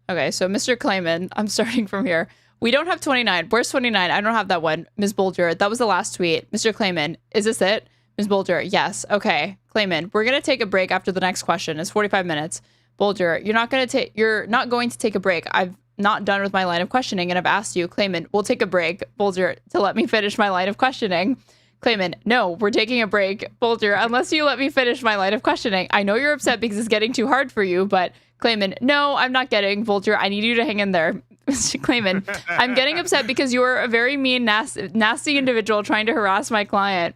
Okay, so Mr. Klayman, I'm starting from here. We don't have 29. Where's 29? I don't have that one. Ms. Bolger, that was the last tweet. Mr. Klayman, is this it? Ms. Bolger, yes. Okay. Klayman, we're going to take a break after the next question. It's 45 minutes. Bolger, you're not going to take a break. I've not done with my line of questioning, and I've asked you, Klayman, we'll take a break, Bolger, to let me finish my line of questioning. Klayman, no, we're taking a break, Bolger, unless you let me finish my line of questioning. I know you're upset because it's getting too hard for you, but Klayman, no, I'm not getting. Bolger, I need you to hang in there. Mr. Klayman, I'm getting upset because you are a very mean, nasty individual trying to harass my client.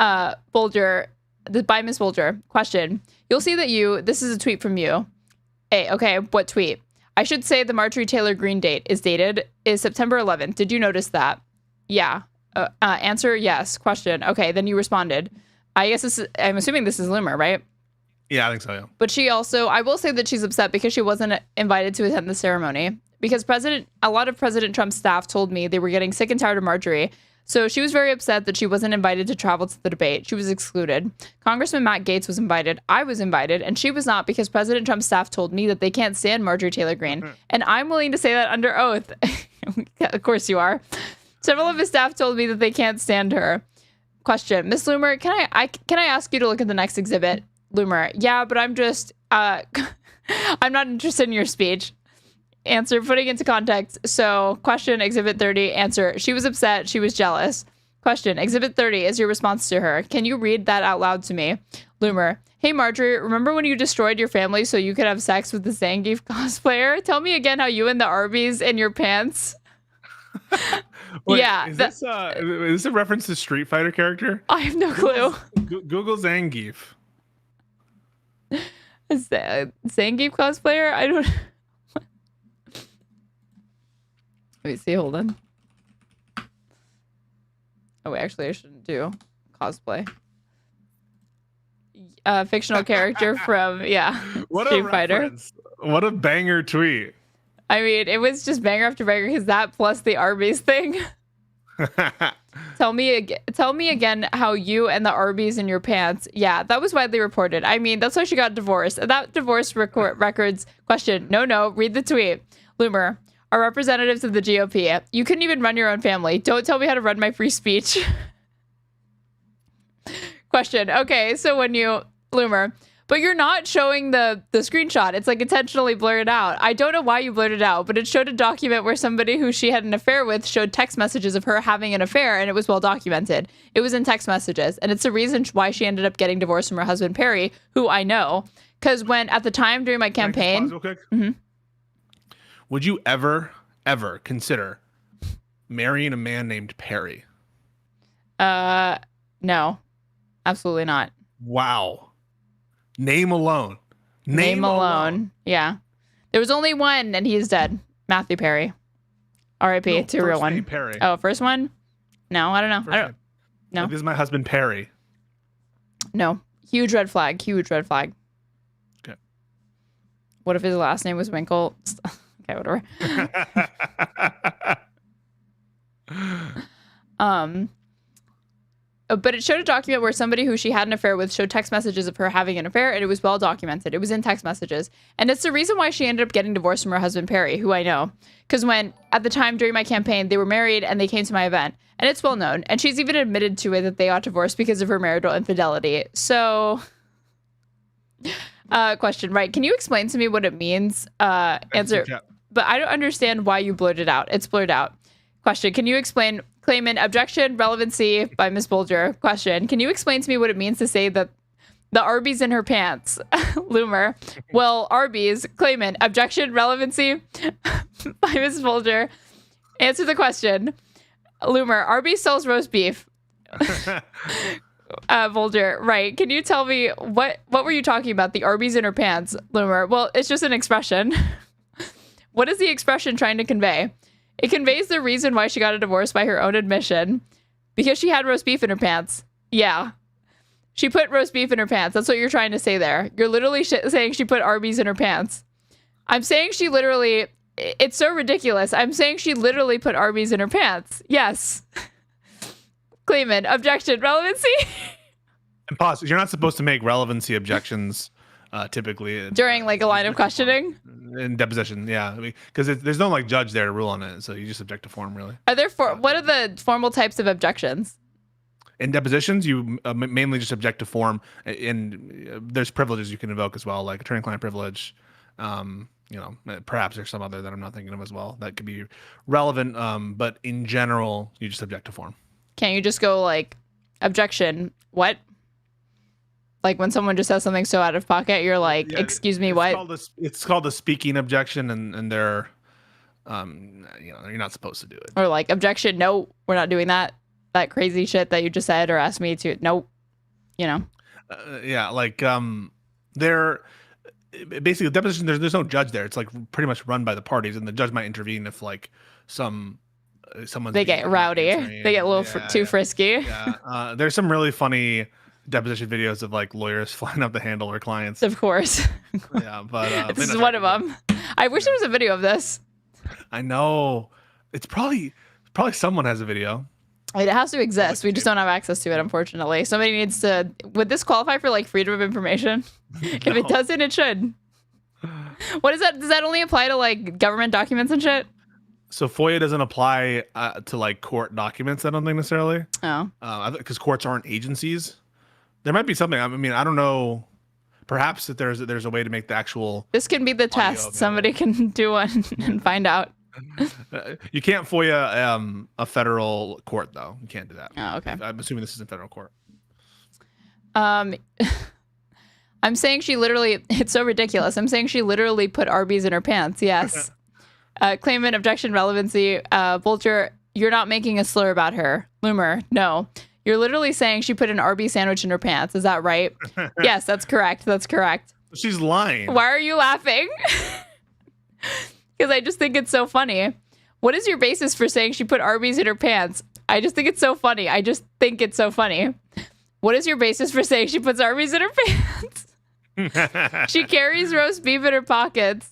Bolger, by Miss Bolger, question. You'll see that this is a tweet from you. Hey, okay, what tweet? I should say the Marjorie Taylor Greene date is September 11th. Did you notice that? Yeah. Answer, yes. Question. Okay, then you responded. I'm assuming this is Loomer, right? Yeah, I think so, yeah. But she also, I will say that she's upset because she wasn't invited to attend the ceremony. Because a lot of President Trump's staff told me they were getting sick and tired of Marjorie. So she was very upset that she wasn't invited to travel to the debate. She was excluded. Congressman Matt Gaetz was invited. I was invited, and she was not because President Trump's staff told me that they can't stand Marjorie Taylor Greene. And I'm willing to say that under oath. Of course you are. Several of his staff told me that they can't stand her. Question. Miss Loomer, can I ask you to look at the next exhibit? Loomer, yeah, but I'm just, I'm not interested in your speech. Answer, putting into context. So, question, Exhibit 30. Answer, she was upset. She was jealous. Question, Exhibit 30 is your response to her. Can you read that out loud to me? Loomer, hey, Marjorie, remember when you destroyed your family so you could have sex with the Zangief cosplayer? Tell me again how you and the Arby's in your pants. Wait, yeah. Is this a reference to Street Fighter character? I have no clue. Google Zangief. Is that Zangief cosplayer? I don't. Let me see. Hold on. Oh, wait, actually, I shouldn't do cosplay. Fictional character from Street Fighter. What a banger tweet. I mean, it was just banger after banger because that plus the Arby's thing. Tell me again how you and the Arby's in your pants. Yeah, that was widely reported. I mean, that's why she got divorced. That divorce records question. No, read the tweet. Loomer, are representatives of the GOP. You couldn't even run your own family. Don't tell me how to run my free speech. Question. Okay, so when you, Loomer, but you're not showing the screenshot. It's like intentionally blurred out. I don't know why you blurred it out, but it showed a document where somebody who she had an affair with showed text messages of her having an affair, and it was well documented. It was in text messages, and it's the reason why she ended up getting divorced from her husband, Perry, who I know. Because when, at the time during my campaign... Can I just pause real quick? Would you ever consider marrying a man named Perry? No. Absolutely not. Wow. Name alone. Name alone. Yeah. There was only one, and he's dead. Matthew Perry. R.I.P. No, to a real one. name Perry. Oh, first one? No, I don't know. First name. No. Like, this is my husband, Perry. No. Huge red flag. Huge red flag. Okay. What if his last name was Winkle? Okay, whatever. But it showed a document where somebody who she had an affair with showed text messages of her having an affair, and it was well documented. It was in text messages. And it's the reason why she ended up getting divorced from her husband, Perry, who I know. Because when, at the time during my campaign, they were married and they came to my event. And it's well known. And she's even admitted to it that they got divorced because of her marital infidelity. So, question, right? Can you explain to me what it means? Answer. But I don't understand why you blurred it out. It's blurred out. Question, can you explain... Claimant, objection, relevancy by Ms. Bolger. Question, can you explain to me what it means to say that the Arby's in her pants? Loomer, well, Arby's. Claimant, objection, relevancy by Ms. Bolger. Answer the question. Loomer, Arby's sells roast beef. Bolger, right. Can you tell me what were you talking about? The Arby's in her pants, Loomer. Well, it's just an expression. What is the expression trying to convey? It conveys the reason why she got a divorce by her own admission. Because she had roast beef in her pants. Yeah. She put roast beef in her pants. That's what you're trying to say there. You're literally saying she put Arby's in her pants. I'm saying she literally... It's so ridiculous. I'm saying she literally put Arby's in her pants. Yes. Claimant, objection, relevancy. And pause. You're not supposed to make relevancy objections typically. During like a line of questioning? In deposition, yeah. Because there's no like judge there to rule on it. So you just object to form, really. Are there what are the formal types of objections? In depositions, you mainly just object to form. And there's privileges you can invoke as well, like attorney-client privilege. Perhaps there's some other that I'm not thinking of as well that could be relevant. But in general, you just object to form. Can't you just go like, objection, what? Like when someone just says something so out of pocket, you're like, excuse me, what? It's called the speaking objection, and they're, you're not supposed to do it. Or like, objection, no, we're not doing that. That crazy shit that you just said or asked me to, nope, they're basically deposition. There's no judge there. It's like pretty much run by the parties, and the judge might intervene if like someone they get rowdy, they get a little too frisky. Yeah, there's some really funny deposition videos of like lawyers flying up the handle or clients. Of course. Yeah, but this is one of them. I wish there was a video of this. I know. It's probably someone has a video. It has to exist. We just don't have access to it, unfortunately. Somebody needs to. Would this qualify for like freedom of information? No. If it doesn't, it should. What is that? Does that only apply to like government documents and shit? So FOIA doesn't apply to like court documents, I don't think necessarily. Oh. Because courts aren't agencies. There might be something. I mean, I don't know. Perhaps that there's a way to make the actual. This can be the test. Available. Somebody can do one and find out. You can't FOIA a federal court though. You can't do that. Oh, okay. I'm assuming this is in federal court. I'm saying she literally. It's so ridiculous. I'm saying she literally put Arby's in her pants. Yes. Claimant, objection, relevancy. Vulture, you're not making a slur about her. Loomer, no. You're literally saying she put an Arby's sandwich in her pants. Is that right? Yes, that's correct. That's correct. She's lying. Why are you laughing? Because I just think it's so funny. What is your basis for saying she put Arby's in her pants? I just think it's so funny. I just think it's so funny. What is your basis for saying she puts Arby's in her pants? She carries roast beef in her pockets.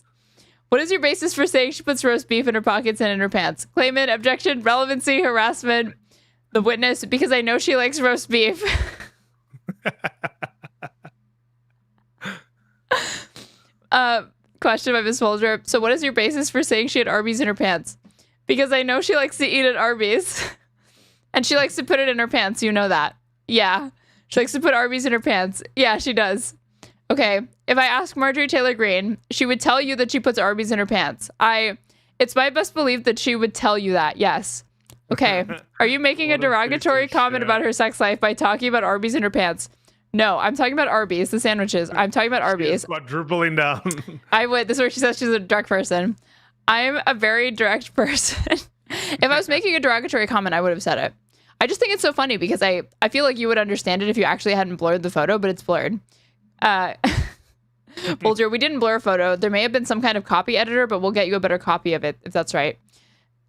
What is your basis for saying she puts roast beef in her pockets and in her pants? Claimant, objection, relevancy, harassment. The witness, because I know she likes roast beef. question by Miss Folger. So what is your basis for saying she had Arby's in her pants? Because I know she likes to eat at Arby's. And she likes to put it in her pants. You know that. Yeah. She likes to put Arby's in her pants. Yeah, she does. Okay. If I ask Marjorie Taylor Greene, she would tell you that she puts Arby's in her pants. It's my best belief that she would tell you that. Yes. Okay. Are you making a derogatory comment about her sex life by talking about Arby's in her pants? No, I'm talking about Arby's, the sandwiches. I'm talking about Arby's. Quadrupling down. This is where she says she's a direct person. I'm a very direct person. If I was making a derogatory comment, I would have said it. I just think it's so funny because I feel like you would understand it if you actually hadn't blurred the photo, but it's blurred. Folger, we didn't blur a photo. There may have been some kind of copy editor, but we'll get you a better copy of it if that's right.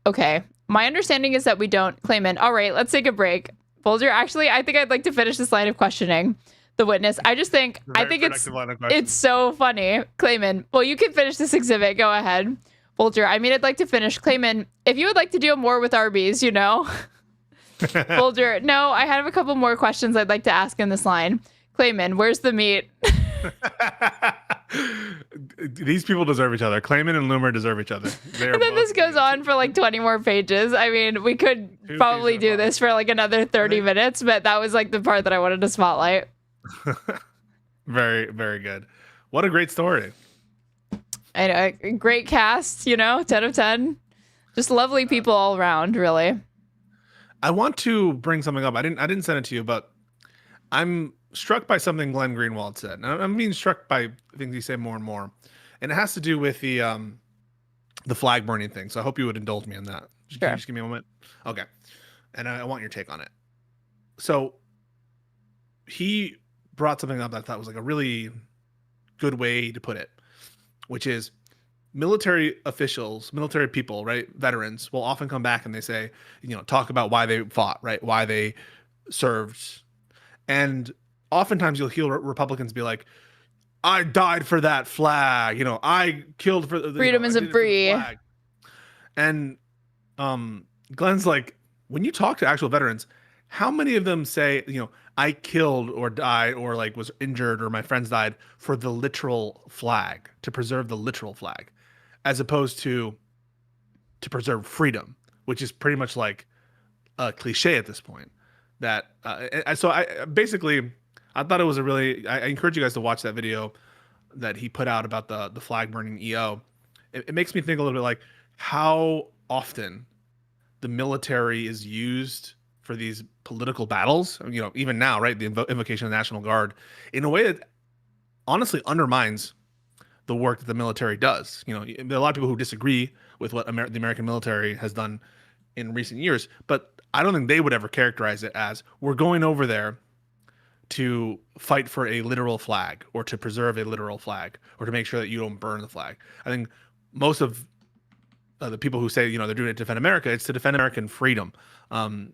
Okay. My understanding is that we don't claim in. All right, let's take a break. Folger, actually, I think I'd like to finish this line of questioning the witness. I think it's so funny. Clayman, well, you can finish this exhibit. Go ahead. Folger, I'd like to finish. Clayman, if you would like to deal more with Arby's, Folger, no, I have a couple more questions I'd like to ask in this line. Clayman, where's the meat? These people deserve each other. Clayman and Loomer deserve each other. And then this goes on for like 20 more pages. I mean, we could probably do this for like another 30 minutes, but that was like the part that I wanted to spotlight. Very, very good. What a great story. I know. Great cast, 10 of 10. Just lovely people all around, really. I want to bring something up. I didn't send it to you, but I'm struck by something Glenn Greenwald said. And I'm being struck by things he said more and more. And it has to do with the flag burning thing. So I hope you would indulge me in that. Sure. Can you just give me a moment? Okay. And I want your take on it. So he brought something up that I thought was like a really good way to put it, which is military officials, military people, right? Veterans will often come back and they say, talk about why they fought, right? Why they served. And oftentimes you'll hear Republicans be like, I died for that flag. I killed for freedom isn't free. And Glenn's like, when you talk to actual veterans, how many of them say, I killed or died or like was injured or my friends died for the literal flag, to preserve the literal flag, as opposed to preserve freedom, which is pretty much like a cliche at this point. That so I thought it was I encourage you guys to watch that video that he put out about the flag burning EO. It makes me think a little bit like how often the military is used for these political battles, even now, right? The invocation of the National Guard in a way that honestly undermines the work that the military does. There are a lot of people who disagree with what the American military has done in recent years, but I don't think they would ever characterize it as we're going over there to fight for a literal flag or to preserve a literal flag or to make sure that you don't burn the flag. I think most of the people who say, they're doing it to defend America, it's to defend American freedom. And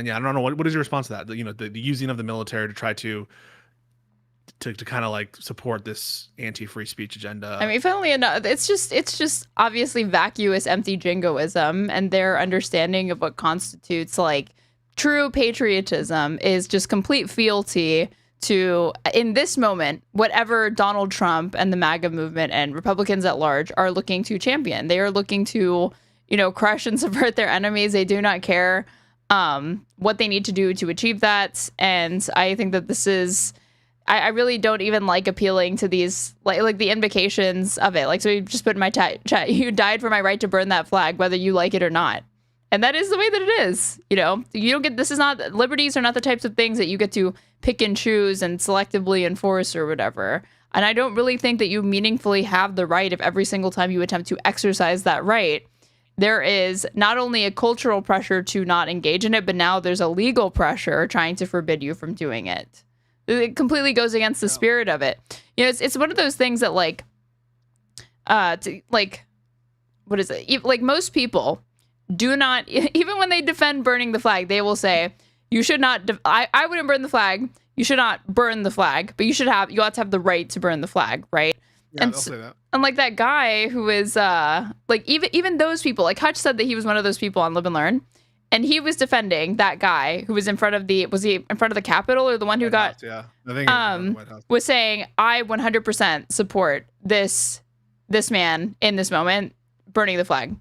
yeah, I don't know. What is your response to that? The using of the military to try to kind of like support this anti-free speech agenda. I mean, funnily enough, it's just obviously vacuous, empty jingoism, and their understanding of what constitutes like true patriotism is just complete fealty to, in this moment, whatever Donald Trump and the MAGA movement and Republicans at large are looking to champion. They are looking to, crush and subvert their enemies. They do not care what they need to do to achieve that. And I think that this is, I really don't even like appealing to these, like the invocations of it. Like, so you just put in my chat, you died for my right to burn that flag, whether you like it or not. And that is the way that it is. You don't get, this is not, liberties are not the types of things that you get to pick and choose and selectively enforce or whatever. And I don't really think that you meaningfully have the right if every single time you attempt to exercise that right, there is not only a cultural pressure to not engage in it, but now there's a legal pressure trying to forbid you from doing it. It completely goes against the spirit of it. It's one of those things that what is it? Like most people do not, even when they defend burning the flag, they will say, you should not, I wouldn't burn the flag. You should not burn the flag, but you ought to have the right to burn the flag, right? Yeah, and they'll say that. And like that guy who is even those people, like Hutch said that he was one of those people on Lib Learn, and he was defending that guy who was in front of the Capitol, or the one who White House, yeah. I think it was the White House. was saying, I 100% support this this man in this moment burning the flag,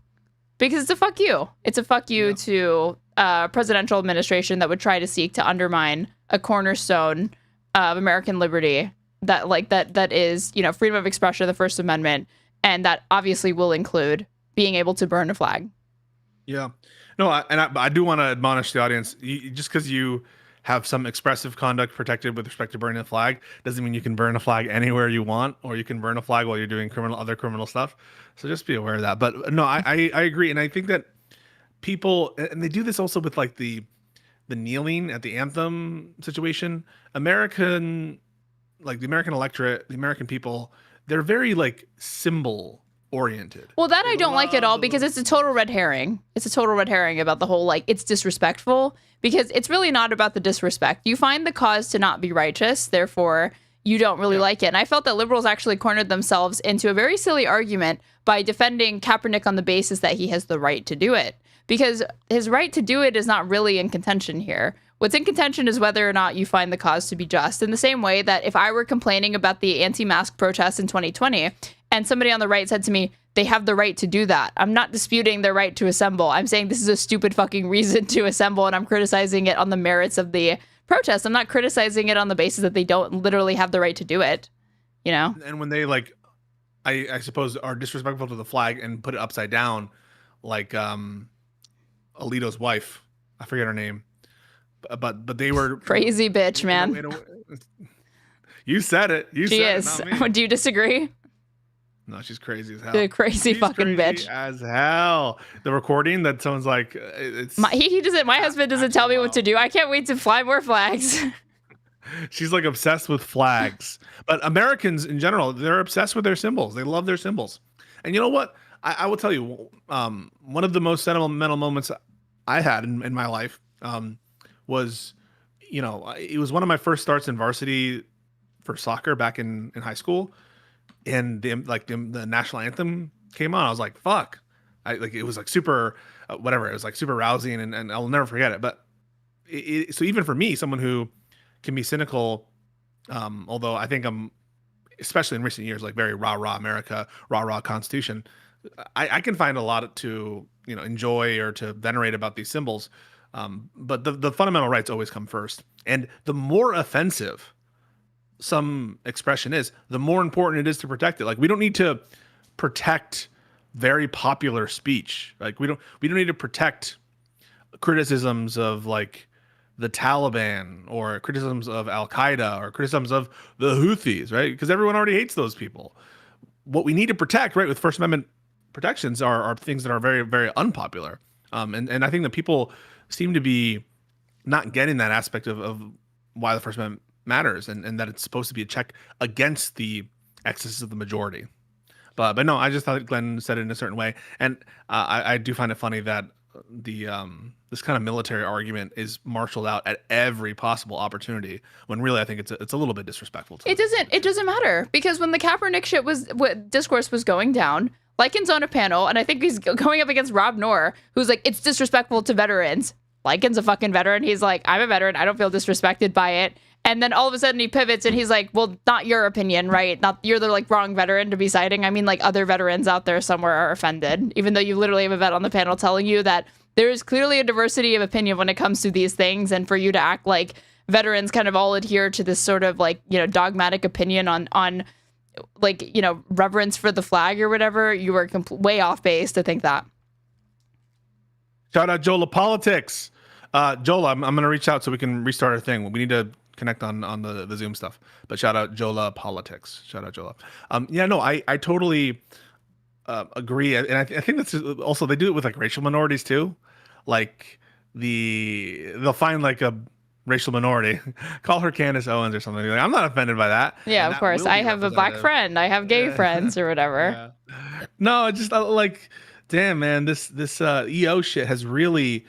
because it's a fuck you. It's a fuck you to a presidential administration that would try to seek to undermine a cornerstone of American liberty that is, you know, freedom of expression, the First Amendment, and that obviously will include being able to burn a flag. Yeah. No, I do want to admonish the audience. Just because you have some expressive conduct protected with respect to burning a flag doesn't mean you can burn a flag anywhere you want, or you can burn a flag while you're doing other criminal stuff. So just be aware of that. But no, I agree. And I think that people, and they do this also with like the kneeling at the anthem situation. The American electorate, the American people, they're very like symbol oriented. Well, that I don't like at all, because it's a total red herring. It's a total red herring about the whole, like, it's disrespectful, because it's really not about the disrespect. You find the cause to not be righteous, therefore you don't really like it. And I felt that liberals actually cornered themselves into a very silly argument by defending Kaepernick on the basis that he has the right to do it, because his right to do it is not really in contention here. What's in contention is whether or not you find the cause to be just, in the same way that if I were complaining about the anti-mask protests in 2020 and somebody on the right said to me, they have the right to do that, I'm not disputing their right to assemble. I'm saying this is a stupid fucking reason to assemble, and I'm criticizing it on the merits of the protest. I'm not criticizing it on the basis that they don't literally have the right to do it, you know? And when they like, I suppose, are disrespectful to the flag and put it upside down, like Alito's wife, I forget her name, but they were crazy bitch, man. You said it. She is. Do you disagree? No, she's crazy as hell. The crazy she's fucking crazy bitch. As hell. The recording that someone's like, it's. He doesn't. My husband doesn't tell me what to do. I can't wait to fly more flags. She's like obsessed with flags. But Americans in general, they're obsessed with their symbols. They love their symbols. And you know what? I will tell you, one of the most sentimental moments I had in my life was, you know, it was one of my first starts in varsity for soccer back in high school. And the national anthem came on. I was like, fuck. It was like super, whatever. It was like super rousing, and I'll never forget it. But so even for me, someone who can be cynical, although I think I'm, especially in recent years, like very rah-rah America, rah-rah Constitution, I can find a lot to, you know, enjoy or to venerate about these symbols. But the fundamental rights always come first. And the more offensive some expression is, the more important it is to protect it. Like, we don't need to protect very popular speech. Like, we don't need to protect criticisms of like the Taliban or criticisms of Al Qaeda or criticisms of the Houthis, right? Because everyone already hates those people. What we need to protect, right, with First Amendment protections are things that are very, very unpopular. And I think that people seem to be not getting that aspect of why the First Amendment matters, and that it's supposed to be a check against the excesses of the majority. But no, I just thought Glenn said it in a certain way, and I do find it funny that the this kind of military argument is marshaled out at every possible opportunity, when really I think it's a little bit disrespectful. It doesn't matter, because when the Kaepernick shit discourse was going down, Lycan's on a panel, and I think he's going up against Rob Noor, who's like, it's disrespectful to veterans. Lycan's a fucking veteran. He's like, I'm a veteran. I don't feel disrespected by it. And then all of a sudden he pivots and he's like, well, not your opinion, right? Not, you're the like wrong veteran to be citing. I mean, like, other veterans out there somewhere are offended, even though you literally have a vet on the panel telling you that there is clearly a diversity of opinion when it comes to these things. And for you to act like veterans kind of all adhere to this sort of like, you know, dogmatic opinion on like, you know, reverence for the flag or whatever, you were way off base to think that. Shout out Jola Politics. Jola, I'm going to reach out so we can restart our thing. We need to connect on the Zoom stuff. But shout out Jola Politics. Shout out Jola. Yeah, no, I totally agree. And I think that's also, they do it with like racial minorities too. Like they'll find like a racial minority, call her Candace Owens or something. Like, I'm not offended by that. Yeah, of course. I have a black friend. I have gay friends or whatever. Yeah. No, just like, damn, man, this EO shit has really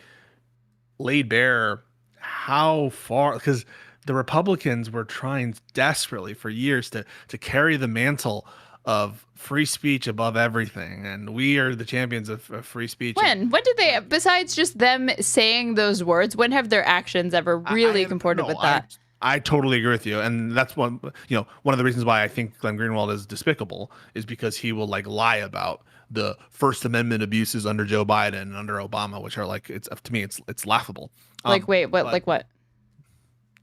laid bare how far, because the Republicans were trying desperately for years to carry the mantle of free speech above everything, and we are the champions of free speech. When did they, besides just them saying those words, when have their actions ever really comported with that? I totally agree with you, and that's one of the reasons why I think Glenn Greenwald is despicable is because he will like lie about the First Amendment abuses under Joe Biden and under Obama, which are like to me it's laughable. Like wait, what? Like what?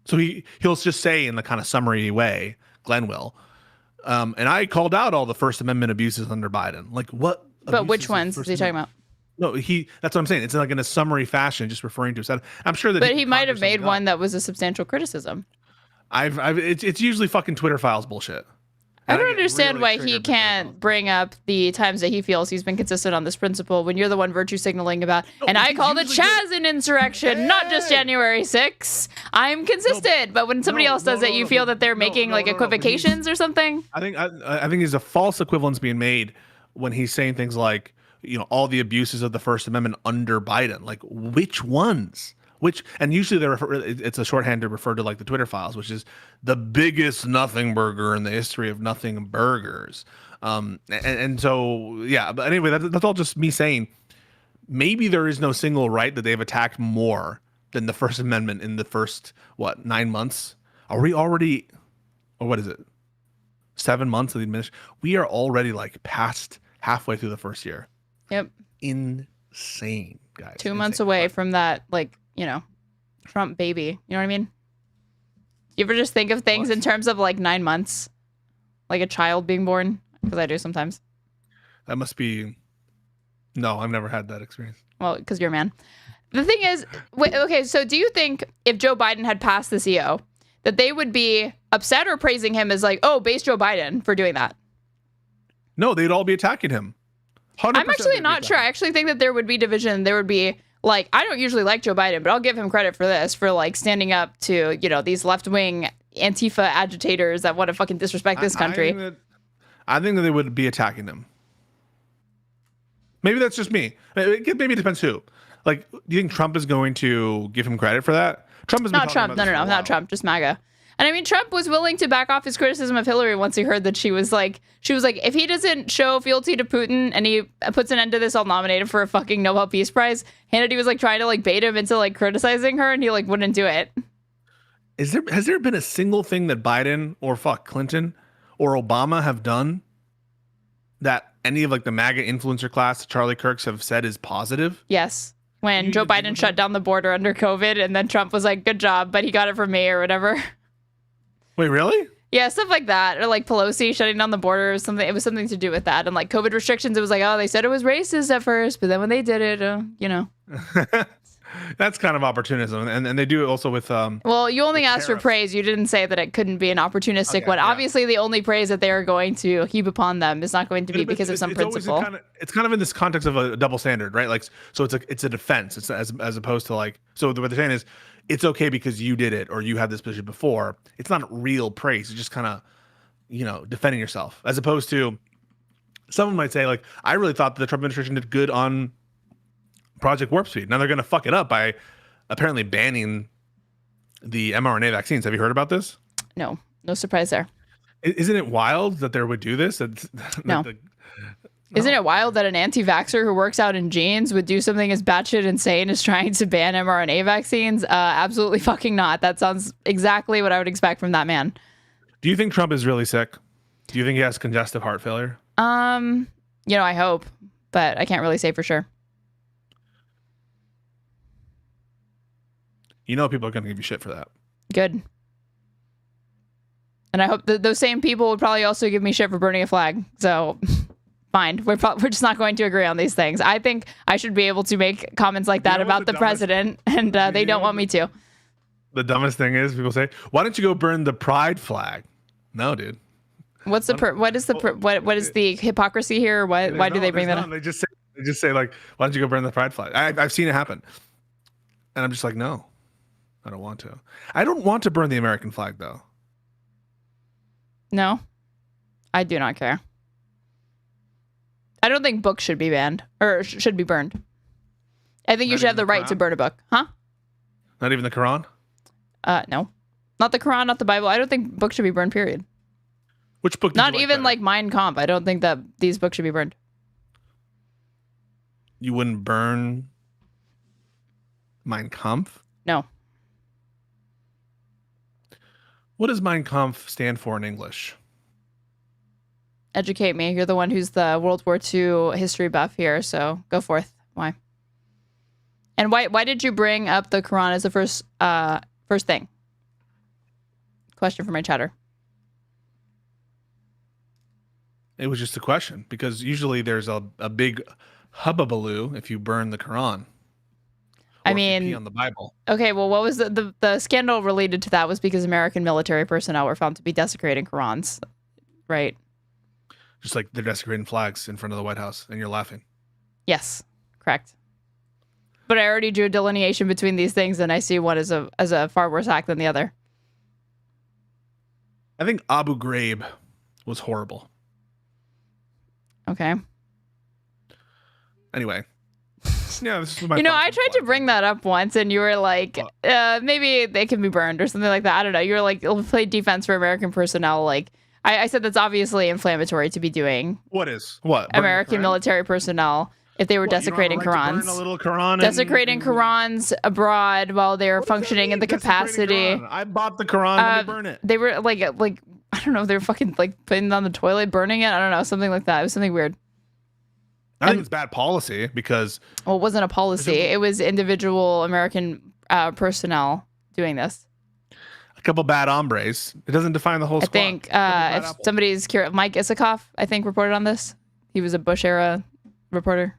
So he'll just say in the kind of summary way, Glenn will, and I called out all the First Amendment abuses under Biden. Like what? But which ones is he talking about? No, that's what I'm saying. It's like in a summary fashion, just referring to himself. I'm sure that. But he might have made one that was a substantial criticism. It's usually fucking Twitter files bullshit. I don't understand why he can't bring up the times that he feels he's been consistent on this principle when you're the one virtue signaling about, and I called it Chaz an insurrection, not just January 6th. I'm consistent, but when somebody else does it, you feel that they're making like equivocations or something? I think there's a false equivalence being made when he's saying things like, all the abuses of the First Amendment under Biden. Like, which ones? And usually it's a shorthand to refer to like the Twitter files, which is the biggest nothing burger in the history of nothing burgers. And so, yeah, but anyway, that's all just me saying maybe there is no single right that they've attacked more than the First Amendment in the first, 9 months? Are we already, or what is it? 7 months of the administration? We are already like past halfway through the first year. Yep. Insane, guys. 2 months away from that, like, Trump baby. You know what I mean? You ever just think of things in terms of like 9 months? Like a child being born? Because I do sometimes. That must be... No, I've never had that experience. Well, because you're a man. The thing is, okay, so do you think if Joe Biden had passed the CO, that they would be upset or praising him as like, oh, base Joe Biden for doing that? No, they'd all be attacking him. I'm actually not sure. I actually think that there would be division. There would be like, I don't usually like Joe Biden, but I'll give him credit for this, for like standing up to, these left-wing Antifa agitators that want to fucking disrespect this country. I think that they would be attacking him. Maybe that's just me. Maybe it depends who. Like, do you think Trump is going to give him credit for that? Trump is not Trump. No, not Trump. Just MAGA. And I mean, Trump was willing to back off his criticism of Hillary once he heard that she was like, if he doesn't show fealty to Putin and he puts an end to this, I'll nominate him for a fucking Nobel Peace Prize. Hannity was like trying to like bait him into like criticizing her, and he like wouldn't do it. Has there been a single thing that Biden or Clinton or Obama have done that any of like the MAGA influencer class, Charlie Kirks, have said is positive? Yes. When Joe Biden shut down the border under COVID, and then Trump was like, good job, but he got it from me or whatever. Wait, really? Yeah, stuff like that. Or like Pelosi shutting down the border or something. It was something to do with that. And like COVID restrictions, it was like, oh, they said it was racist at first, but then when they did it, That's kind of opportunism. And they do it also with... well, you only asked for praise. You didn't say that it couldn't be an opportunistic one. Yeah. Obviously, the only praise that they are going to heap upon them is not going to be because of some principle. It's kind of in this context of a double standard, right? Like, so it's a defense. It's as opposed to like... So what they're saying is, it's okay because you did it or you had this position before. It's not real praise. It's just kind of, defending yourself, as opposed to someone might say like, I really thought that the Trump administration did good on Project Warp Speed. Now they're going to fuck it up by apparently banning the mRNA vaccines. Have you heard about this? No surprise there. Isn't it wild that they would do this? No. Isn't it wild that an anti-vaxxer who works out in jeans would do something as batshit insane as trying to ban mRNA vaccines? Absolutely fucking not. That sounds exactly what I would expect from that man. Do you think Trump is really sick? Do you think he has congestive heart failure? I hope, but I can't really say for sure. People are going to give you shit for that. Good. And I hope that those same people would probably also give me shit for burning a flag. So... Fine. We're just not going to agree on these things. I think I should be able to make comments like that about the president, and they don't want me to. The dumbest thing is people say, "Why don't you go burn the pride flag?" No, dude. What is the hypocrisy here? Why do they bring that up? They just say like, "Why don't you go burn the pride flag?" I've seen it happen, and I'm just like, no, I don't want to. I don't want to burn the American flag though. No, I do not care. I don't think books should be banned or should be burned. I think you should have the right to burn a book. Huh? Not even the Quran? No. Not the Quran, not the Bible. I don't think books should be burned, period. Which book? Not even like Mein Kampf. I don't think that these books should be burned. You wouldn't burn Mein Kampf? No. What does Mein Kampf stand for in English? Educate me. You're the one who's the World War II history buff here, so go forth. Why? And why did you bring up the Quran as the first thing? Question for my chatter. It was just a question because usually there's a big hubbubaloo if you burn the Quran. I mean, pee on the Bible. Okay, well, what was the scandal related to that was because American military personnel were found to be desecrating Qurans, right? Just like they're desecrating flags in front of the White House, and you're laughing. Yes, correct. But I already drew a delineation between these things, and I see one as a far worse act than the other. I think Abu Ghraib was horrible. Okay. Anyway. Yeah, this is my I tried to bring that up once, and you were like, maybe they can be burned or something like that. I don't know. You were like, play defense for American personnel. Like, I said that's obviously inflammatory to be doing. What is? What? American military personnel, if they were desecrating Qurans. Burn a little Quran desecrating Qurans abroad while they're functioning in the capacity. I bought the Quran. Let me burn it. They were like, I don't know. They were fucking like putting it on the toilet, burning it. I don't know. Something like that. It was something weird. I think it's bad policy because... Well, it wasn't a policy. It was individual American personnel doing this. A couple bad hombres. It doesn't define the whole squad. I think if somebody's curious, Mike Isikoff, I think, reported on this. He was a Bush-era reporter.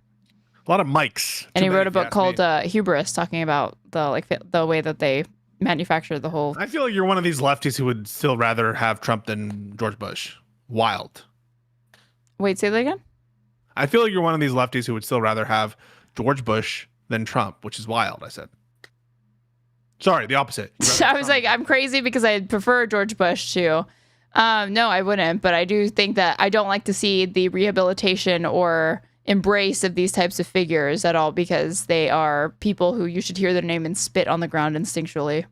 A lot of mics. And he wrote a book called Hubris, talking about the way that they manufactured the whole... I feel like you're one of these lefties who would still rather have Trump than George Bush. Wild. Wait, say that again? I feel like you're one of these lefties who would still rather have George Bush than Trump, which is wild, I said. Sorry, the opposite. I was like, I'm crazy because I prefer George Bush too. No, I wouldn't. But I do think that I don't like to see the rehabilitation or embrace of these types of figures at all because they are people who you should hear their name and spit on the ground instinctually.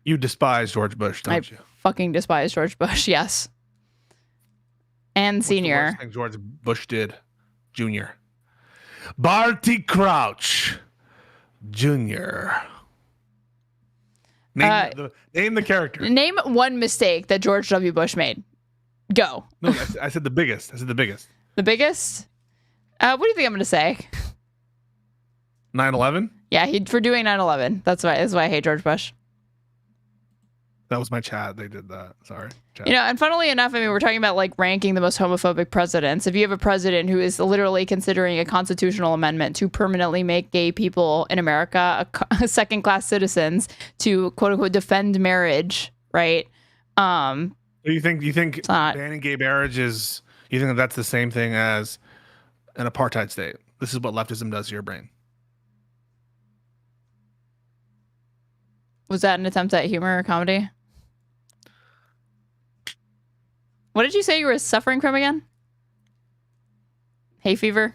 You despise George Bush, don't you? Fucking despise George Bush, yes. And Senior. What's the worst thing George Bush did? Junior. Barty Crouch Jr. Name the character. Name one mistake that George W. Bush made. Go. No, I said the biggest. The biggest? What do you think I'm going to say? 9/11? Yeah, for doing 9/11. That's why I hate George Bush. That was my chat. They did that. Sorry. Chat. And funnily enough, I mean, we're talking about like ranking the most homophobic presidents. If you have a president who is literally considering a constitutional amendment to permanently make gay people in America second-class citizens to quote unquote defend marriage, right? You think banning gay marriage is? You think that's the same thing as an apartheid state? This is what leftism does to your brain. Was that an attempt at humor or comedy? What did you say you were suffering from again? Hay fever?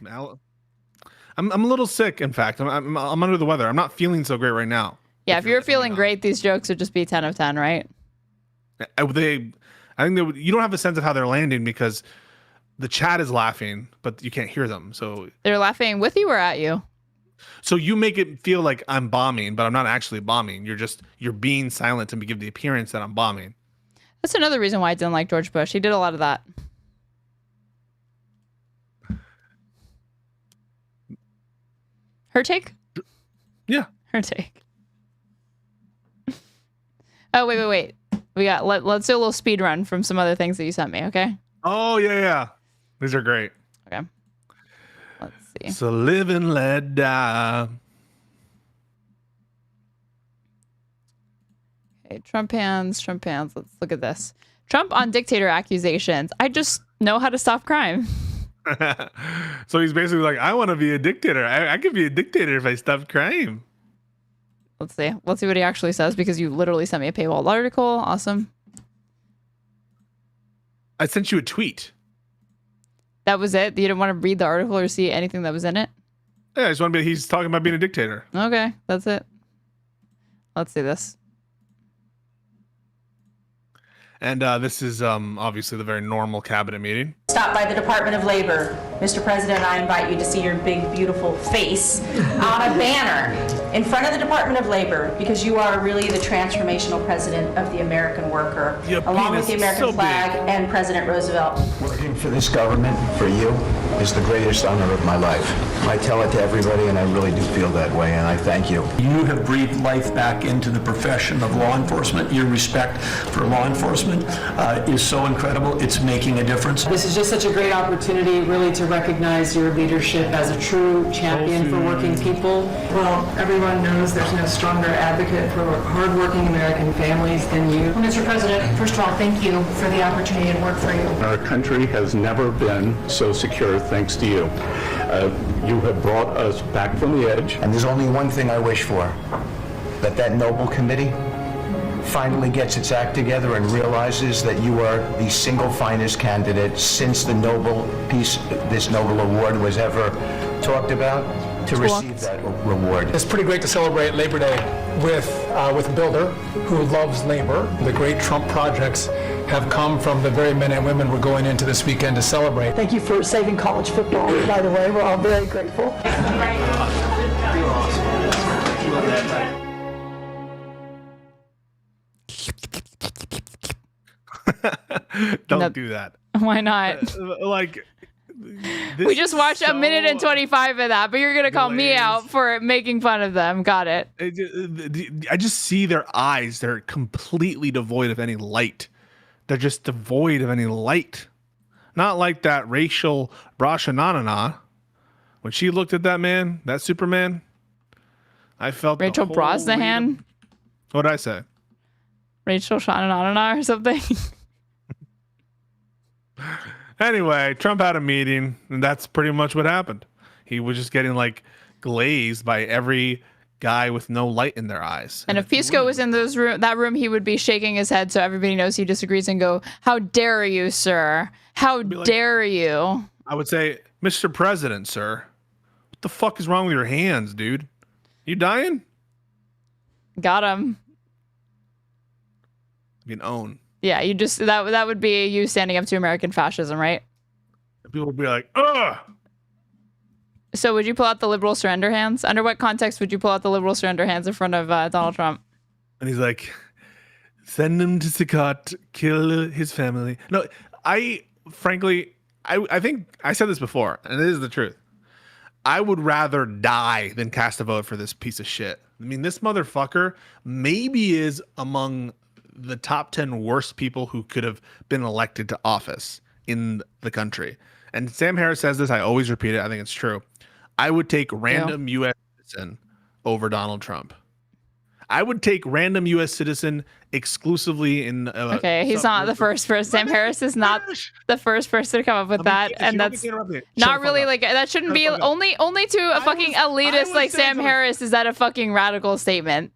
I'm a little sick, in fact. I'm under the weather. I'm not feeling so great right now. Yeah, if you're feeling great, these jokes would just be 10 of 10, right? I think you don't have a sense of how they're landing because the chat is laughing, but you can't hear them. So they're laughing with you or at you? So you make it feel like I'm bombing, but I'm not actually bombing. You're being silent to give the appearance that I'm bombing. That's another reason why I didn't like George Bush. He did a lot of that. Her take? Yeah. Her take. Oh, wait. Let's do a little speed run from some other things that you sent me, okay? Oh, yeah. These are great. Okay. Let's see. So live and let die. Okay, Trump hands. Let's look at this. Trump on dictator accusations. I just know how to stop crime. So he's basically like, I want to be a dictator. I could be a dictator if I stopped crime. Let's see what he actually says because you literally sent me a paywall article. Awesome. I sent you a tweet. That was it? You didn't want to read the article or see anything that was in it? Yeah, I just want to be. He's talking about being a dictator. Okay, that's it. Let's see this. And this is obviously the very normal cabinet meeting. Stopped by the Department of Labor. Mr. President, I invite you to see your big, beautiful face on a banner in front of the Department of Labor, because you are really the transformational president of the American worker, along with the American flag and President Roosevelt. Working for this government, for you, is the greatest honor of my life. I tell it to everybody, and I really do feel that way, and I thank you. You have breathed life back into the profession of law enforcement. Your respect for law enforcement is so incredible. It's making a difference. This is just such a great opportunity, really, to recognize your leadership as a true champion for working people. Well, everyone knows there's no stronger advocate for hardworking American families than you. Well, Mr. President, first of all, thank you for the opportunity to work for you. Our country has never been so secure thanks to you. You have brought us back from the edge. And there's only one thing I wish for, that Nobel Committee finally gets its act together and realizes that you are the single finest candidate since the this Nobel Award was ever talked about to receive that reward. It's pretty great to celebrate Labor Day with a builder who loves labor. The great Trump projects have come from the very men and women we're going into this weekend to celebrate. Thank you for saving college football, by the way. We're all very grateful. Don't do that. Why not? Like, We just watched a minute and 25 of that, but you're going to call me out for making fun of them. Got it. I just see their eyes. They're completely devoid of any light. They're just devoid of any light. Not like that Rachel Brosnahan. When she looked at that man, that Superman, I felt Rachel Brosnahan? What did I say? Rachel Shananana or something? Anyway, Trump had a meeting, and that's pretty much what happened. He was just getting like glazed by every guy with no light in their eyes. And if Pisco was in that room, he would be shaking his head so everybody knows he disagrees and go, "How dare you, sir? How dare you?" I would say, "Mr. President, sir, what the fuck is wrong with your hands, dude? You dying?" Got him. You can own. Yeah, you just that would be you standing up to American fascism, right? People would be like, "Ugh." So would you pull out the liberal surrender hands? Under what context would you pull out the liberal surrender hands in front of Donald Trump? And he's like, "Send him to Sakat, kill his family." No, frankly, I think I said this before, and it is the truth. I would rather die than cast a vote for this piece of shit. I mean, this motherfucker maybe is among the top 10 worst people who could have been elected to office in the country. And Sam Harris says this, I always repeat it, I think it's true. I would take random U.S. citizen over Donald Trump. I would take random U.S. citizen exclusively in... okay, he's not the first person. Sam Harris is not the first person to come up with that. And that's not really like... That shouldn't be... Only to a fucking elitist like Sam Harris is that a fucking radical statement.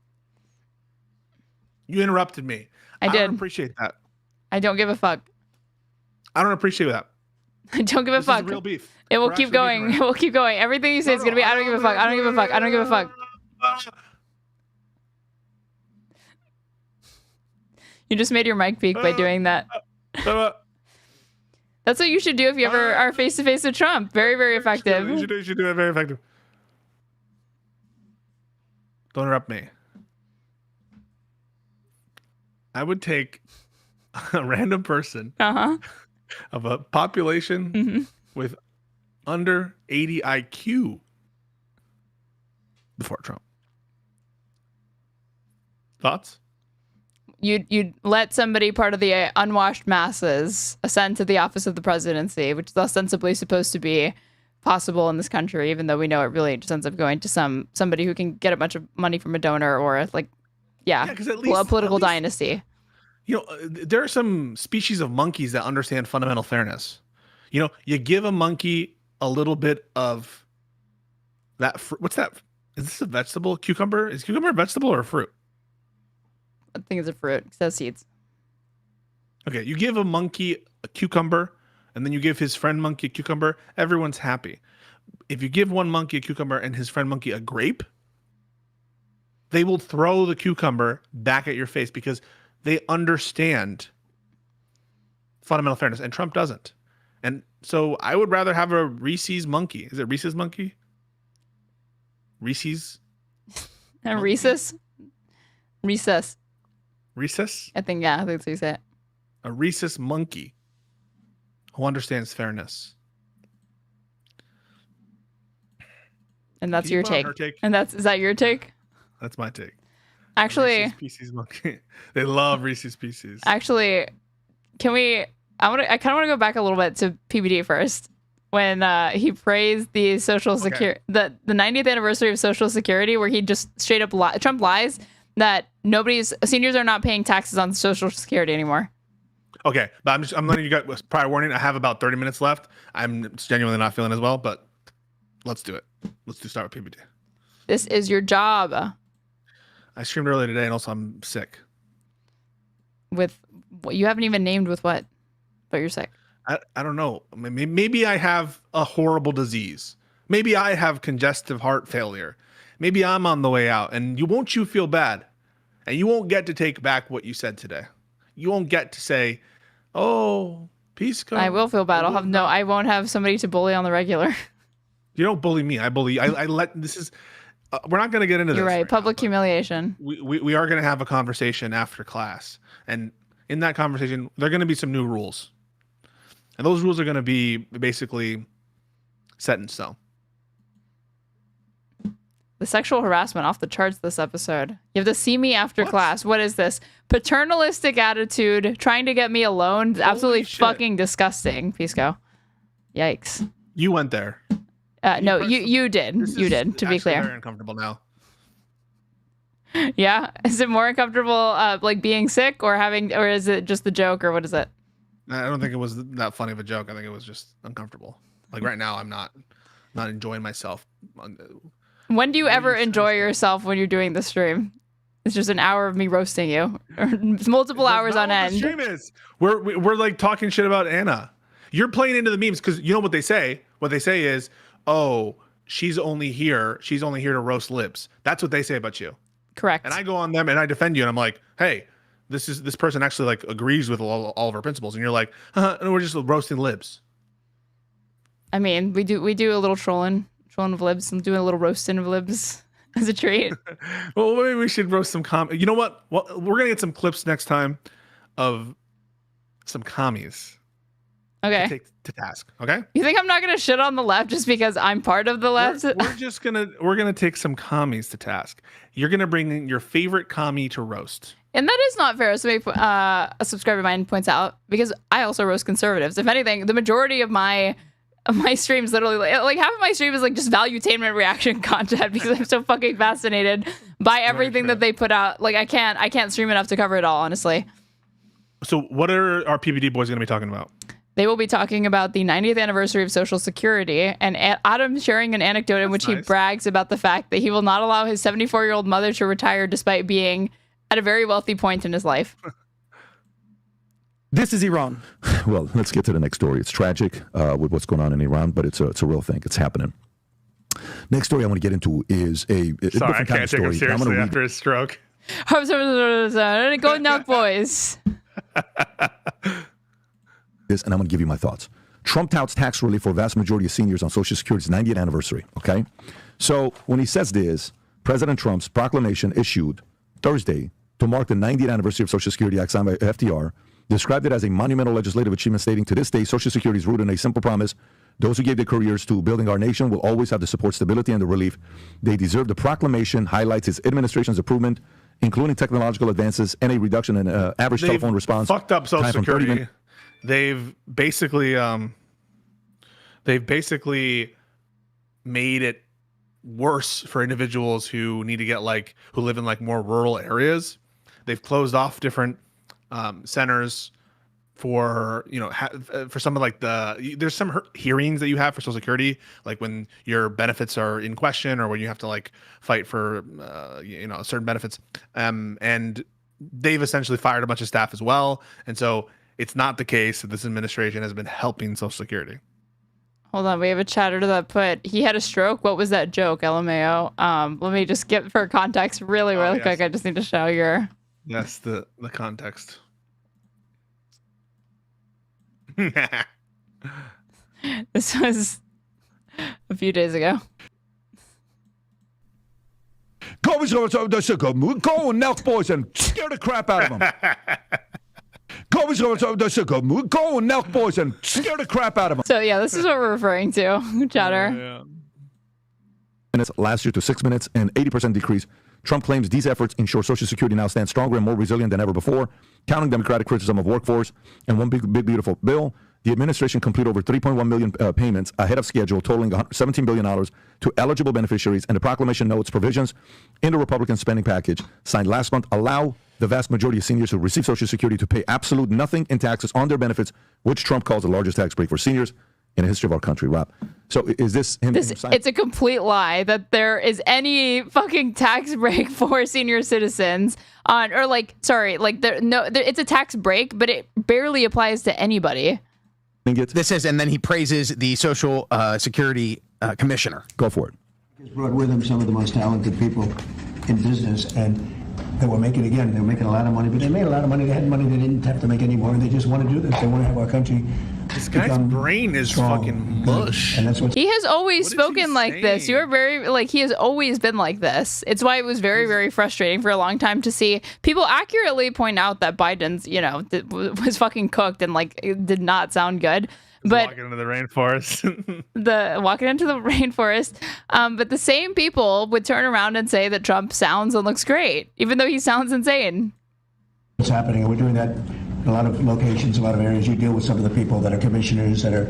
You interrupted me. I did. don't appreciate that. I don't give a fuck. I don't appreciate that. I don't give a fuck. This is real beef. It will keep going. It will keep going. Everything you say is going to be, I don't give a fuck. I don't give a fuck. I don't give a fuck. You just made your mic peak by doing that. That's what you should do if you ever are face to face with Trump. Very, very effective. You should do it very effective. Don't interrupt me. I would take a random person of a population with under 80 IQ before Trump. Thoughts? You'd let somebody part of the unwashed masses ascend to the office of the presidency, which is ostensibly supposed to be possible in this country, even though we know it really just ends up going to somebody who can get a bunch of money from a donor or like, a political dynasty. You know, there are some species of monkeys that understand fundamental fairness. You know, you give a monkey a little bit of that. What's that? Is this a vegetable? Cucumber? Is cucumber a vegetable or a fruit? I think it's a fruit. It says seeds. Okay, you give a monkey a cucumber, and then you give his friend monkey a cucumber. Everyone's happy. If you give one monkey a cucumber and his friend monkey a grape, they will throw the cucumber back at your face because they understand fundamental fairness, and Trump doesn't. And so I would rather have a Reese's monkey. Is it Reese's monkey? Reese's? And Recess? Recess. Recess? I think, yeah, I think that's how you say it. A Reese's monkey who understands fairness. And that's Can you your put on take. her take? And is that your take? That's my take. Actually, Reese's Pieces monkey. They love Reese's Pieces. actually, can we? I kind of want to go back a little bit to PBD first, when he praised the Social Security, the 90th anniversary of Social Security, where he just straight up Trump lies that seniors are not paying taxes on Social Security anymore. Okay, but I'm letting you guys prior warning. I have about 30 minutes left. I'm genuinely not feeling as well, but let's do it. Let's start with PBD. This is your job. I streamed earlier today, and also I'm sick. With you haven't even named with what, but you're sick. I don't know. Maybe I have a horrible disease. Maybe I have congestive heart failure. Maybe I'm on the way out, and you feel bad, and you won't get to take back what you said today. You won't get to say, "Oh, Pisco." I will feel bad. I won't have somebody to bully on the regular. You don't bully me. I bully. I let. This is. We're not going to get into this. You're right. Public humiliation. We are going to have a conversation after class, and in that conversation, there are going to be some new rules, and those rules are going to be basically set in stone. The sexual harassment off the charts this episode. You have to see me after class. What is this? Paternalistic attitude, trying to get me alone. Absolutely fucking disgusting, Pisco. Yikes. You went there. No, you did. You did, to be clear. Very uncomfortable now. Yeah? Is it more uncomfortable like being sick or is it just the joke, or what is it? I don't think it was that funny of a joke. I think it was just uncomfortable. Like right now, I'm not enjoying myself. When do you ever enjoy yourself when you're doing the stream? It's just an hour of me roasting you, or multiple hours on end. The stream is. We're like talking shit about Anna. You're playing into the memes because you know what they say. What they say is, "Oh, she's only here to roast libs." That's what they say about you. Correct. And I go on them and I defend you, and I'm like, "Hey, this person actually like agrees with all of our principles," and you're like, and we're just roasting libs. I mean, we do a little trolling of libs. I'm doing a little roasting of libs as a treat. Well, maybe we should roast some You know what? Well, we're gonna get some clips next time of some commies. Okay. To take to task. Okay. You think I'm not gonna shit on the left just because I'm part of the left? We're gonna take some commies to task. You're gonna bring in your favorite commie to roast. And that is not fair. Somebody, a subscriber of mine points out, because I also roast conservatives. If anything, the majority of my streams, literally like half of my stream is like just valuetainment reaction content, because I'm so fucking fascinated by everything that they put out. Like I can't stream enough to cover it all, honestly. So what are our PBD boys gonna be talking about? They will be talking about the 90th anniversary of Social Security, and Adam sharing an anecdote in which he brags about the fact that he will not allow his 74-year-old mother to retire despite being at a very wealthy point in his life. This is Iran. Well, let's get to the next story. It's tragic with what's going on in Iran, but it's a real thing. It's happening. Next story I want to get into is a Sorry, I different kind can't of take him story. I'm seriously gonna after his stroke. Go now, boys. This, and I'm going to give you my thoughts. Trump touts tax relief for a vast majority of seniors on Social Security's 90th anniversary. Okay, so when he says this, President Trump's proclamation issued Thursday to mark the 90th anniversary of Social Security Act signed by FDR described it as a monumental legislative achievement, stating, "To this day, Social Security is rooted in a simple promise: those who gave their careers to building our nation will always have the support, stability, and the relief they deserve." The proclamation highlights its administration's improvement, including technological advances and a reduction in average telephone response. Fucked up Social time from 30 Security. They've basically made it worse for individuals who need to get who live in more rural areas. They've closed off different centers for for some of there's some hearings that you have for Social Security, like when your benefits are in question or when you have to fight for certain benefits, and they've essentially fired a bunch of staff as well. And so it's not the case that this administration has been helping Social Security. Hold on, we have a chatter that put, he had a stroke. What was that joke, LMAO? Let me just get for context really quick. I just need to show your... Yes, the context. This was a few days ago. Go and milk boys and scare the crap out of them. Go and milk boys and scare the crap out of them. So yeah, this is what we're referring to, chatter. Yeah. Minutes last year to 6 minutes, an 80% decrease. Trump claims these efforts ensure Social Security now stands stronger and more resilient than ever before, counting Democratic criticism of workforce and one big beautiful bill. The administration completed over 3.1 million payments ahead of schedule, totaling $17 billion to eligible beneficiaries, and the proclamation notes provisions in the Republican spending package signed last month allow the vast majority of seniors who receive Social Security to pay absolute nothing in taxes on their benefits, which Trump calls the largest tax break for seniors in the history of our country. Rob, so is this him? It's a complete lie that there is any fucking tax break for senior citizens it's a tax break, but it barely applies to anybody. This is, and then he praises the Social Security Commissioner. Go for it. He's brought with him some of the most talented people in business, and they were making a lot of money, but they made a lot of money. They had money they didn't have to make anymore, and they just want to do this. They want to have our country. This guy's brain is fucking mush. And that's what He has always spoken like this. You're he has always been like this. It's why it was very, very frustrating for a long time to see people accurately point out that Biden's, was fucking cooked and it did not sound good. But walking into the rainforest. But the same people would turn around and say that Trump sounds and looks great, even though he sounds insane. what's happening, and we're doing that in a lot of locations, a lot of areas. You deal with some of the people that are commissioners, that are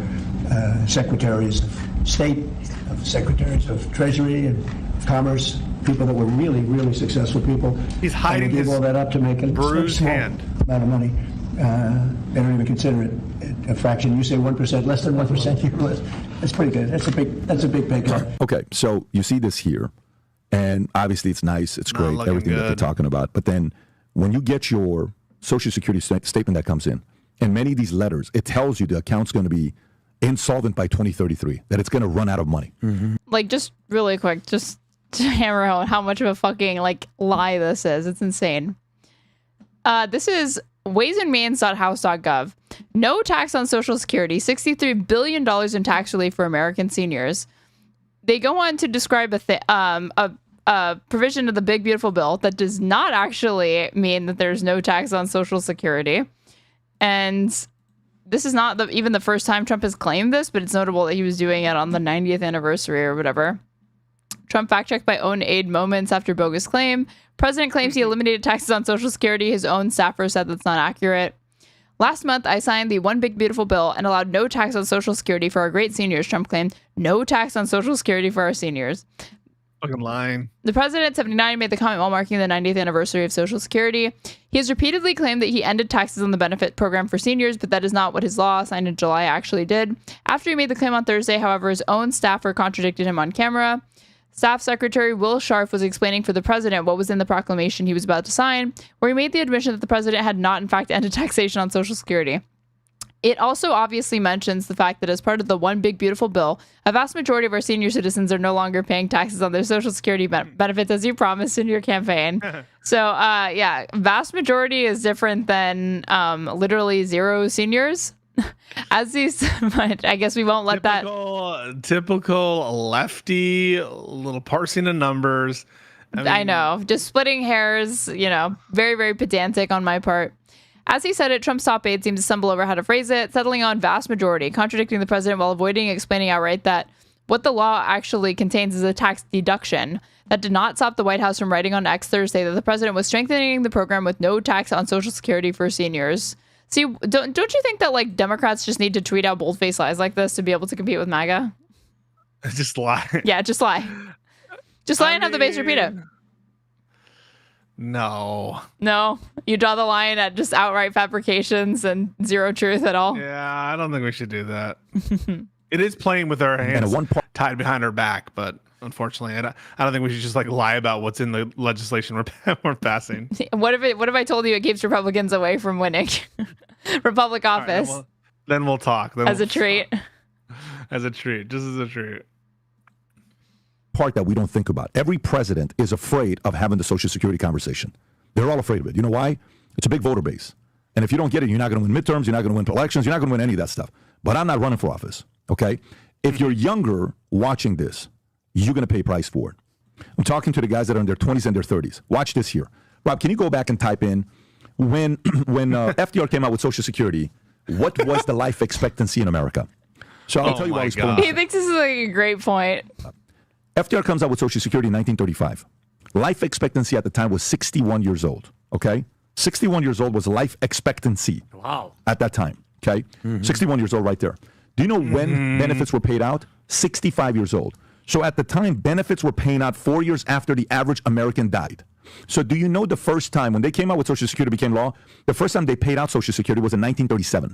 secretaries of state, secretaries of treasury and of commerce, people that were really, really successful people. He's hiding his all that up to make a bruised small hand amount of money. They don't even consider it a fraction. You say 1%, less than 1%. That's pretty good. That's a big pay cut. Okay, so you see this here, and obviously it's nice, it's great, everything that they're talking about. But then when you get your Social Security statement that comes in, and many of these letters, it tells you the account's going to be insolvent by 2033, that it's going to run out of money. Mm-hmm. Like, just really quick, just to hammer out how much of a fucking lie this is. It's insane. This is waysandmeans.house.gov. No tax on Social Security, $63 billion in tax relief for American seniors. They go on to describe a provision of the big beautiful bill that does not actually mean that there's no tax on Social Security. And this is not even the first time Trump has claimed this, but it's notable that he was doing it on the 90th anniversary or whatever. Trump fact-checked by own aide moments after bogus claim. President claims he eliminated taxes on Social Security. His own staffer said that's not accurate. Last month, I signed the One Big Beautiful Bill and allowed no tax on Social Security for our great seniors, Trump claimed. No tax on Social Security for our seniors. Fucking lying. The president, 79, made the comment while marking the 90th anniversary of Social Security. He has repeatedly claimed that he ended taxes on the benefit program for seniors, but that is not what his law signed in July actually did. After he made the claim on Thursday, however, his own staffer contradicted him on camera. Staff Secretary Will Scharf was explaining for the president what was in the proclamation he was about to sign, where he made the admission that the president had not, in fact, ended taxation on Social Security. It also obviously mentions the fact that as part of the One Big Beautiful Bill, a vast majority of our senior citizens are no longer paying taxes on their Social Security benefits, as you promised in your campaign. So, yeah, vast majority is different than literally zero seniors. As these, but I guess we won't let typical lefty little parsing of numbers. I know, just splitting hairs, very, very pedantic on my part. As he said it, Trump's top aide seemed to stumble over how to phrase it, settling on vast majority, contradicting the president while avoiding explaining outright that what the law actually contains is a tax deduction. That did not stop the White House from writing on X Thursday that the president was strengthening the program with no tax on Social Security for seniors. See, don't you think that Democrats just need to tweet out bold-faced lies like this to be able to compete with MAGA? Just lie. Yeah, just lie. Just lie and have the base repeat it. No, you draw the line at just outright fabrications and zero truth at all. Yeah, I don't think we should do that. It is playing with our hands tied behind our back, but unfortunately, I don't think we should just lie about what's in the legislation we're passing. What if I told you it keeps Republicans away from winning Republic office? Right, then we'll talk. As a treat. As a treat, just as a treat. Part that we don't think about. Every president is afraid of having the Social Security conversation. They're all afraid of it. You know why? It's a big voter base. And if you don't get it, you're not going to win midterms, you're not going to win elections, you're not going to win any of that stuff. but I'm not running for office, okay? If you're younger watching this, you're going to pay a price for it. I'm talking to the guys that are in their 20s and their 30s. Watch this here. Rob, can you go back and type in when FDR came out with Social Security, what was the life expectancy in America? So I'll tell you why I was pulling. He thinks this is like a great point. FDR comes out with Social Security in 1935. Life expectancy at the time was 61 years old, okay? 61 years old was life expectancy. Wow. At that time, okay? 61 years old right there. Do you know when benefits were paid out? 65 years old. So at the time, benefits were paying out 4 years after the average American died. So do you know the first time, when they came out with Social Security became law, the first time they paid out Social Security was in 1937.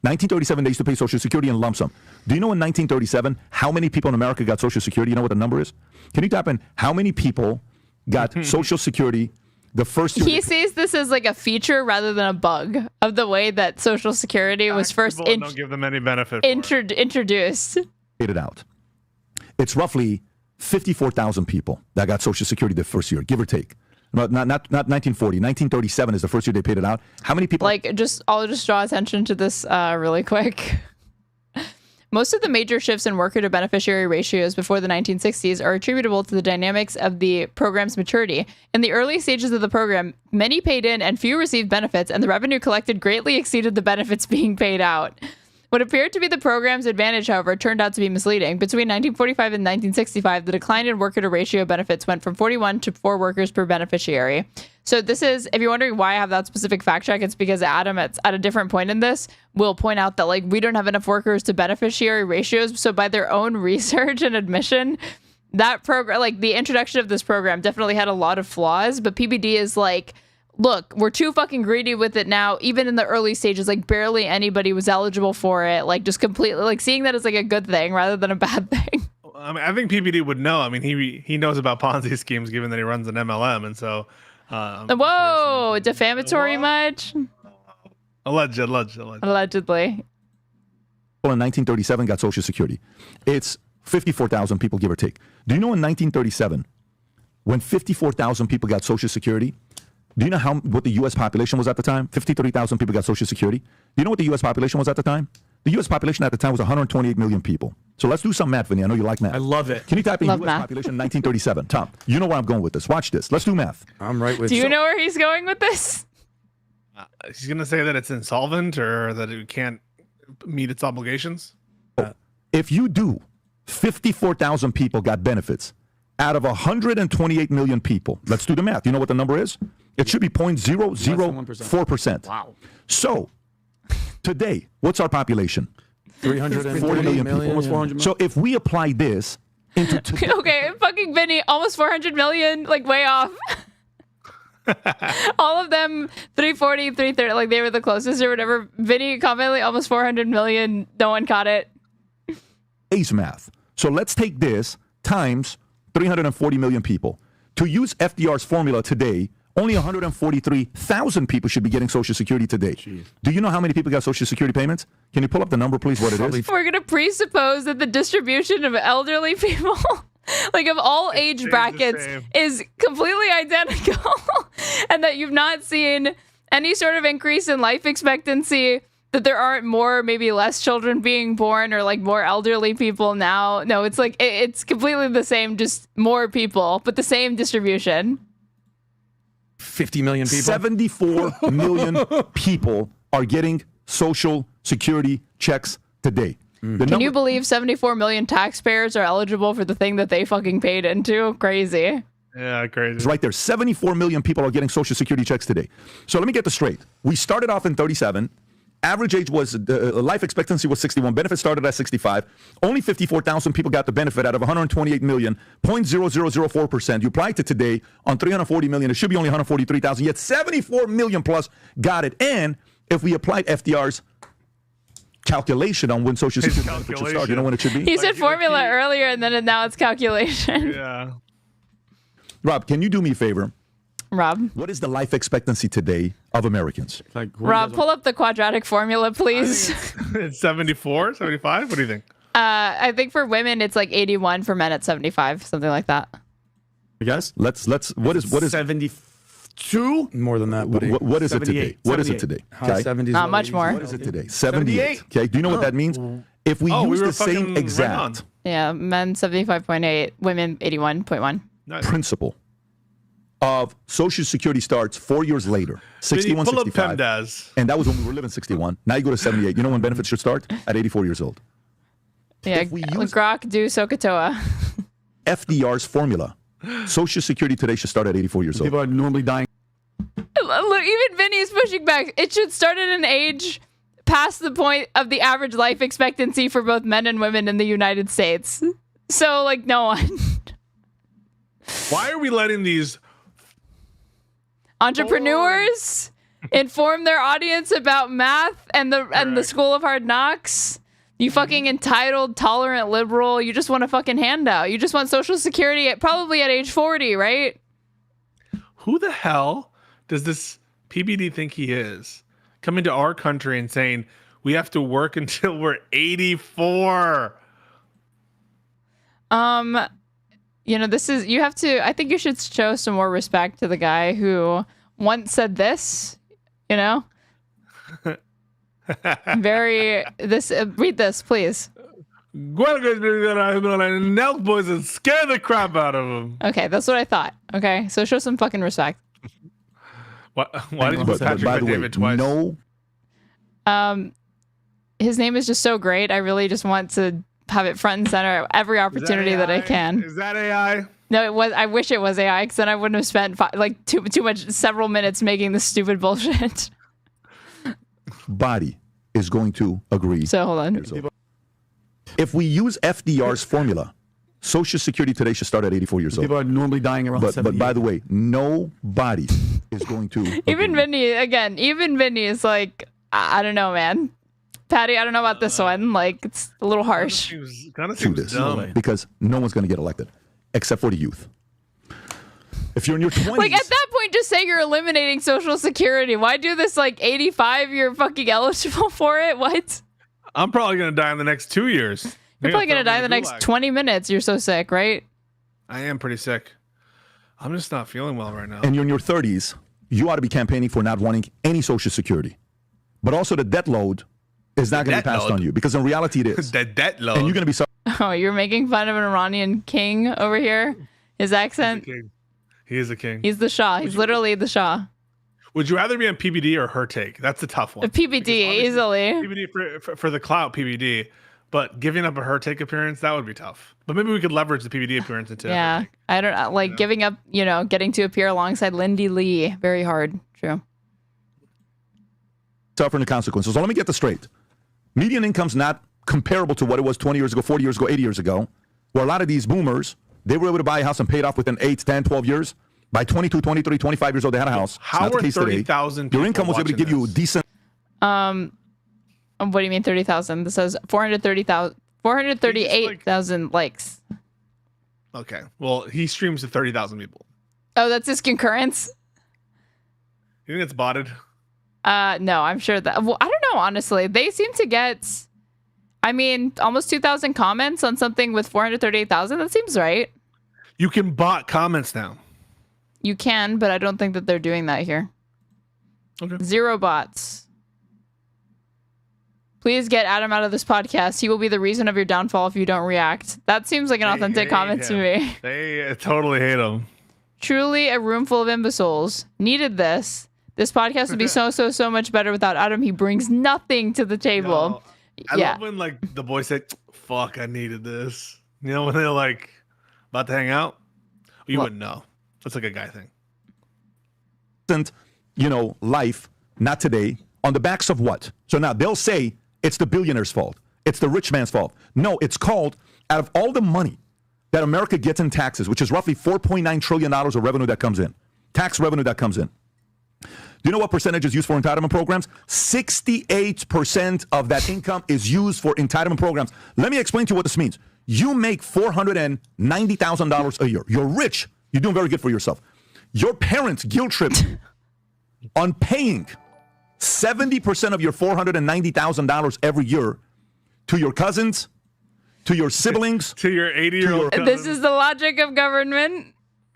1937, they used to pay Social Security in lump sum. Do you know in 1937 how many people in America got Social Security? You know what the number is? Can you type in how many people got Social Security the first year? He sees this as like a feature rather than a bug of the way that Social Security was first don't give them any benefit. introduced. Paid it out. It's roughly 54,000 people that got Social Security the first year, give or take. Not 1940. 1937 is the first year they paid it out. How many people? I'll just draw attention to this really quick. Most of the major shifts in worker to beneficiary ratios before the 1960s are attributable to the dynamics of the program's maturity. In the early stages of the program, many paid in and few received benefits, and the revenue collected greatly exceeded the benefits being paid out. What appeared to be the program's advantage, however, turned out to be misleading. Between 1945 and 1965, the decline in worker to ratio benefits went from 41 to 4 workers per beneficiary. So this is, if you're wondering why I have that specific fact check, it's because Adam, at a different point in this, will point out that like we don't have enough workers to beneficiary ratios. So by their own research and admission, that program, like the introduction of this program, definitely had a lot of flaws. But PBD is like, look, we're too fucking greedy with it now. Even in the early stages, like barely anybody was eligible for it. Like just completely, like seeing that as like a good thing rather than a bad thing. I mean, I think PBD would know. I mean, he knows about Ponzi schemes given that he runs an MLM, and so. Whoa, defamatory much? Allegedly. Well, in 1937 got Social Security. It's 54,000 people, give or take. Do you know in 1937, when 54,000 people got Social Security, do you know what the U.S. population was at the time? 53,000 people got Social Security. Do you know what the U.S. population was at the time? The U.S. population at the time was 128 million people. So let's do some math, Vinny. I know you like math. I love it. Can you type in Love U.S. math. population in 1937? Tom, you know where I'm going with this. Watch this. Let's do math. I'm right with Do you. you know where he's going with this? He's going to say that it's insolvent or that it can't meet its obligations. If you do, 54,000 people got benefits out of 128 million people. Let's do the math. You know what the number is? It should be 0.004%. Wow. So today, what's our population? 340 million people. Almost 400 million. So if we apply this into Okay, fucking Vinny, almost 400 million, like way off. All of them 340, 330, like they were the closest or whatever. Vinny confidently almost 400 million. No one caught it. today's math. So let's take this times 340 million people. To use FDR's formula today, only 143,000 people should be getting Social Security today. Jeez. Do you know how many people got Social Security payments? Can you pull up the number, please, what it is? We're going to presuppose that the distribution of elderly people, like of all age brackets, is completely identical and that you've not seen any sort of increase in life expectancy, that there aren't more, maybe less children being born or like more elderly people now. No, it's like, it's completely the same, just more people, but the same distribution. 50 million people. 74 million people are getting Social Security checks today. Can you believe 74 million taxpayers are eligible for the thing that they fucking paid into? Crazy. Yeah, crazy. It's right there. 74 million people are getting Social Security checks today. So let me get this straight. We started off in 37. Average age was, life expectancy was 61. Benefits started at 65. Only 54,000 people got the benefit out of 128 million, 0.0004%. You apply it to today on 340 million, it should be only 143,000. Yet 74 million plus got it. And if we applied FDR's calculation on when Social Security benefits should start, you know when it should be? He said formula earlier, and then now it's calculation. Yeah. Rob, can you do me a favor? Rob. What is the life expectancy today of Americans? Rob, pull up the quadratic formula, please. It's 74, 75? What do you think? I think for women, it's like 81, for men, it's 75, something like that. You guys? Let's what is 70, 2? More than that, buddy. What is it today? 78. What is it today? High 70s. Not low much 80s. more. What is it today? 78. Okay. Do you know what that means? Oh. If we use we were the same fucking exact Yeah, men 75.8, women 81.1. Nice. principle of Social Security starts 4 years later, 61, Pull up 65. PEMDAS. And that was when we were living 61. Now you go to 78. You know when benefits should start? At 84 years old. Yeah, If we use Grok do Sokotoa. FDR's formula, Social Security today should start at 84 years old. People are normally dying. Look, even Vinny is pushing back. It should start at an age past the point of the average life expectancy for both men and women in the United States. So, like, no one. Why are we letting these Entrepreneurs inform their audience about math and the School of Hard Knocks? You fucking entitled, tolerant liberal. You just want a fucking handout. You just want Social Security probably at age 40, right? Who the hell does this PBD think he is? Coming to our country and saying we have to work until we're 84. You know, I think you should show some more respect to the guy who once said this, you know? Read this, please. Nelk boys and scare the crap out of him. Okay, that's what I thought. Okay, so show some fucking respect. Why did you put Patrick by the way, David twice? no. His name is just so great. I really just want to have it front and center at every opportunity that I can. Is that AI? No, it was. I wish it was AI, because then I wouldn't have spent several minutes making this stupid bullshit. Body is going to agree. So hold on. If we use FDR's formula, Social Security today should start at 84 years old. People are normally dying around 70. But by the way, nobody is going to. Even Vinny is like, I don't know, man. Patty, I don't know about this one. Like, it's a little harsh. Kind of do seems this dumb. because no one's going to get elected except for the youth. If you're in your 20s, Like, at that point, just say you're eliminating Social Security. Why do this, like, 85, you're fucking eligible for it? What? I'm probably going to die in the next 2 years. You're probably going to die in the next gulag. 20 minutes. You're so sick, right? I am pretty sick. I'm just not feeling well right now. and you're in your 30s, you ought to be campaigning for not wanting any Social Security. But also the debt load is not going to be passed on you, because in reality it is. The debt load. And you're going to be sorry. Oh, you're making fun of an Iranian king over here? His accent? He is a king. He's the Shah. He's literally the Shah. Would you rather be on PBD or her take? That's the tough one. A PBD, easily. PBD for the clout, PBD. But giving up a her take appearance, that would be tough. But maybe we could leverage the PBD appearance into Yeah. I don't know. Like, giving up, getting to appear alongside Lindy Lee. Very hard. True. Suffering the consequences. So let me get this straight. Median income's not comparable to what it was 20 years ago, 40 years ago, 80 years ago, where a lot of these boomers, they were able to buy a house and pay it off within 8, 10, 12 years. By 22, 23, 25 years old, they had a house. How It's not the are case today. 30,000 Your income was able to give you a decent. What do you mean 30,000? This says 438,000 likes. Okay. Well, he streams to 30,000 people. Oh, that's his concurrence? You think it's botted? No, I'm sure that. Well, I don't know, honestly. They seem to get, almost 2,000 comments on something with 438,000. That seems right. You can bot comments now. You can, but I don't think that they're doing that here. Okay. 0 bots. Please get Adam out of this podcast. He will be the reason of your downfall if you don't react. That seems like an authentic comment to me. They totally hate him. Truly a room full of imbeciles. Needed this. This podcast would be so much better without Adam. He brings nothing to the table. I love when the boys say, "Fuck, I needed this." You know, when they're like about to hang out. You wouldn't know. That's like a guy thing. Life, not today, on the backs of what? So now they'll say it's the billionaire's fault. It's the rich man's fault. No, it's called, out of all the money that America gets in taxes, which is roughly $4.9 trillion of revenue that comes in, tax revenue that comes in. Do you know what percentage is used for entitlement programs? 68% of that income is used for entitlement programs. Let me explain to you what this means. You make $490,000 a year. You're rich. You're doing very good for yourself. Your parents guilt trip you on paying 70% of your $490,000 every year to your cousins, to your siblings, to your 80-year-old cousin. This is the logic of government.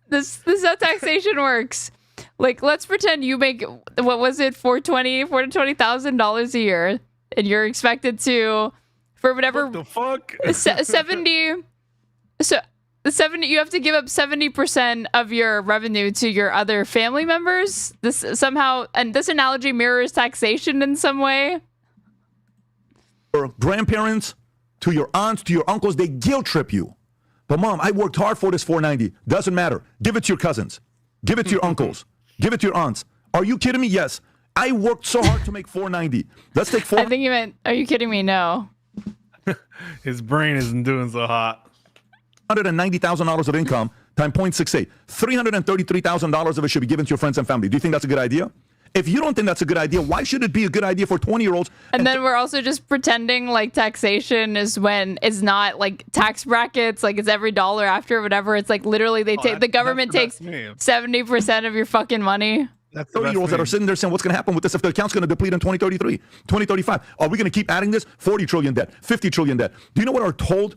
This is how taxation works. Like, let's pretend you make, what was it, $20,000 a year, and you're expected to, for whatever, What the fuck? 70, you have to give up 70% of your revenue to your other family members. This somehow, and this analogy mirrors taxation in some way. Your grandparents, to your aunts, to your uncles, they guilt trip you. But mom, I worked hard for this $490. Doesn't matter. Give it to your cousins. Give it to your uncles. Give it to your aunts. Are you kidding me? Yes. I worked so hard to make $490. Let's take I think you meant, are you kidding me? No. His brain isn't doing so hot. $190,000 of income times 0.68. $333,000 of it should be given to your friends and family. Do you think that's a good idea? If you don't think that's a good idea, why should it be a good idea for 20-year-olds? And then we're also just pretending like taxation is when it's not like tax brackets, like it's every dollar after whatever. It's like literally they take, the government takes 70% of your fucking money. That's 30-year-olds that are sitting there saying, what's going to happen with this if the account's going to deplete in 2033, 2035? Are we going to keep adding this? 40 trillion debt, 50 trillion debt. Do you know what our told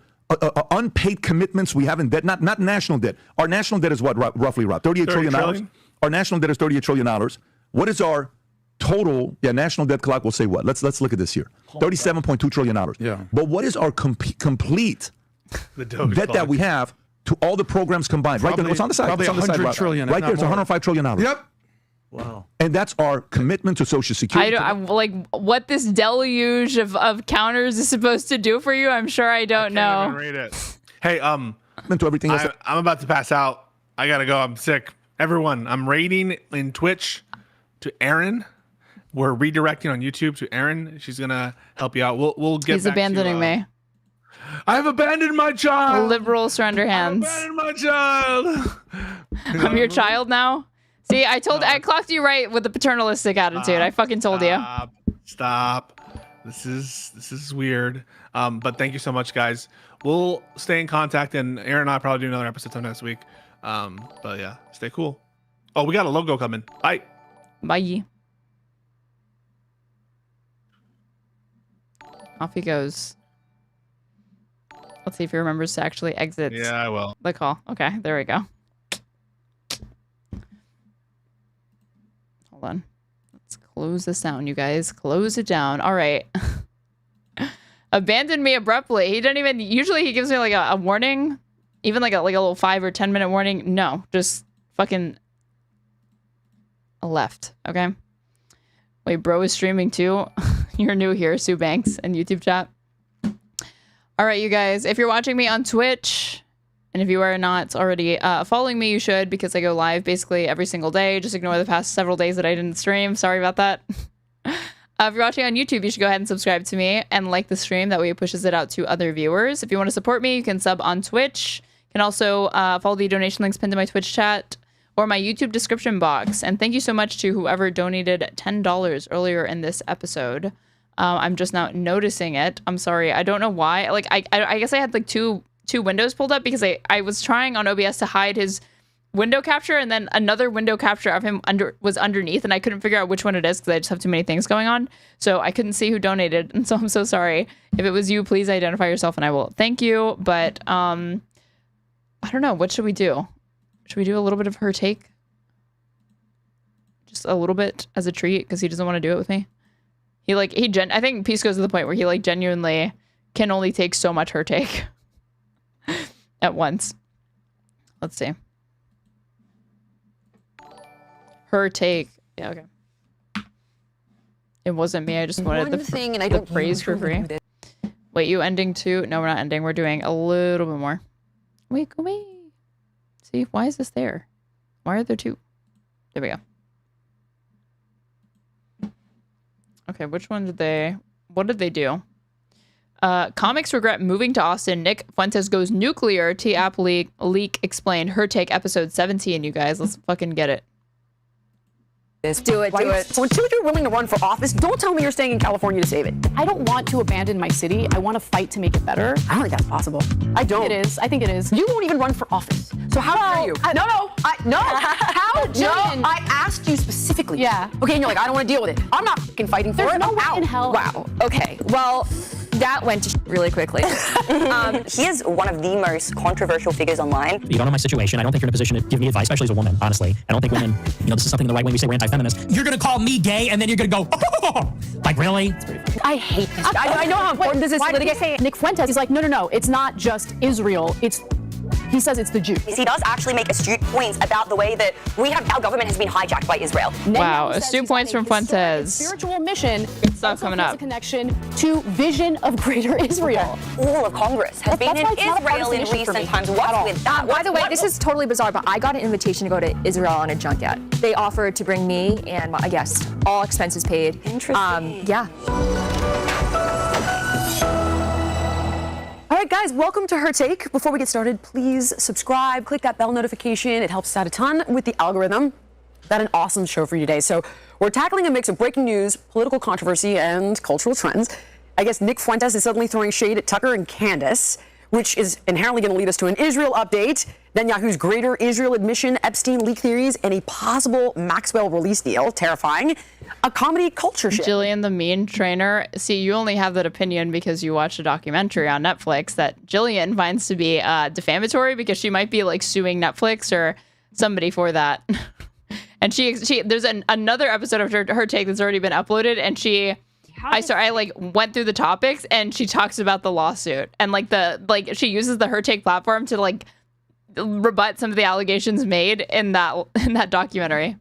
unpaid commitments we have in debt? Not national debt. Our national debt is what, roughly, Rob? $38 trillion? Our national debt is $38 trillion. What is our total? Yeah, national debt clock will say what? Let's look at this here. $37.2 trillion. Yeah. But what is our complete debt that we have to all the programs combined? Right there, it's on the side. Probably It's on the side, 100 trillion. Right there, it's $105 trillion. Yep. Wow. And that's our commitment to Social Security. I'm like what this deluge of counters is supposed to do for you. I'm sure I don't know. Even read it. Hey, to everything else. I'm about to pass out. I gotta go. I'm sick. Everyone, I'm raiding in Twitch to Aaron. We're redirecting on YouTube to Aaron. She's gonna help you out. We'll get. He's back abandoning to, me. I've abandoned my child. Liberal surrender hands. I've abandoned my child. I'm your child now. See, I clocked you right with the paternalistic attitude. I fucking told you. Stop. This is weird. But thank you so much, guys. We'll stay in contact, and Aaron and I probably do another episode sometime next week. But yeah, stay cool. Oh, we got a logo coming. Bye. Bye. Off he goes. Let's see if he remembers to actually exit. Yeah, I will. The call. Okay, there we go. Hold on. Let's close this down, you guys. Close it down. All right. Abandoned me abruptly. He didn't even, usually he gives me like a warning, even like a little 5 or 10 minute warning. No, just fucking left. Okay. Wait, bro is streaming too. You're new here, Sue Banks and YouTube chat. All right, you guys, if you're watching me on Twitch, and if you are not already following me, you should, because I go live basically every single day. Just ignore the past several days that I didn't stream. Sorry about that. If you're watching on YouTube, you should go ahead and subscribe to me and like the stream. That way it pushes it out to other viewers. If you want to support me, you can sub on Twitch. You can also follow the donation links pinned to my Twitch chat or my YouTube description box. And thank you so much to whoever donated $10 earlier in this episode. I'm just now noticing it. I'm sorry. I don't know why. Like, I guess I had like two windows pulled up because I was trying on OBS to hide his window capture, and then another window capture of him was underneath, and I couldn't figure out which one it is because I just have too many things going on. So I couldn't see who donated, and so I'm so sorry. If it was you, please identify yourself and I will thank you. But I don't know. What should we do? Should we do a little bit of her take? Just a little bit as a treat because he doesn't want to do it with me. I think Pisco goes to the point where he like genuinely can only take so much her take at once. Let's see. Her take. Yeah, okay. It wasn't me. I just wanted the praise for free. Wait, you ending too? No, we're not ending. We're doing a little bit more. Wait, go away. See, why is this there? Why are there two? There we go. Okay, which one did they... What did they do? Comics regret moving to Austin. Nick Fuentes goes nuclear. T-App leak explained. Her take episode 17, you guys. Let's fucking get it. Do it. So until you're willing to run for office, don't tell me you're staying in California to save it. I don't want to abandon my city. I want to fight to make it better. I don't think that's possible. I don't. It is. I think it is. You won't even run for office. So how dare you? No. How? Jillian. No, I asked you specifically. Yeah. Okay, and you're like, I don't want to deal with it. I'm not fucking fighting for it. There's no way in hell. Wow. Okay. Well, That went to really quickly. He is one of the most controversial figures online. You don't know my situation. I don't think you're in a position to give me advice, especially as a woman, honestly. I don't think women, this is something the right way we say we're anti-feminist. You're going to call me gay, and then you're going to go, like, really? I hate this. I know how important this is to litigate. Nick Fuentes is like, no, it's not just Israel. He says it's the Jews. He does actually make astute points about the way that our government has been hijacked by Israel. Wow, astute points from Fuentes. Spiritual mission. Good stuff coming up. A connection to vision of greater Israel. All of Congress has been in Israel in recent times. What's with that? By the way, this is totally bizarre, but I got an invitation to go to Israel on a junket. They offered to bring me and my guest, all expenses paid. Interesting. Yeah. All right, guys, welcome to Her Take. Before we get started, please subscribe, click that bell notification. It helps us out a ton with the algorithm. Got an awesome show for you today. So we're tackling a mix of breaking news, political controversy, and cultural trends. I guess Nick Fuentes is suddenly throwing shade at Tucker and Candace, which is inherently going to lead us to an Israel update, then Yahoo's greater Israel admission, Epstein leak theories, and a possible Maxwell release deal. Terrifying. A comedy culture shift. Jillian, the mean trainer. See, you only have that opinion because you watched a documentary on Netflix that Jillian finds to be defamatory because she might be like suing Netflix or somebody for that. And she there's another episode of her take that's already been uploaded, and I went through the topics and she talks about the lawsuit and she uses the Her Take platform to like rebut some of the allegations made in that documentary.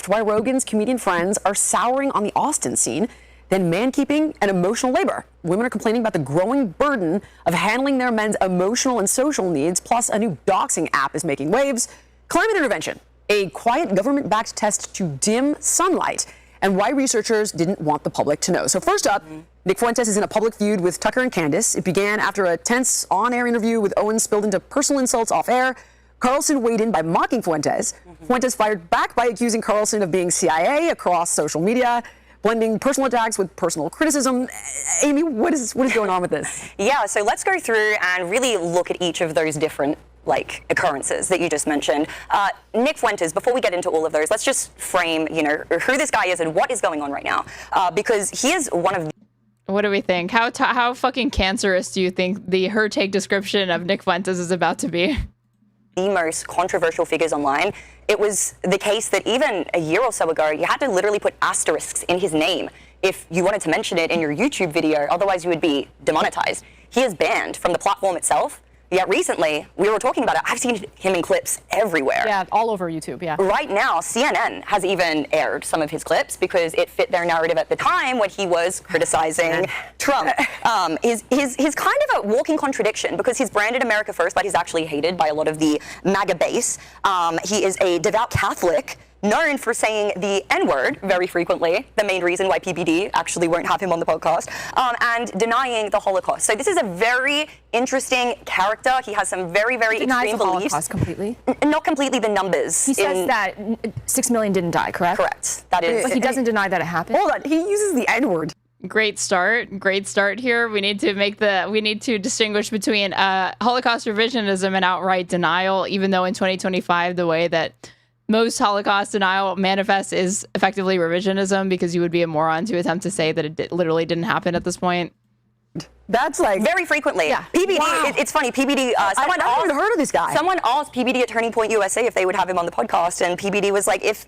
Why Rogan's comedian friends are souring on the Austin scene, then man-keeping and emotional labor. Women are complaining about the growing burden of handling their men's emotional and social needs, plus a new doxing app is making waves. Climate intervention, a quiet government-backed test to dim sunlight, and why researchers didn't want the public to know. So first up, Nick Fuentes is in a public feud with Tucker and Candace. It began after a tense on-air interview with Owen spilled into personal insults off-air. Carlson weighed in by mocking Fuentes. Fuentes fired back by accusing Carlson of being CIA across social media, blending personal attacks with personal criticism. Amy, what is going on with this? Yeah, so let's go through and really look at each of those different occurrences that you just mentioned. Nick Fuentes, before we get into all of those, let's just frame, who this guy is and what is going on right now. Because he is one of the... What do we think? How fucking cancerous do you think the Her Take description of Nick Fuentes is about to be? The most controversial figures online. It was the case that even a year or so ago, you had to literally put asterisks in his name if you wanted to mention it in your YouTube video, otherwise you would be demonetized. He is banned from the platform itself. Yet recently, we were talking about it, I've seen him in clips everywhere. Yeah, all over YouTube, yeah. Right now, CNN has even aired some of his clips because it fit their narrative at the time when he was criticizing Trump. He's kind of a walking contradiction because he's branded America First, but he's actually hated by a lot of the MAGA base. He is a devout Catholic, known for saying the N-word very frequently, the main reason why PBD actually won't have him on the podcast, and denying the Holocaust. So this is a very interesting character. He has some very, very extreme beliefs. Holocaust completely? Not completely, the numbers. He says that 6 million didn't die, correct? Correct. That is. But he doesn't deny that it happened? Hold on, he uses the N-word. Great start here. We need to distinguish between Holocaust revisionism and outright denial, even though in 2025, the way that most Holocaust denial manifests is effectively revisionism, because you would be a moron to attempt to say that it literally didn't happen at this point. That's like very frequently. Yeah. PBD. Wow. It's funny. PBD. I've never heard of this guy. Someone asked PBD at Turning Point USA if they would have him on the podcast, and PBD was like, "If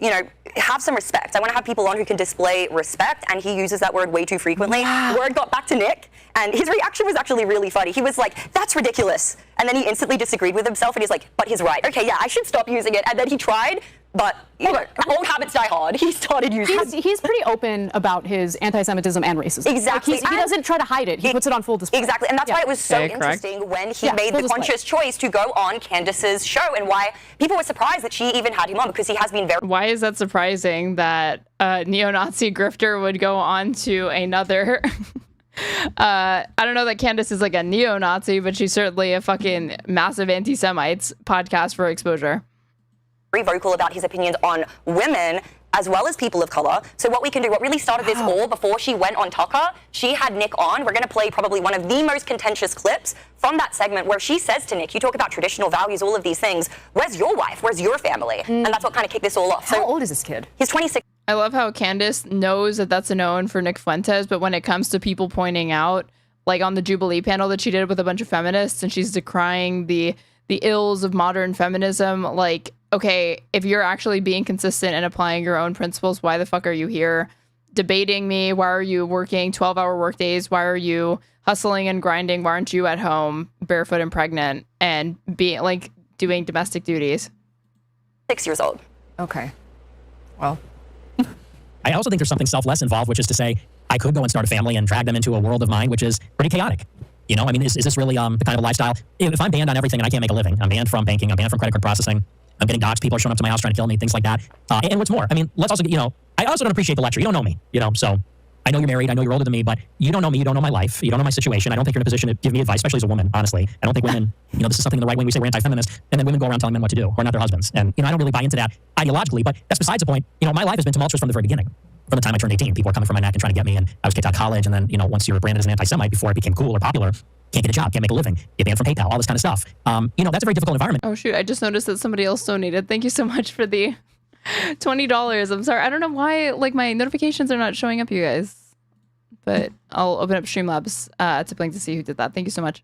have some respect. I want to have people on who can display respect." And he uses that word way too frequently. Wow. Word got back to Nick, and his reaction was actually really funny. He was like, "That's ridiculous," and then he instantly disagreed with himself, and he's like, "But he's right. Okay, yeah, I should stop using it." And then he tried. But old habits die hard. He started using it. He's pretty open about his anti-Semitism and racism. Exactly. He doesn't try to hide it. He puts it on full display. Exactly. And that's why it was so interesting when he made the conscious choice to go on Candace's show, and why people were surprised that she even had him on, because he has been very... Why is that surprising that a neo-Nazi grifter would go on to another... I don't know that Candace is like a neo-Nazi, but she's certainly a fucking massive anti-Semites podcast for exposure. Very vocal about his opinions on women as well as people of color. So what we can do, what really started this all before she went on Tucker, she had Nick on. We're going to play probably one of the most contentious clips from that segment where she says to Nick, you talk about traditional values, all of these things. Where's your wife? Where's your family? And that's what kind of kicked this all off. How old is this kid? He's 26. I love how Candace knows that that's a known for Nick Fuentes, but when it comes to people pointing out like on the Jubilee panel that she did with a bunch of feminists, and she's decrying the ills of modern feminism. Like, okay, if you're actually being consistent and applying your own principles, why the fuck are you here debating me? Why are you working 12-hour workdays? Why are you hustling and grinding? Why aren't you at home barefoot and pregnant and being like doing domestic duties? 6 years old. Okay. Well, I also think there's something selfless involved, which is to say, I could go and start a family and drag them into a world of mine, which is pretty chaotic. You know, I mean, is this really the kind of a lifestyle? If I'm banned on everything and I can't make a living, I'm banned from banking, I'm banned from credit card processing, I'm getting doxxed, people are showing up to my house trying to kill me, things like that. And what's more, I mean, let's also, you know, I also don't appreciate the lecture. You don't know me, you know, so I know you're married, I know you're older than me, but you don't know me, you don't know my life, you don't know my situation. I don't think you're in a position to give me advice, especially as a woman, honestly. I don't think women, you know, this is something in the right wing, we say we're anti-feminist, and then women go around telling men what to do, or not their husbands. And, you know, I don't really buy into that ideologically, but that's besides the point. You know, my life has been tumultuous from the very beginning. From the time I turned 18, people were coming for my neck and trying to get me, and I was kicked out of college, and then, you know, once you were branded as an anti-Semite before it became cool or popular, can't get a job, can't make a living, get banned from PayPal, all this kind of stuff. You know, that's a very difficult environment. oh shoot, I just noticed that somebody else donated. Thank you so much for the $20. I'm sorry. I don't know why like my notifications are not showing up, you guys. But I'll open up Streamlabs to blink to see who did that. Thank you so much.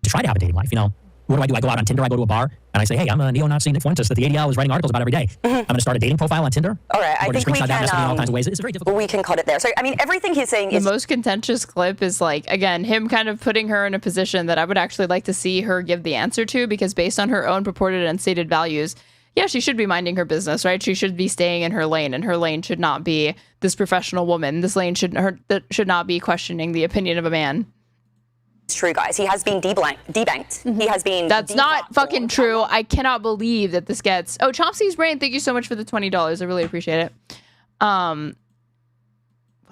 To try to have a dating life, you know. What do? I go out on Tinder, I go to a bar, and I say, hey, I'm a neo-Nazi Nick Fuentes that the ADL is writing articles about every day. I'm going to start a dating profile on Tinder. All right, I think we can, in all kinds of ways. It's very difficult. We can cut it there. So, I mean, everything he's saying is... The most contentious clip is, like, again, him kind of putting her in a position that I would actually like to see her give the answer to, because based on her own purported and stated values, yeah, she should be minding her business, right? She should be staying in her lane, and her lane should not be this professional woman. This lane should not be questioning the opinion of a man. It's true, guys. He has been debanked. He has been... That's not fucking true. I cannot believe that this gets... Oh, Chomsky's brain, thank you so much for the $20. I really appreciate it. What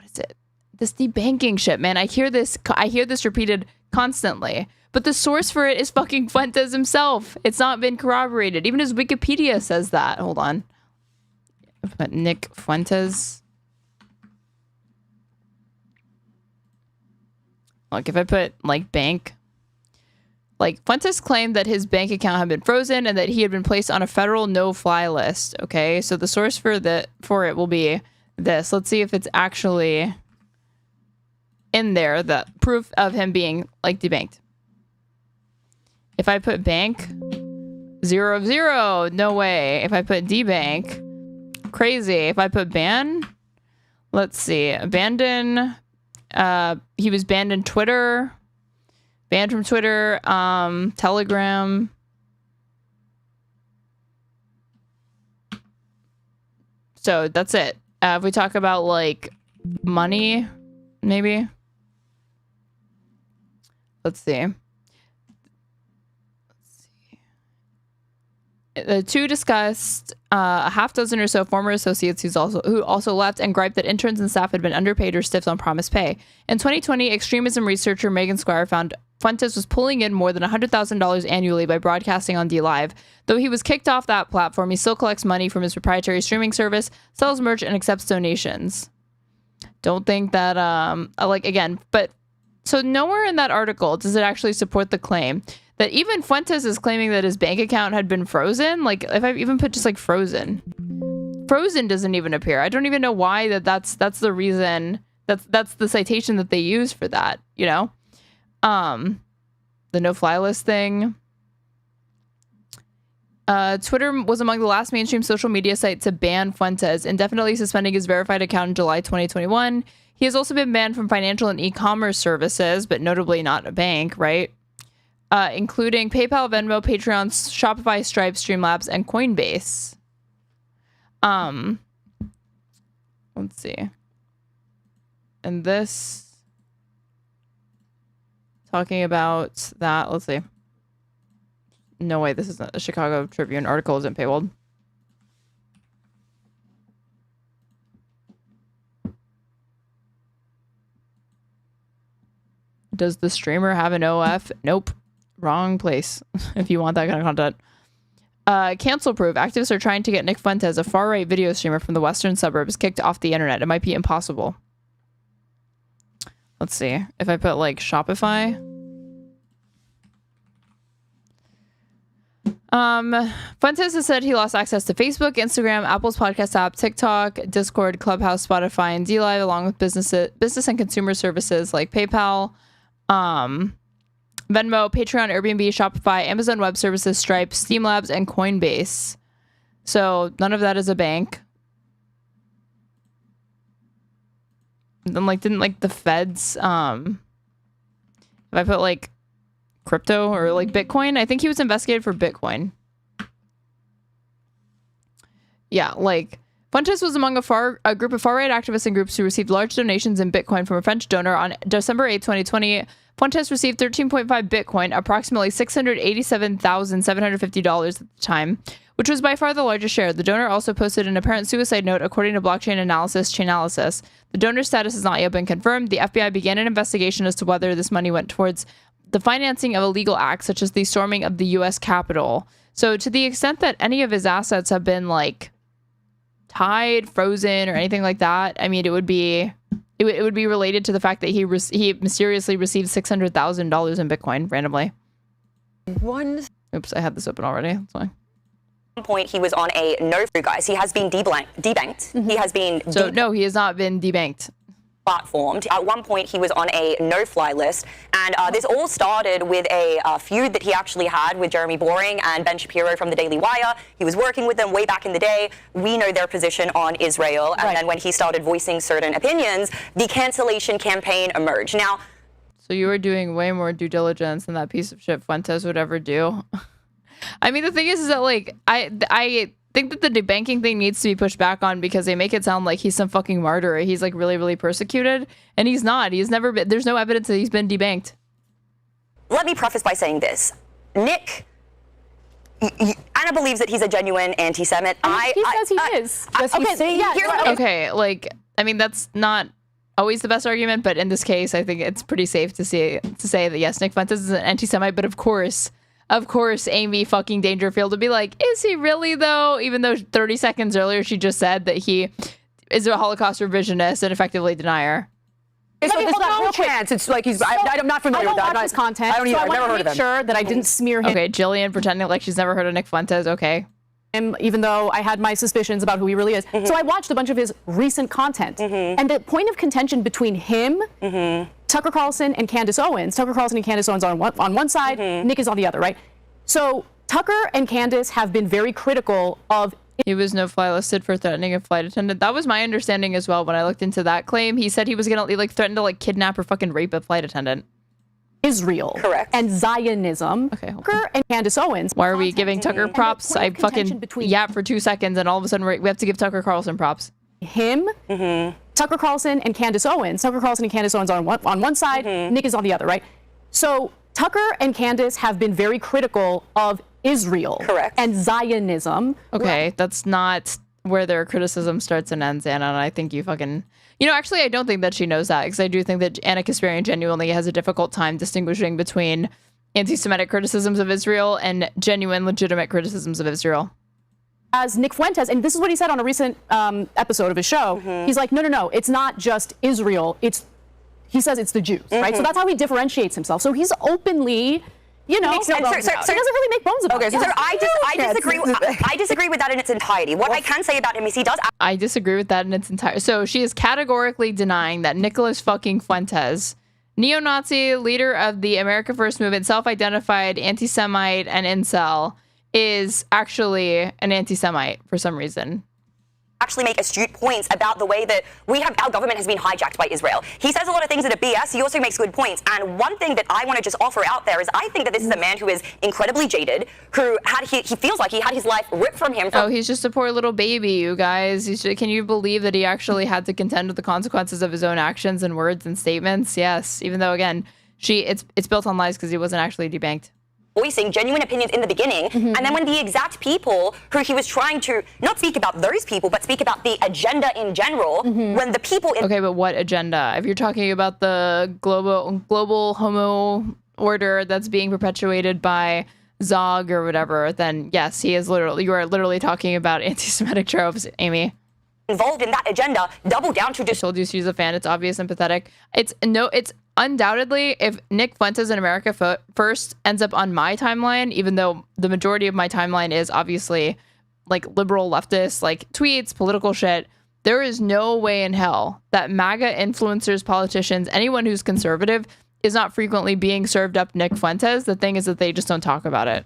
is it? This debanking shit, man. I hear this repeated constantly. But the source for it is fucking Fuentes himself. It's not been corroborated. Even his Wikipedia says that. Hold on. Nick Fuentes. Like, if I put, like, bank, like, Fuentes claimed that his bank account had been frozen and that he had been placed on a federal no-fly list, okay? So the source for it will be this. Let's see if it's actually in there, the proof of him being, like, debanked. If I put bank, 0 of 0, no way. If I put debank, crazy. If I put ban, let's see, abandon... he was banned in Twitter, banned from Twitter, Telegram. So that's it. If we talk about like money, maybe. Let's see. The two discussed a half dozen or so former associates who also left and griped that interns and staff had been underpaid or stiffed on promised pay. In 2020, extremism researcher Megan Squire found Fuentes was pulling in more than $100,000 annually by broadcasting on DLive. Though he was kicked off that platform, he still collects money from his proprietary streaming service, sells merch, and accepts donations. Don't think that, but so nowhere in that article does it actually support the claim that even Fuentes is claiming that his bank account had been frozen. Like, if I even put just like frozen doesn't even appear. I don't even know why that's the reason. That's the citation that they use for that, you know? The no-fly list thing. Twitter was among the last mainstream social media sites to ban Fuentes, indefinitely suspending his verified account in July 2021. He has also been banned from financial and e-commerce services, but notably not a bank, right? Including PayPal, Venmo, Patreon, Shopify, Stripe, Streamlabs, and Coinbase. Let's see. And this, talking about that, let's see. No way, this isn't a Chicago Tribune article, isn't paywalled. Does the streamer have an OF? Nope. Wrong place if you want that kind of content. Cancel proof. Activists are trying to get Nick Fuentes, a far-right video streamer from the western suburbs, kicked off the internet. It might be impossible. Let's see. If I put, like, Shopify. Fuentes has said he lost access to Facebook, Instagram, Apple's podcast app, TikTok, Discord, Clubhouse, Spotify, and DLive, along with business and consumer services like PayPal. Venmo, Patreon, Airbnb, Shopify, Amazon Web Services, Stripe, Steam Labs, and Coinbase. So none of that is a bank. Then didn't the feds if I put like crypto or like Bitcoin, I think he was investigated for Bitcoin. Yeah, like Fuentes was among a group of far-right activists and groups who received large donations in Bitcoin from a French donor. On December 8, 2020, Fuentes received 13.5 Bitcoin, approximately $687,750 at the time, which was by far the largest share. The donor also posted an apparent suicide note, according to blockchain analysis Chainalysis. The donor's status has not yet been confirmed. The FBI began an investigation as to whether this money went towards the financing of illegal acts, such as the storming of the U.S. Capitol. So to the extent that any of his assets have been like tied, frozen, or anything like that, I mean, it would be related to the fact that he mysteriously received $600,000 in Bitcoin randomly. Oops, I had this open already. That's why. At one point, he was on a no-fly, guys. He has been debanked. He has been no, he has not been debanked. Platformed. At one point, he was on a no-fly list, and this all started with a feud that he actually had with Jeremy Boring and Ben Shapiro from the Daily Wire. He was working with them way back in the day. We know their position on Israel, and then when he started voicing certain opinions, the cancellation campaign emerged. Now, so you were doing way more due diligence than that piece of shit Fuentes would ever do. I mean, the thing is that like I think that the debanking thing needs to be pushed back on, because they make it sound like he's some fucking martyr. He's like really, really persecuted, and he's not. He's never been. There's no evidence that he's been debanked. Let me preface by saying this: Nick, Anna believes that he's a genuine anti-Semite. He says he is. Okay, like I mean, that's not always the best argument, but in this case, I think it's pretty safe to say that yes, Nick Fuentes is an anti-Semite, but of course, Amy fucking Dangerfield would be like, is he really though? Even though 30 seconds earlier she just said that he is a Holocaust revisionist and effectively denier. So there's no chance. It's like I'm not familiar with that. I don't watch his content. I don't either. So I've never heard of him. Sure that I didn't smear him. Okay, Jillian pretending like she's never heard of Nick Fuentes. Okay. Even though I had my suspicions about who he really is. So I watched a bunch of his recent content. And the point of contention between him, Tucker Carlson, and Candace Owens. Tucker Carlson and Candace Owens are on one side, Nick is on the other, right? So Tucker and Candace have been very critical of... He was no-fly listed for threatening a flight attendant. That was my understanding as well when I looked into that claim. He said he was going to threaten to kidnap or fucking rape a flight attendant. Israel. Correct. And Zionism. Okay. Tucker and Candace Owens. Why are we giving Tucker props? I fucking yap for 2 seconds and all of a sudden we have to give Tucker Carlson props. Him, Tucker Carlson and Candace Owens. Tucker Carlson and Candace Owens are on one side, Nick is on the other, right? So Tucker and Candace have been very critical of Israel. Correct. And Zionism. Okay, that's not where their criticism starts and ends, Anna, and I think you fucking... You know, actually, I don't think that she knows that, because I do think that Anna Kasparian genuinely has a difficult time distinguishing between anti-Semitic criticisms of Israel and genuine, legitimate criticisms of Israel. As Nick Fuentes, and this is what he said on a recent episode of his show, he's like, no, it's not just Israel, he says it's the Jews, right? So that's how he differentiates himself. So he's openly... You know, so he doesn't really make bones about it. Okay, so I disagree with that in its entirety. What I can say about him is he does... I disagree with that in its entirety. So she is categorically denying that Nicholas fucking Fuentes, neo-Nazi, leader of the America First movement, self-identified anti-Semite and incel, is actually an anti-Semite for some reason. Actually make astute points about the way that our government has been hijacked by Israel. He says a lot of things that are BS. He also makes good points. And one thing that I want to just offer out there is I think that this is a man who is incredibly jaded, who he feels like he had his life ripped from him. Oh, he's just a poor little baby, you guys. Can you believe that he actually had to contend with the consequences of his own actions and words and statements? Yes, even though, again, it's built on lies because he wasn't actually debanked. Voicing genuine opinions in the beginning, and then when the exact people who he was trying to not speak about those people, but speak about the agenda in general, when the people... Okay, but what agenda? If you're talking about the global homo order that's being perpetuated by Zog or whatever, then yes, you are literally talking about anti-Semitic tropes, Amy. Involved in that agenda, double down to... I told you she's a fan. It's obvious and pathetic. It's undoubtedly, if Nick Fuentes in America First ends up on my timeline, even though the majority of my timeline is obviously liberal leftist, tweets, political shit, there is no way in hell that MAGA influencers, politicians, anyone who's conservative is not frequently being served up Nick Fuentes. The thing is that they just don't talk about it.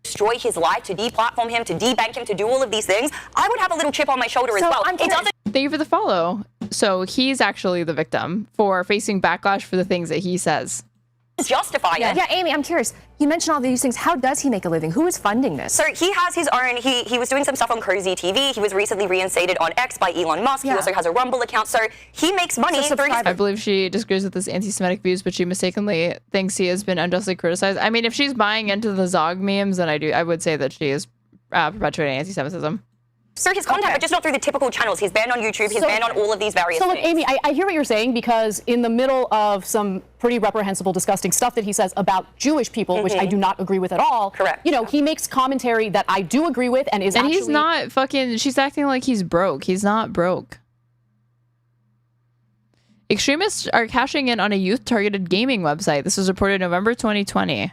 Destroy his life, to deplatform him, to debank him, to do all of these things, I would have a little chip on my shoulder as well. It doesn't Thank you for the follow. So he's actually the victim for facing backlash for the things that he says. justify it. Yeah, Amy, I'm curious. You mentioned all these things. How does he make a living? Who is funding this? So he has his own, he was doing some stuff on Cozy TV. He was recently reinstated on X by Elon Musk. He also has a Rumble account. So he makes money. I believe she disagrees with his anti-Semitic views, but she mistakenly thinks he has been unjustly criticized. I mean, if she's buying into the Zog memes, then I would say that she is perpetuating anti-Semitism. Through his content, but just not through the typical channels. He's banned on YouTube. He's banned on all of these various things. So, things. Amy, I hear what you're saying, because in the middle of some pretty reprehensible, disgusting stuff that he says about Jewish people, which I do not agree with at all. Correct. You know, he makes commentary that I do agree with and is and actually... he's not fucking... She's acting like he's broke. He's not broke. Extremists are cashing in on a youth-targeted gaming website. This was reported November 2020.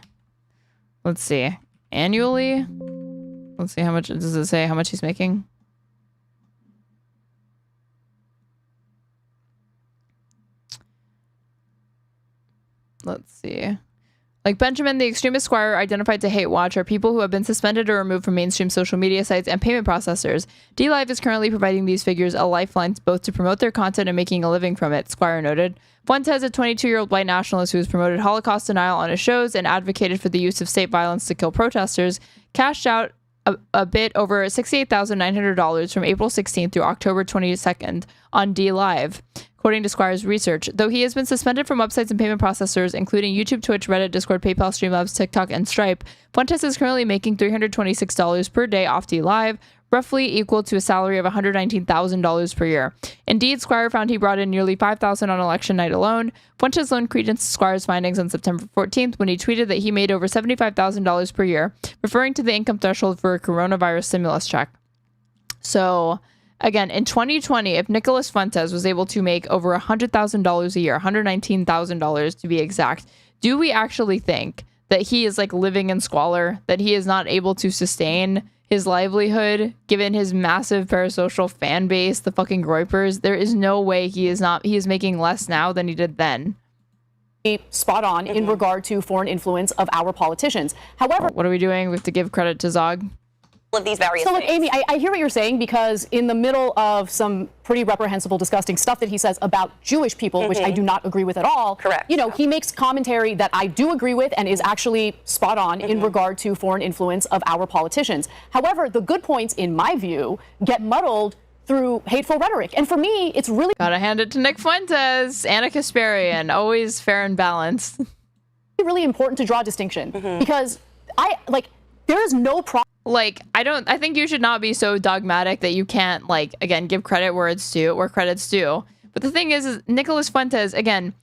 Let's see. Annually? Let's see, how much... Does it say how much he's making? Let's see. Like Benjamin, the extremist squire identified to Hate Watch are people who have been suspended or removed from mainstream social media sites and payment processors. DLive is currently providing these figures a lifeline both to promote their content and making a living from it, Squire noted. Fuentes, a 22-year-old white nationalist who has promoted Holocaust denial on his shows and advocated for the use of state violence to kill protesters, cashed out a bit over $68,900 from April 16th through October 22nd on DLive, according to Squire's research. Though he has been suspended from websites and payment processors, including YouTube, Twitch, Reddit, Discord, PayPal, Streamlabs, TikTok, and Stripe, Fuentes is currently making $326 per day off DLive, roughly equal to a salary of $119,000 per year. Indeed, Squire found he brought in nearly $5,000 on election night alone. Fuentes loaned credence to Squire's findings on September 14th when he tweeted that he made over $75,000 per year, referring to the income threshold for a coronavirus stimulus check. So... Again, in 2020, if Nicholas Fuentes was able to make over $100,000 a year, $119,000 to be exact, do we actually think that he is like living in squalor, that he is not able to sustain his livelihood given his massive parasocial fan base, the fucking Groypers? There is no way he is making less now than he did then. Spot on in regard to foreign influence of our politicians. However, what are we doing? We have to give credit to Zog. Of these various so look, Amy, I hear what you're saying, because in the middle of some pretty reprehensible, disgusting stuff that he says about Jewish people, which I do not agree with at all. Correct. You know, he makes commentary that I do agree with and is actually spot on in regard to foreign influence of our politicians. However, the good points, in my view, get muddled through hateful rhetoric. And for me, it's really... Gotta hand it to Nick Fuentes, Anna Kasparian, always fair and balanced. Really important to draw a distinction, because there is no problem. Like, I think you should not be so dogmatic that you can't, like, again, give credit where it's due, where credit's due. But the thing is Nicholas Fuentes, again,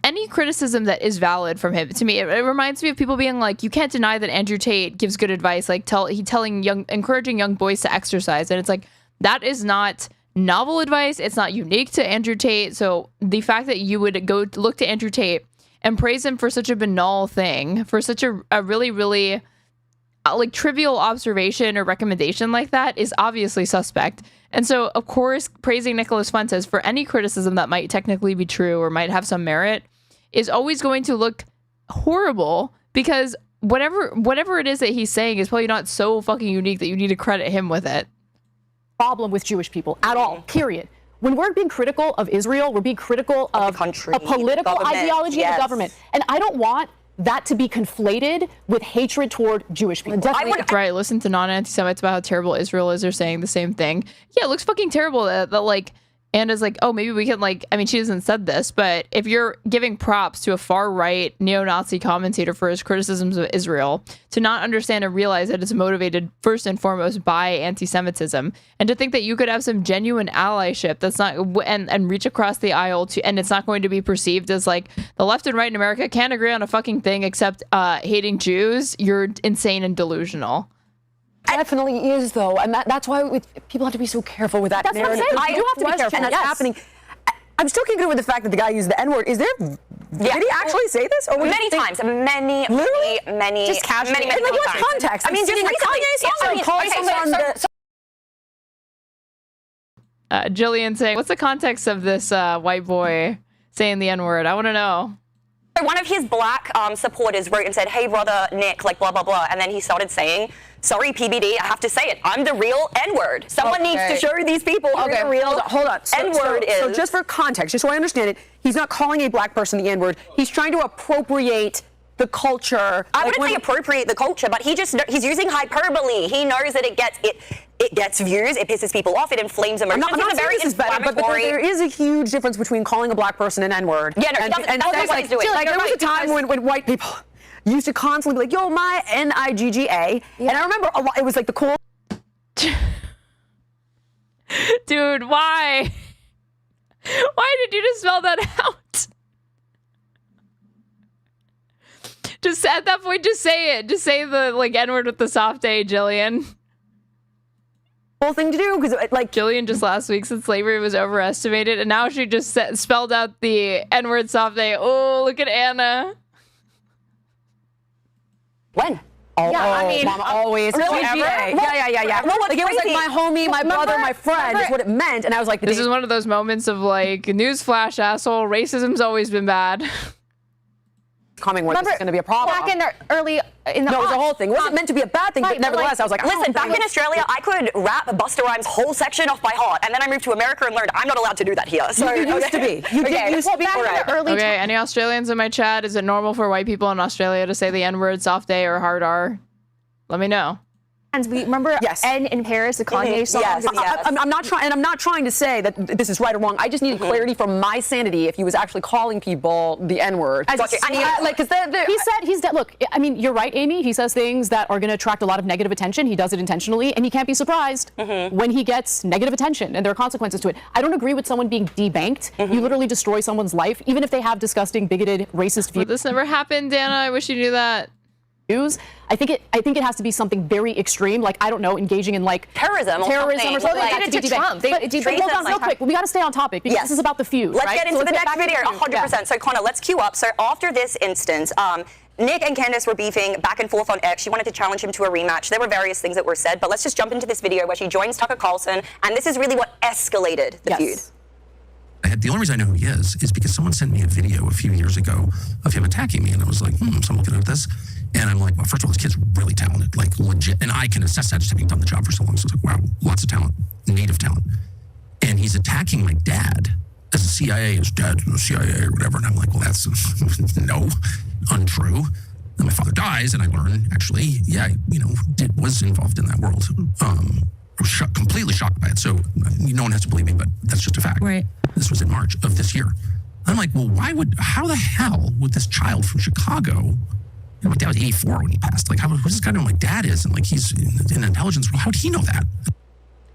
any criticism that is valid from him, to me, it reminds me of people being like, you can't deny that Andrew Tate gives good advice, like encouraging young boys to exercise. And it's like, that is not novel advice. It's not unique to Andrew Tate. So the fact that you would go look to Andrew Tate and praise him for such a banal thing, for such a really, really... like trivial observation or recommendation like that is obviously suspect. And so, of course, praising Nicholas Fuentes for any criticism that might technically be true or might have some merit is always going to look horrible, because whatever it is that he's saying is probably not so fucking unique that you need to credit him with it. Problem with Jewish people at all, period. When we're being critical of Israel, we're being critical of the country, a political ideology of the government. And I don't want that to be conflated with hatred toward Jewish people. Right, listen to non-anti-Semites about how terrible Israel is. They're saying the same thing. Yeah, it looks fucking terrible that like, Anna's like, oh, maybe we can, like, I mean, she hasn't said this, but if you're giving props to a far-right neo-Nazi commentator for his criticisms of Israel, to not understand and realize that it's motivated first and foremost by anti-Semitism, and to think that you could have some genuine allyship that's not, and reach across the aisle to, and it's not going to be perceived as like, the left and right in America can't agree on a fucking thing except hating Jews, you're insane and delusional. Definitely is, though, and that's why people have to be so careful with that narrative. What I'm saying. You have to be careful. That's happening. I'm still kicking with the fact that the guy used the N-word. Is there? Did he actually say this? Or many times, many just casually. many Like, what's times. context? I mean, just Jillian saying, what's the context of this white boy saying the N-word? I want to know. One of his black supporters wrote and said, hey, brother Nick, like, blah, blah, blah. And then he started saying, sorry, PBD, I have to say it. I'm the real N-word. Someone needs to show these people who the real hold on. N-word is. So just for context, just so I understand it, he's not calling a black person the N-word. He's trying to appropriate the culture. I wouldn't say appropriate the culture, but he's using hyperbole. He knows that it gets views, it pisses people off, it inflames emotions. I'm not saying this is better, but there is a huge difference between calling a black person an N-word. Yeah, no, that's what he's doing. Like, there was a time when white people used to constantly be like, yo, my N-I-G-G-A. And I remember a lot, it was like the cool. Dude, why? Why did you just spell that out? Just at that point, just say it. Just say the like N-word with the soft A, Jillian. Whole thing to do, because like Jillian just last week said slavery was overestimated, and now she just spelled out the N-word soft A. Oh, look at Anna. When? I mean, Mama, always. Really? Yeah. Well, like, it was like my homie, my brother, my friend is what it meant, and I was like, this is one of those moments of like, newsflash, asshole. Racism's always been bad. Coming where this is going to be a problem. Back in the early, it was a whole thing. It wasn't meant to be a bad thing, but nevertheless, I was like, listen, back in Australia, I could rap Busta Rhymes' whole section off by heart, and then I moved to America and learned I'm not allowed to do that here. So you used to be. You did used to be. Okay, any Australians in my chat? Is it normal for white people in Australia to say the N-word, soft A, or hard R? Let me know. And we remember N in Paris, the Kanye song. Yes. I'm not trying, and I'm not trying to say that this is right or wrong. I just needed clarity from my sanity if he was actually calling people the N-word. Look, I mean, you're right, Amy. He says things that are going to attract a lot of negative attention. He does it intentionally, and he can't be surprised when he gets negative attention, and there are consequences to it. I don't agree with someone being debanked. You literally destroy someone's life, even if they have disgusting, bigoted, racist views. This never happened, Dana. I wish you knew that. I think it has to be something very extreme, like, I don't know, engaging in like terrorism or something. They did it to Trump. Hold on real quick. We got to stay on topic because this is about the feud. Let's right? get into the next video. 100%. So Connor, let's queue up. So after this instance, Nick and Candace were beefing back and forth on X. She wanted to challenge him to a rematch. There were various things that were said, but let's just jump into this video where she joins Tucker Carlson, and this is really what escalated the feud. The only reason I know who he is because someone sent me a video a few years ago of him attacking me, and I was like, so I'm looking at this, and I'm like, well, first of all, this kid's really talented, like legit, and I can assess that just having done the job for so long. So it's like, wow, lots of talent, native talent, and he's attacking my dad as the CIA, his dad's in the CIA or whatever, and I'm like, well, that's no, untrue. Then my father dies, and I learn actually, was involved in that world. I was completely shocked by it. So no one has to believe me, but that's just a fact. Right. This was in March of this year. I'm like, well, how the hell would this child from Chicago, my dad was 84 when he passed. Like, who's this guy know my dad is? And like, he's in intelligence. Well, how would he know that?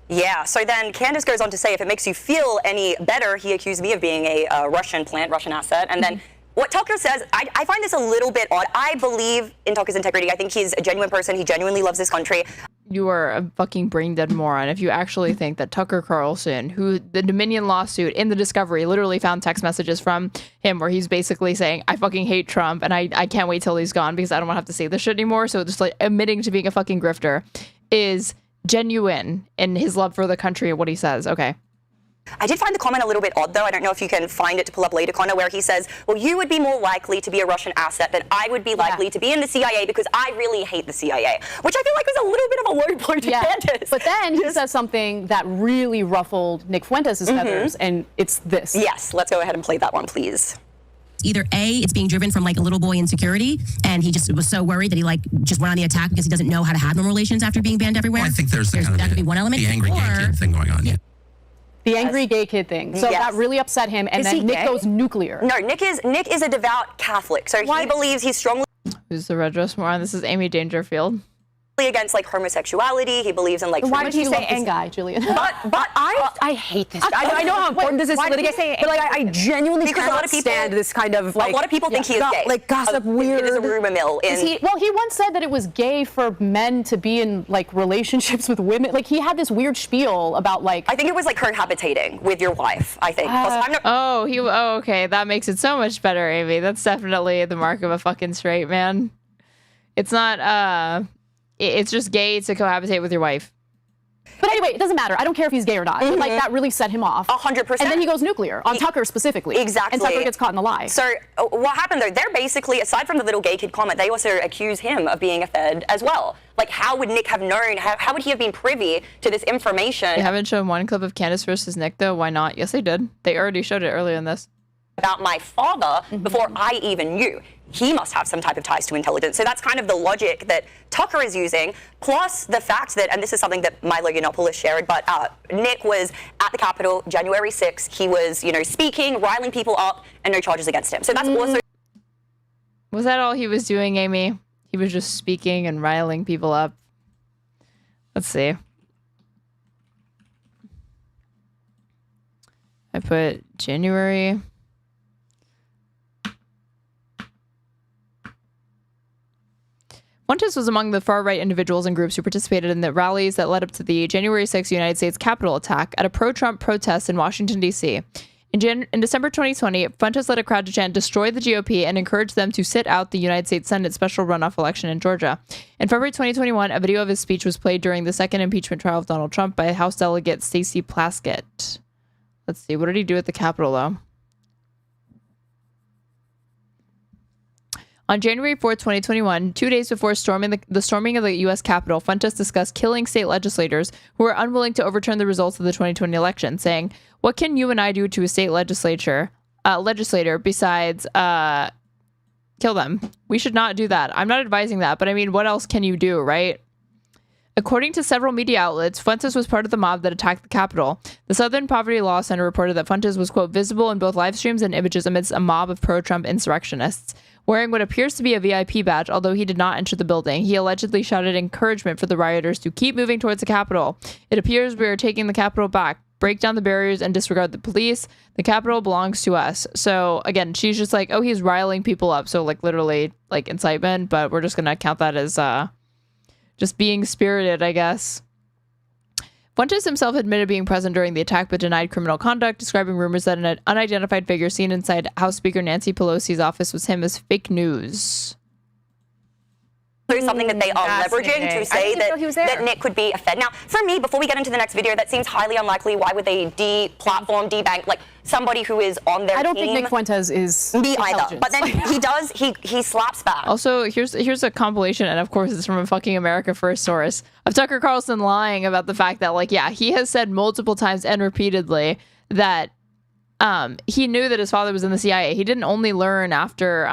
Yeah, so then Candace goes on to say, if it makes you feel any better, he accused me of being a Russian asset. And then what Tucker says, I find this a little bit odd. I believe in Tucker's integrity. I think he's a genuine person. He genuinely loves this country. You are a fucking brain dead moron if you actually think that Tucker Carlson, who the Dominion lawsuit in the Discovery literally found text messages from him where he's basically saying, I fucking hate Trump and I can't wait till he's gone because I don't want to have to say this shit anymore. So just like admitting to being a fucking grifter is genuine in his love for the country and what he says. Okay. I did find the comment a little bit odd, though. I don't know if you can find it to pull up later, Connor, where he says, well, you would be more likely to be a Russian asset than I would be likely to be in the CIA because I really hate the CIA, which I feel like was a little bit of a low blow to Candace. But then he says something that really ruffled Nick Fuentes' feathers, and it's this. Yes, let's go ahead and play that one, please. Either A, it's being driven from like a little boy insecurity, and he just was so worried that he like just went on the attack because he doesn't know how to have normal relations after being banned everywhere. Well, I think there's that could be one element. The angry gay kid thing going on. Yeah. The angry gay kid thing. So that really upset him, and then Nick goes nuclear. No, Nick is a devout Catholic, so he believes he's strongly. Who's the red dress moron? This is Amy Dangerfield. Against like homosexuality, he believes in like. Why would you say this guy, Julian? But I hate this. I know how important this is to litigate, but like I genuinely cannot stand this kind of like. A lot of people think he is gay. Like gossip, weird. It is a rumor mill. He once said that it was gay for men to be in like relationships with women. Like he had this weird spiel about like. I think it was like cohabitating with your wife. I think. Okay, that makes it so much better, Amy. That's definitely the mark of a fucking straight man. It's not. It's just gay to cohabitate with your wife. But anyway, it doesn't matter. I don't care if he's gay or not. But, like, that really set him off. 100%. And then he goes nuclear on Tucker specifically. Exactly. And Tucker gets caught in the lie. So what happened though? They're basically, aside from the little gay kid comment, they also accuse him of being a Fed as well. Like, how would Nick have known? How would he have been privy to this information? They haven't shown one clip of Candace versus Nick, though. Why not? Yes, they did. They already showed it earlier in this. About my father before I even knew. He must have some type of ties to intelligence. So that's kind of the logic that Tucker is using, plus the fact that, and this is something that Milo Yiannopoulos shared, but Nick was at the Capitol January 6th. He was, speaking, riling people up, and no charges against him. So that's also... Was that all he was doing, Amy? He was just speaking and riling people up. Let's see. I put January... Fuentes was among the far-right individuals and groups who participated in the rallies that led up to the January 6th United States Capitol attack at a pro-Trump protest in Washington, D.C. In December 2020, Fuentes led a crowd to chant, "Destroy the GOP," and encouraged them to sit out the United States Senate special runoff election in Georgia. In February 2021, a video of his speech was played during the second impeachment trial of Donald Trump by House Delegate Stacey Plaskett. Let's see, what did he do at the Capitol, though? On January 4th, 2021, 2 days before the storming of the U.S. Capitol, Fuentes discussed killing state legislators who were unwilling to overturn the results of the 2020 election, saying, "What can you and I do to a state legislator besides kill them? We should not do that. I'm not advising that, but I mean, what else can you do, right?" According to several media outlets, Fuentes was part of the mob that attacked the Capitol. The Southern Poverty Law Center reported that Fuentes was, quote, visible in both live streams and images amidst a mob of pro-Trump insurrectionists. Wearing what appears to be a VIP badge, although he did not enter the building, he allegedly shouted encouragement for the rioters to keep moving towards the Capitol. "It appears we are taking the Capitol back. Break down the barriers and disregard the police. The Capitol belongs to us." So again, she's just like, oh, he's riling people up. So like literally like incitement, but we're just going to count that as just being spirited, I guess. Fuentes himself admitted being present during the attack but denied criminal conduct, describing rumors that an unidentified figure seen inside House Speaker Nancy Pelosi's office was him as fake news. Something that they are leveraging to say that Nick could be a Fed. Now, for me, before we get into the next video, that seems highly unlikely. Why would they de-platform, de-bank, like somebody who is on their team? I don't think Nick Fuentes is me either. But then he slaps back. Also, here's a compilation, and of course it's from a fucking America First source, of Tucker Carlson lying about the fact that, like, yeah, he has said multiple times and repeatedly that he knew that his father was in the CIA. He didn't only learn after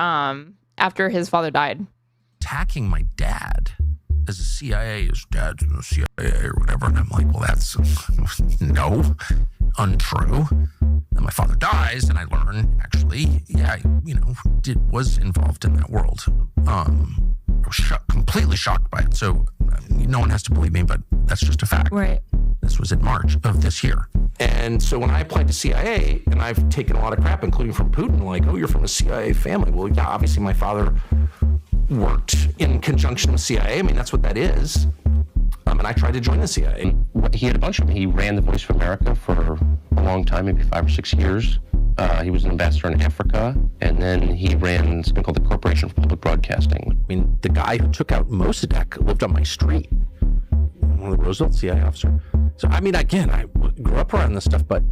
his father died. Attacking my dad as a CIA, his dad's in the CIA or whatever, and I'm like, well, that's no, untrue. Then my father dies, and I learn actually, yeah, was involved in that world. I was completely shocked by it. So no one has to believe me, but that's just a fact. Right. This was in March of this year. And so when I applied to CIA, and I've taken a lot of crap, including from Putin, like, oh, you're from a CIA family. Well, yeah, obviously my father worked in conjunction with CIA. I mean, that's what that is. And I tried to join the CIA. He had a bunch of them. He ran the Voice of America for a long time, maybe 5 or 6 years. He was an ambassador in Africa, and then he ran something called the Corporation for Public Broadcasting. I mean, the guy who took out Mossadegh lived on my street. One of the Roosevelt CIA officer. So, I mean, again, I grew up around this stuff, but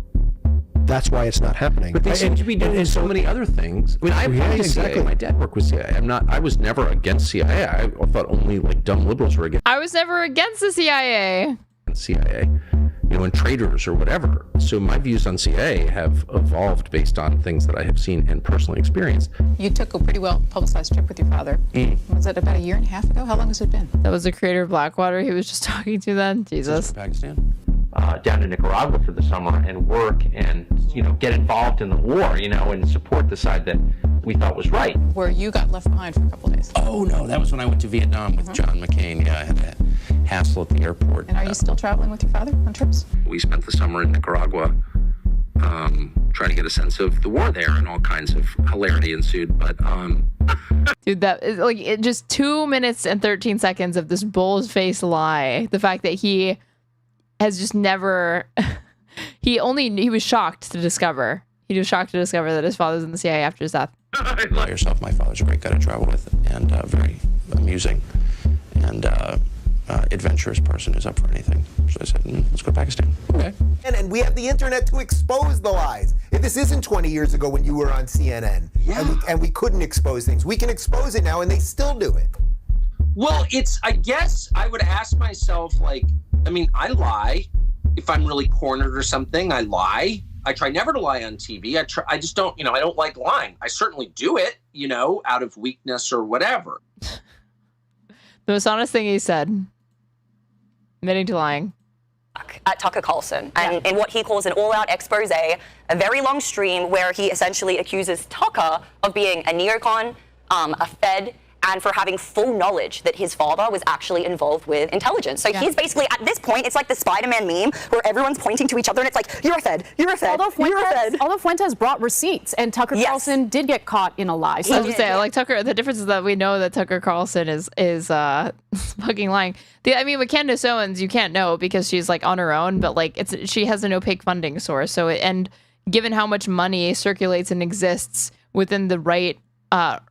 that's why it's not happening. But they seem to be doing so many other things. I mean, I applied to CIA. My dad worked with CIA. I was never against CIA. I thought only like dumb liberals were against. I was never against the CIA. CIA, and traitors or whatever. So my views on CIA have evolved based on things that I have seen and personally experienced. You took a pretty well publicized trip with your father. Was it about 1.5 years ago? How long has it been? That was the creator of Blackwater he was just talking to then. Jesus. Pakistan. Down to Nicaragua for the summer and work and, get involved in the war, and support the side that we thought was right. Where you got left behind for a couple of days. Oh, no, that was when I went to Vietnam with John McCain. Yeah, I had that hassle at the airport. And are you still traveling with your father on trips? We spent the summer in Nicaragua trying to get a sense of the war there, and all kinds of hilarity ensued. But, dude, that is like just 2 minutes and 13 seconds of this bull-faced lie. The fact that he has just never he was shocked to discover that his father's in the CIA after his death. By yourself, my father's a great guy to travel with and very amusing. And adventurous person who's up for anything. So I said, let's go to Pakistan. Okay. And we have the internet to expose the lies. If this isn't 20 years ago when you were on CNN, and we couldn't expose things, we can expose it now, and they still do it. Well, I guess I would ask myself, like, I mean, I lie. If I'm really cornered or something, I lie. I try never to lie on TV. I just don't, I don't like lying. I certainly do it, out of weakness or whatever. The most honest thing he said, admitting to lying. At Tucker Carlson, and in what he calls an all-out expose, a very long stream where he essentially accuses Tucker of being a neocon, a Fed, and for having full knowledge that his father was actually involved with intelligence. So he's basically, at this point, it's like the Spider-Man meme where everyone's pointing to each other and it's like, you're a Fed, you're a Fed, you're a Fed. Although Fuentes brought receipts, and Tucker Carlson did get caught in a lie. So I was gonna say, like Tucker, the difference is that we know that Tucker Carlson is fucking lying. With Candace Owens, you can't know because she's like on her own, but like she has an opaque funding source. So and given how much money circulates and exists within the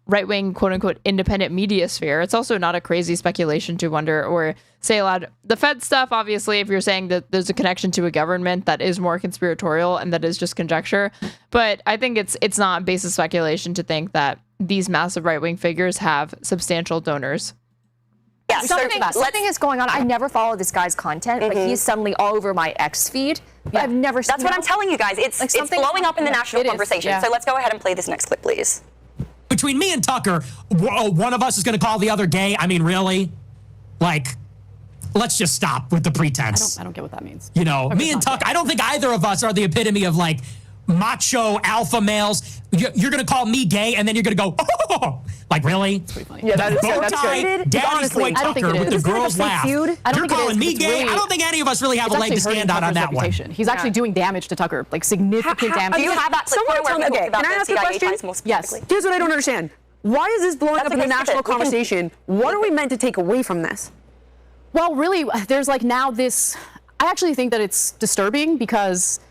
right-wing, quote-unquote, independent media sphere, it's also not a crazy speculation to wonder or say aloud. The Fed stuff, obviously, if you're saying that there's a connection to a government, that is more conspiratorial and that is just conjecture. But I think it's not basis speculation to think that these massive right-wing figures have substantial donors. Yeah, something is going on. I never follow this guy's content, but he's suddenly all over my X feed. I've never seen That's what I'm telling you guys. It's blowing up in the national conversation. So let's go ahead and play this next clip, please. Between me and Tucker, one of us is going to call the other gay. I mean, really? Like, let's just stop with the pretense. I don't get what that means. Me and Tucker, I don't think either of us are the epitome of like macho alpha males. You're going to call me gay and then you're going to go, oh, like, really? That's pretty funny. Yeah, that's good. Daddy's boy Tucker with the girls laugh. You're calling me gay? I don't think any of us really have a leg to stand on that one. He's actually doing damage to Tucker, like significant damage. Do you have that clip where we talk about can I the ask a CIA question? ties more Yes. specifically? Here's what I don't understand. Why is this blowing up in the national conversation? What are we meant to take away from this? Well, really, there's like now this. I actually think that it's disturbing because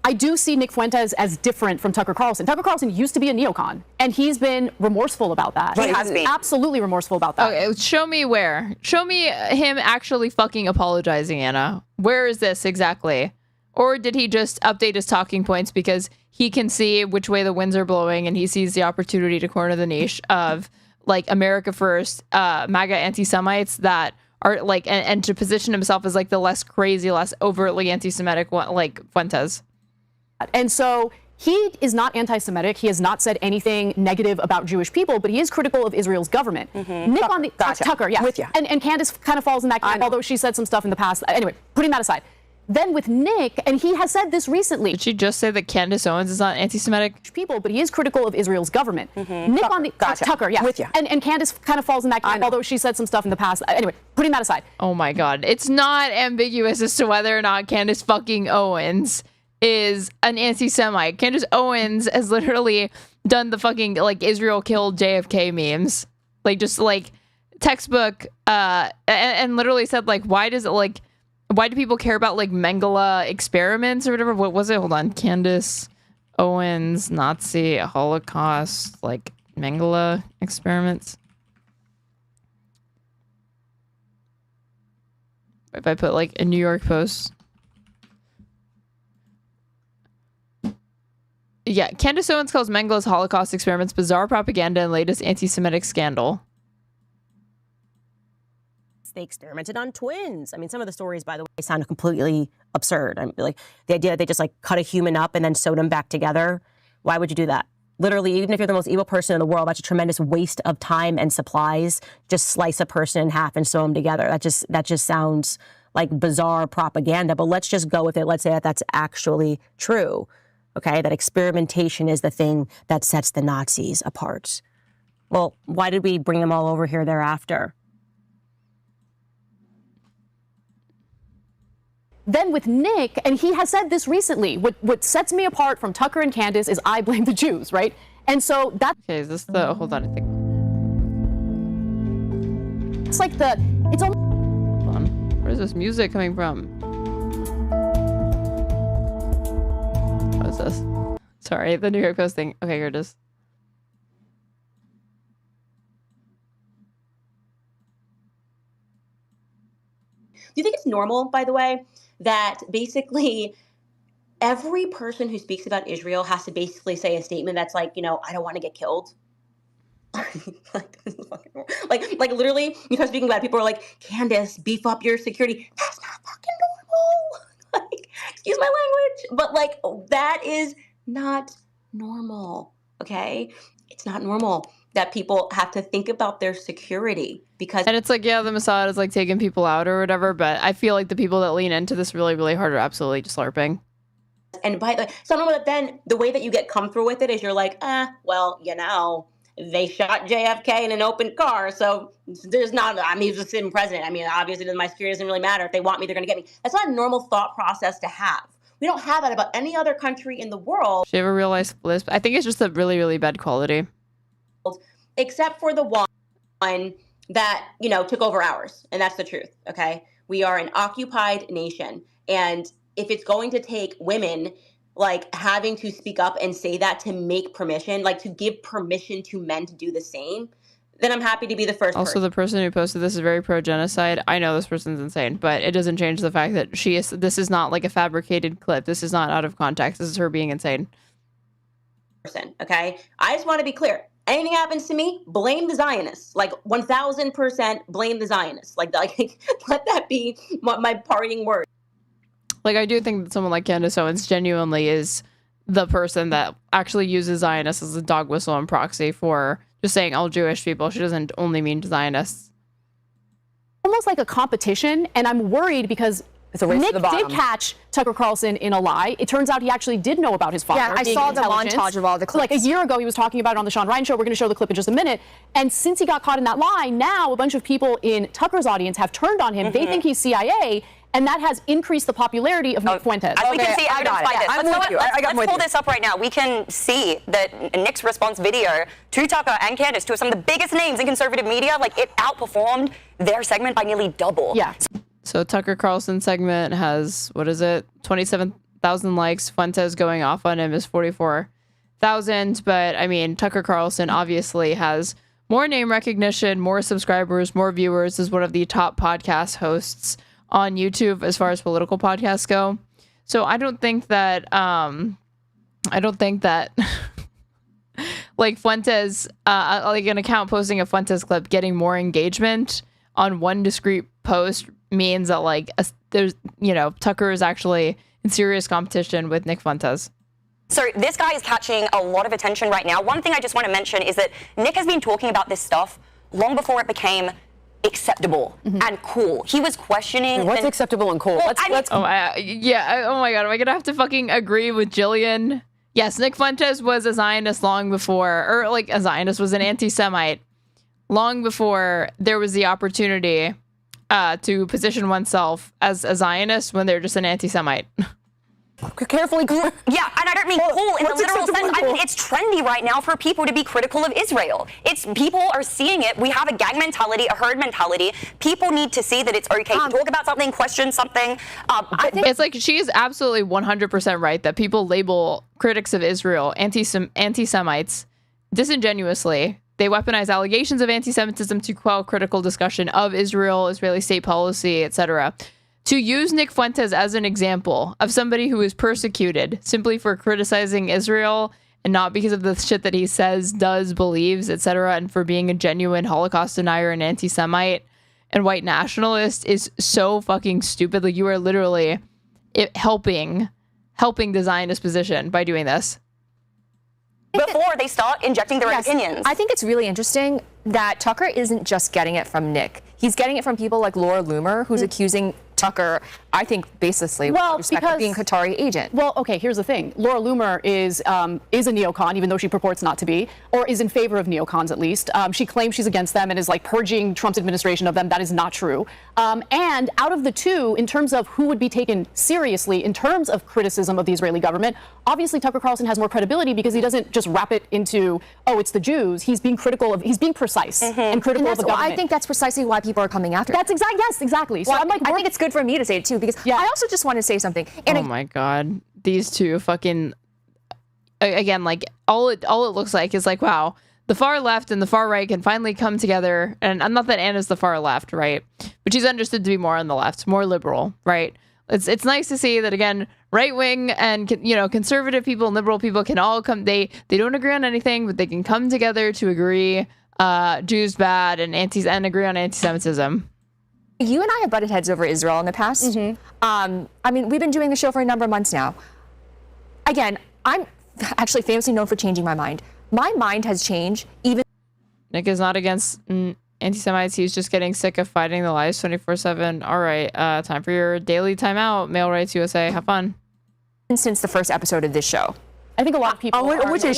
I do see Nick Fuentes as different from Tucker Carlson. Tucker Carlson used to be a neocon, and he's been remorseful about that. He has been. Absolutely remorseful about that. Okay, show me where. Show me him actually fucking apologizing, Anna. Where is this exactly? Or did he just update his talking points because he can see which way the winds are blowing and he sees the opportunity to corner the niche of like America First, MAGA anti-Semites that are like, and to position himself as like the less crazy, less overtly anti-Semitic one, like Fuentes. And so he is not anti-Semitic. He has not said anything negative about Jewish people, but he is critical of Israel's government. Nick on the Tucker, yeah, with you. And Candace kind of falls in that camp, although she said some stuff in the past. Anyway, putting that aside. Then with Nick, and he has said this recently. Did she just say that Candace Owens is not anti-Semitic? People, but he is critical of Israel's government. Nick on the Tucker, yeah, with you. And Candace kind of falls in that camp, although she said some stuff in the past. Anyway, putting that aside. Oh my God, it's not ambiguous as to whether or not Candace fucking Owens is an anti-Semite. Candace Owens has literally done the fucking like Israel killed JFK memes, like just like textbook, and literally said like, why do people care about like Mengele experiments or whatever? What was it? Hold on, Candace Owens Nazi Holocaust like Mengele experiments. If I put like a New York Post. Yeah, Candace Owens calls Mengele's Holocaust experiments bizarre propaganda and latest anti-Semitic scandal. They experimented on twins. I mean, some of the stories, by the way, sound completely absurd. I mean, like the idea that they just like cut a human up and then sewed them back together. Why would you do that? Literally, even if you're the most evil person in the world, that's a tremendous waste of time and supplies. Just slice a person in half and sew them together. That just sounds like bizarre propaganda. But let's just go with it. Let's say that that's actually true. Okay, that experimentation is the thing that sets the Nazis apart. Well, why did we bring them all over here thereafter? Then with Nick, and he has said this recently, what sets me apart from Tucker and Candace is I blame the Jews, right? And so that. Okay, is this the? Hold on, I think. It's like the. It's almost. Hold on. Where's this music coming from? What is this? Sorry, the New York Post thing. Okay, here it is. you think it's normal, by the way, that basically every person who speaks about Israel has to basically say a statement that's like, you know, I don't want to get killed? like literally, you start speaking about it, people are like, Candace, beef up your security. That's not fucking normal. Like, excuse my language, but like, that is not normal, okay? It's not normal that people have to think about their security because... And it's like, yeah, the Mossad is like taking people out or whatever, but I feel like the people that lean into this really, really hard are absolutely just LARPing. And by the way, so normal that then the way that you get comfortable with it is you're like, well, you know, they shot JFK in an open car, so there's not, I mean, he was a sitting president. I mean, obviously my security doesn't really matter. If they want me, they're going to get me. That's not a normal thought process to have. We don't have that about any other country in the world. She ever realized bliss? I think it's just a really, really bad quality. Except for the one that, you know, took over ours. And that's the truth, okay? We are an occupied nation. And if it's going to take women like having to speak up and say that to make permission, like to give permission to men to do the same, then I'm happy to be the first Also, person. the person who posted this is very pro-genocide. I know this person's insane, but it doesn't change the fact that this is not like a fabricated clip. This is not out of context. This is her being insane. Okay? I just want to be clear. Anything happens to me, blame the Zionists. Like 1000% blame the Zionists. Like let that be my parting word. Like, I do think that someone like Candace Owens genuinely is the person that actually uses Zionists as a dog whistle and proxy for just saying all Jewish people. She doesn't only mean Zionists. Almost like a competition, and I'm worried because Nick did catch Tucker Carlson in a lie. It turns out he actually did know about his father. Yeah, I saw the montage of all the clips. Like a year ago, he was talking about it on the Sean Ryan show. We're going to show the clip in just a minute. And since he got caught in that lie, now a bunch of people in Tucker's audience have turned on him. They think he's CIA. And that has increased the popularity of Nick Fuentes. As we can see evidence by this. Let's pull this up right now. We can see that Nick's response video to Tucker and Candace, two of some of the biggest names in conservative media, like it outperformed their segment by nearly double. Yeah. So Tucker Carlson segment has, what is it, 27,000 likes. Fuentes going off on him is 44,000. But I mean, Tucker Carlson obviously has more name recognition, more subscribers, more viewers, is one of the top podcast hosts on YouTube as far as political podcasts go. So I don't think that like Fuentes, like an account posting a Fuentes clip getting more engagement on one discrete post means that like there's, you know, Tucker is actually in serious competition with Nick Fuentes. So this guy is catching a lot of attention right now. One thing I just want to mention is that Nick has been talking about this stuff long before it became acceptable and cool. He was questioning what's acceptable and cool. Well, oh my god, am I gonna have to fucking agree with Jillian? Yes, Nick Fuentes was a Zionist long before, or like a Zionist was an anti-Semite long before there was the opportunity to position oneself as a Zionist when they're just an anti-Semite. Carefully cool. Yeah, and I don't mean cool in the literal sense. I mean, it's trendy right now for people to be critical of Israel. People are seeing it. We have a gang mentality, a herd mentality. People need to see that it's okay to talk about something, question something. I think it's like she is absolutely 100% right that people label critics of Israel anti-Semites disingenuously. They weaponize allegations of anti-Semitism to quell critical discussion of Israel, Israeli state policy, etc. To use Nick Fuentes as an example of somebody who is persecuted simply for criticizing Israel and not because of the shit that he says, does, believes, etc., and for being a genuine Holocaust denier and anti-Semite and white nationalist is so fucking stupid. Like, you are literally helping the Zionist position by doing this. Before they start injecting their own opinions. I think it's really interesting that Tucker isn't just getting it from Nick. He's getting it from people like Laura Loomer, who's accusing Tucker, I think, baselessly, with respect to being a Qatari agent. Well, okay, here's the thing. Laura Loomer is a neocon, even though she purports not to be, or is in favor of neocons, at least. She claims she's against them and is, like, purging Trump's administration of them. That is not true. And out of the two, in terms of who would be taken seriously in terms of criticism of the Israeli government, obviously Tucker Carlson has more credibility because he doesn't just wrap it into, oh, it's the Jews. He's being critical of, he's being precise and critical of the government. I think that's precisely why people are coming after him. Yes, exactly. So well, I'm like, I think it's good for me to say it too, because I also just want to say something. And oh my god, these two fucking, again, like all it looks like is like, wow, the far left and the far right can finally come together. And I'm not that Anna's the far left, right? But she's understood to be more on the left, more liberal, right? It's nice to see that, again, right wing and, you know, conservative people and liberal people can all come. They don't agree on anything, but they can come together to agree Jews bad and agree on anti-Semitism. You and I have butted heads over Israel in the past. I mean, we've been doing the show for a number of months now. Again, I'm actually famously known for changing my mind. My mind has changed even. Nick is not against anti-Semites. He's just getting sick of fighting the lies 24/7. All right, time for your daily timeout. Male Rights USA. Have fun. Since the first episode of this show. I think a lot of people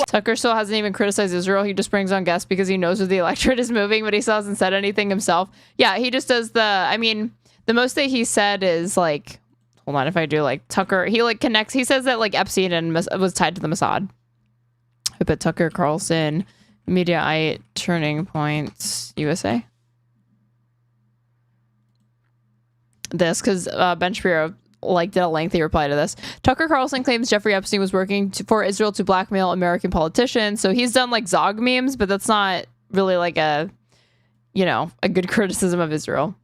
Tucker still hasn't even criticized Israel. He just brings on guests because he knows where the electorate is moving, but he still hasn't said anything himself. Yeah, he just does the most that he said is like, hold on, if I do like Tucker, he like connects, he says that like Epstein and was tied to the Mossad. I put Tucker Carlson, Mediaite, Turning Points, USA. This, because Ben Shapiro like did a lengthy reply to this. Tucker Carlson claims Jeffrey Epstein was working for Israel to blackmail American politicians. So he's done like Zog memes, but that's not really like a good criticism of Israel.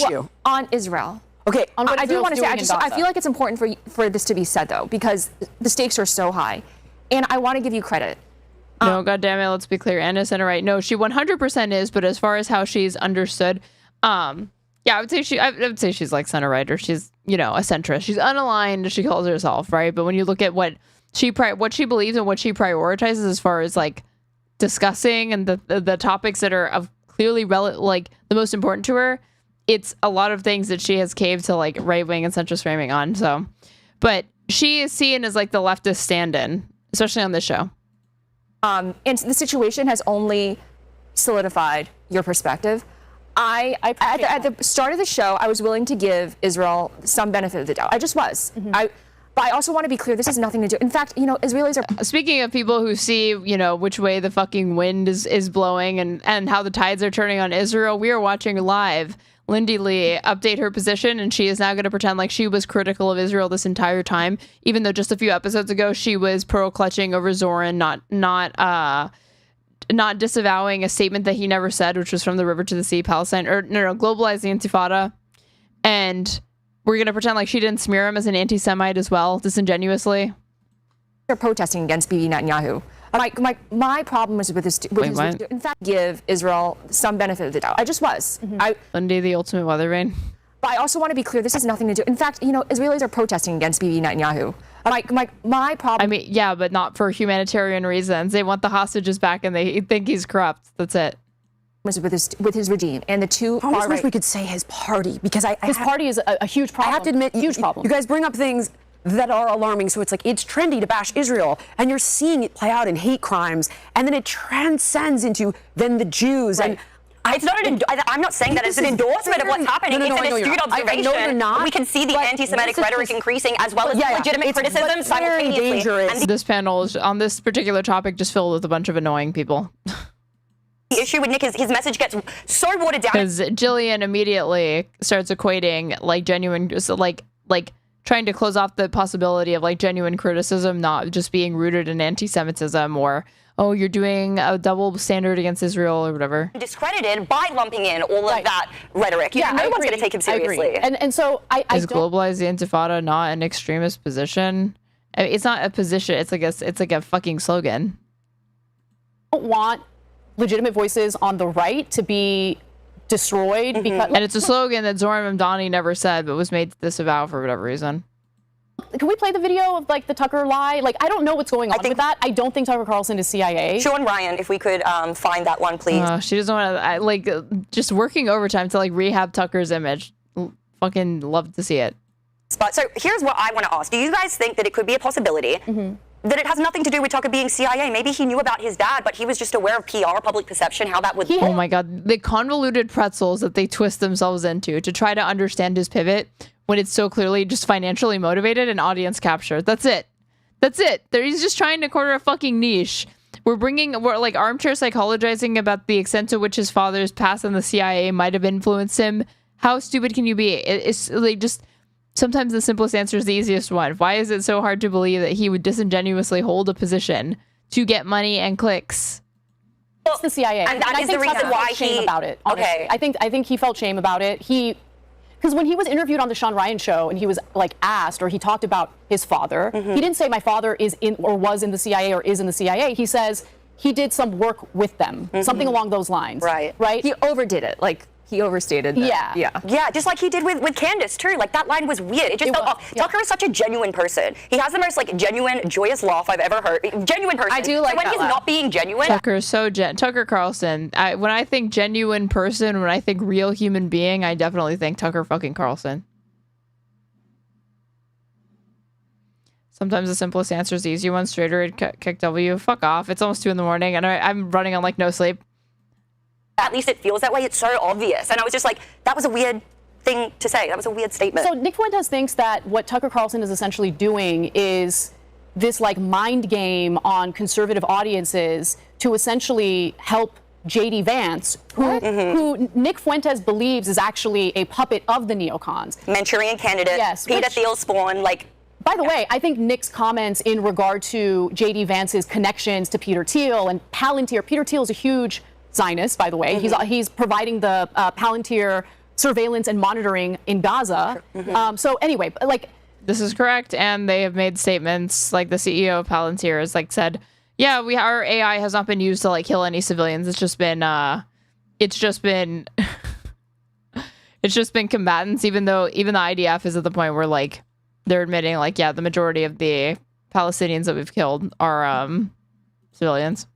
Well, on Israel. Okay, I do want to say, I feel like it's important for this to be said though, because the stakes are so high, and I want to give you credit. No, goddammit, let's be clear. Anna's center right. No, she 100% is, but as far as how she's understood, yeah, I would say she's like center right, or she's, a centrist. She's unaligned, she calls herself, right? But when you look at what she believes and what she prioritizes as far as like discussing and the topics that are of clearly like the most important to her, it's a lot of things that she has caved to like right wing and centrist framing on. So, but she is seen as like the leftist stand-in, especially on this show. And the situation has only solidified your perspective. At the start of the show, I was willing to give Israel some benefit of the doubt. I just was. But I also want to be clear, this has nothing to do. In fact, Israelis are. Speaking of people who see, which way the fucking wind is blowing and how the tides are turning on Israel, we are watching live Lindy Lee update her position, and she is now going to pretend like she was critical of Israel this entire time, even though just a few episodes ago she was pearl clutching over Zoran, not disavowing a statement that he never said, which was from the river to the sea, Palestine, or no, globalize the Intifada. And we're going to pretend like she didn't smear him as an anti-Semite as well, disingenuously. They're protesting against Bibi Netanyahu. My problem was with this. In fact, give Israel some benefit of the doubt. I just was. Lindy, the ultimate weather vane. But I also want to be clear, this has nothing to do. In fact, Israelis are protesting against Bibi Netanyahu. My problem. Yeah, but not for humanitarian reasons. They want the hostages back, and they think he's corrupt. That's it. With his regime and the two. I wish we could say his party, because his party is a huge problem. I have to admit, huge problem. You guys bring up things that are alarming. So it's like it's trendy to bash Israel, and you're seeing it play out in hate crimes, and then it transcends into then the Jews and. It's not I'm not saying that it's an endorsement of what's happening. It's an astute observation. I know you're not. We can see the anti-Semitic rhetoric increasing as well as legitimate criticism simultaneously. Dangerous. This panel is on this particular topic just filled with a bunch of annoying people. The issue with Nick is his message gets so watered down. Because Jillian immediately starts equating like genuine, like trying to close off the possibility of like genuine criticism not just being rooted in anti-Semitism or, oh, you're doing a double standard against Israel or whatever. Discredited by lumping in all of that rhetoric. No one's going to take him seriously. And so I is globalize the Intifada not an extremist position? I mean, it's not a position. It's like a fucking slogan. I don't want legitimate voices on the right to be destroyed because. And it's a slogan that Zoran Mamdani never said, but was made to disavow for whatever reason. Can we play the video of like the Tucker lie? Like, I don't know what's going on with that. I don't think Tucker Carlson is CIA. Sean Ryan, if we could find that one, please. She doesn't want to, just working overtime to like rehab Tucker's image. Fucking love to see it. But so here's what I want to ask. Do you guys think that it could be a possibility that it has nothing to do with Tucker being CIA? Maybe he knew about his dad, but he was just aware of PR, public perception, how that would look. Oh my God. The convoluted pretzels that they twist themselves into to try to understand his pivot when it's so clearly just financially motivated and audience capture. That's it. He's just trying to corner a fucking niche. We're like armchair psychologizing about the extent to which his father's past in the CIA might have influenced him. How stupid can you be? It's like just sometimes the simplest answer is the easiest one. Why is it so hard to believe that he would disingenuously hold a position to get money and clicks? It's the CIA, and that I is think the reason Tucker why felt shame he. about it. Honestly. Okay. I think he felt shame about it. Because when he was interviewed on the Sean Ryan show and he was like asked, or he talked about his father, he didn't say my father is in or was in the CIA or is in the CIA. He says he did some work with them, something along those lines. Right. He overdid it. Like, he overstated that. Yeah, just like he did with Candace too. Like that line was weird. It just felt off. Tucker is such a genuine person. He has the most like genuine, joyous laugh I've ever heard. Genuine person. I do like so when that he's laugh. not being genuine. Tucker's so Tucker Carlson. When I think genuine person, when I think real human being, I definitely think Tucker fucking Carlson. Sometimes the simplest answer is the easy one. Straighterade, kick W. Fuck off. It's almost 2 in the morning and I'm running on like no sleep. At least it feels that way. It's so obvious. And I was just like, that was a weird thing to say. That was a weird statement. So Nick Fuentes thinks that what Tucker Carlson is essentially doing is this like mind game on conservative audiences to essentially help J.D. Vance, who Nick Fuentes believes is actually a puppet of the neocons. Manchurian candidate, yes, Peter Thiel spawn, like... By the way, I think Nick's comments in regard to J.D. Vance's connections to Peter Thiel and Palantir. Peter Thiel is a huge Zionist, by the way. He's providing the Palantir surveillance and monitoring in Gaza. So anyway, like... This is correct, and they have made statements, like the CEO of Palantir has like said, yeah, our AI has not been used to like kill any civilians. It's just been it's just been combatants, even the IDF is at the point where like they're admitting like, yeah, the majority of the Palestinians that we've killed are civilians.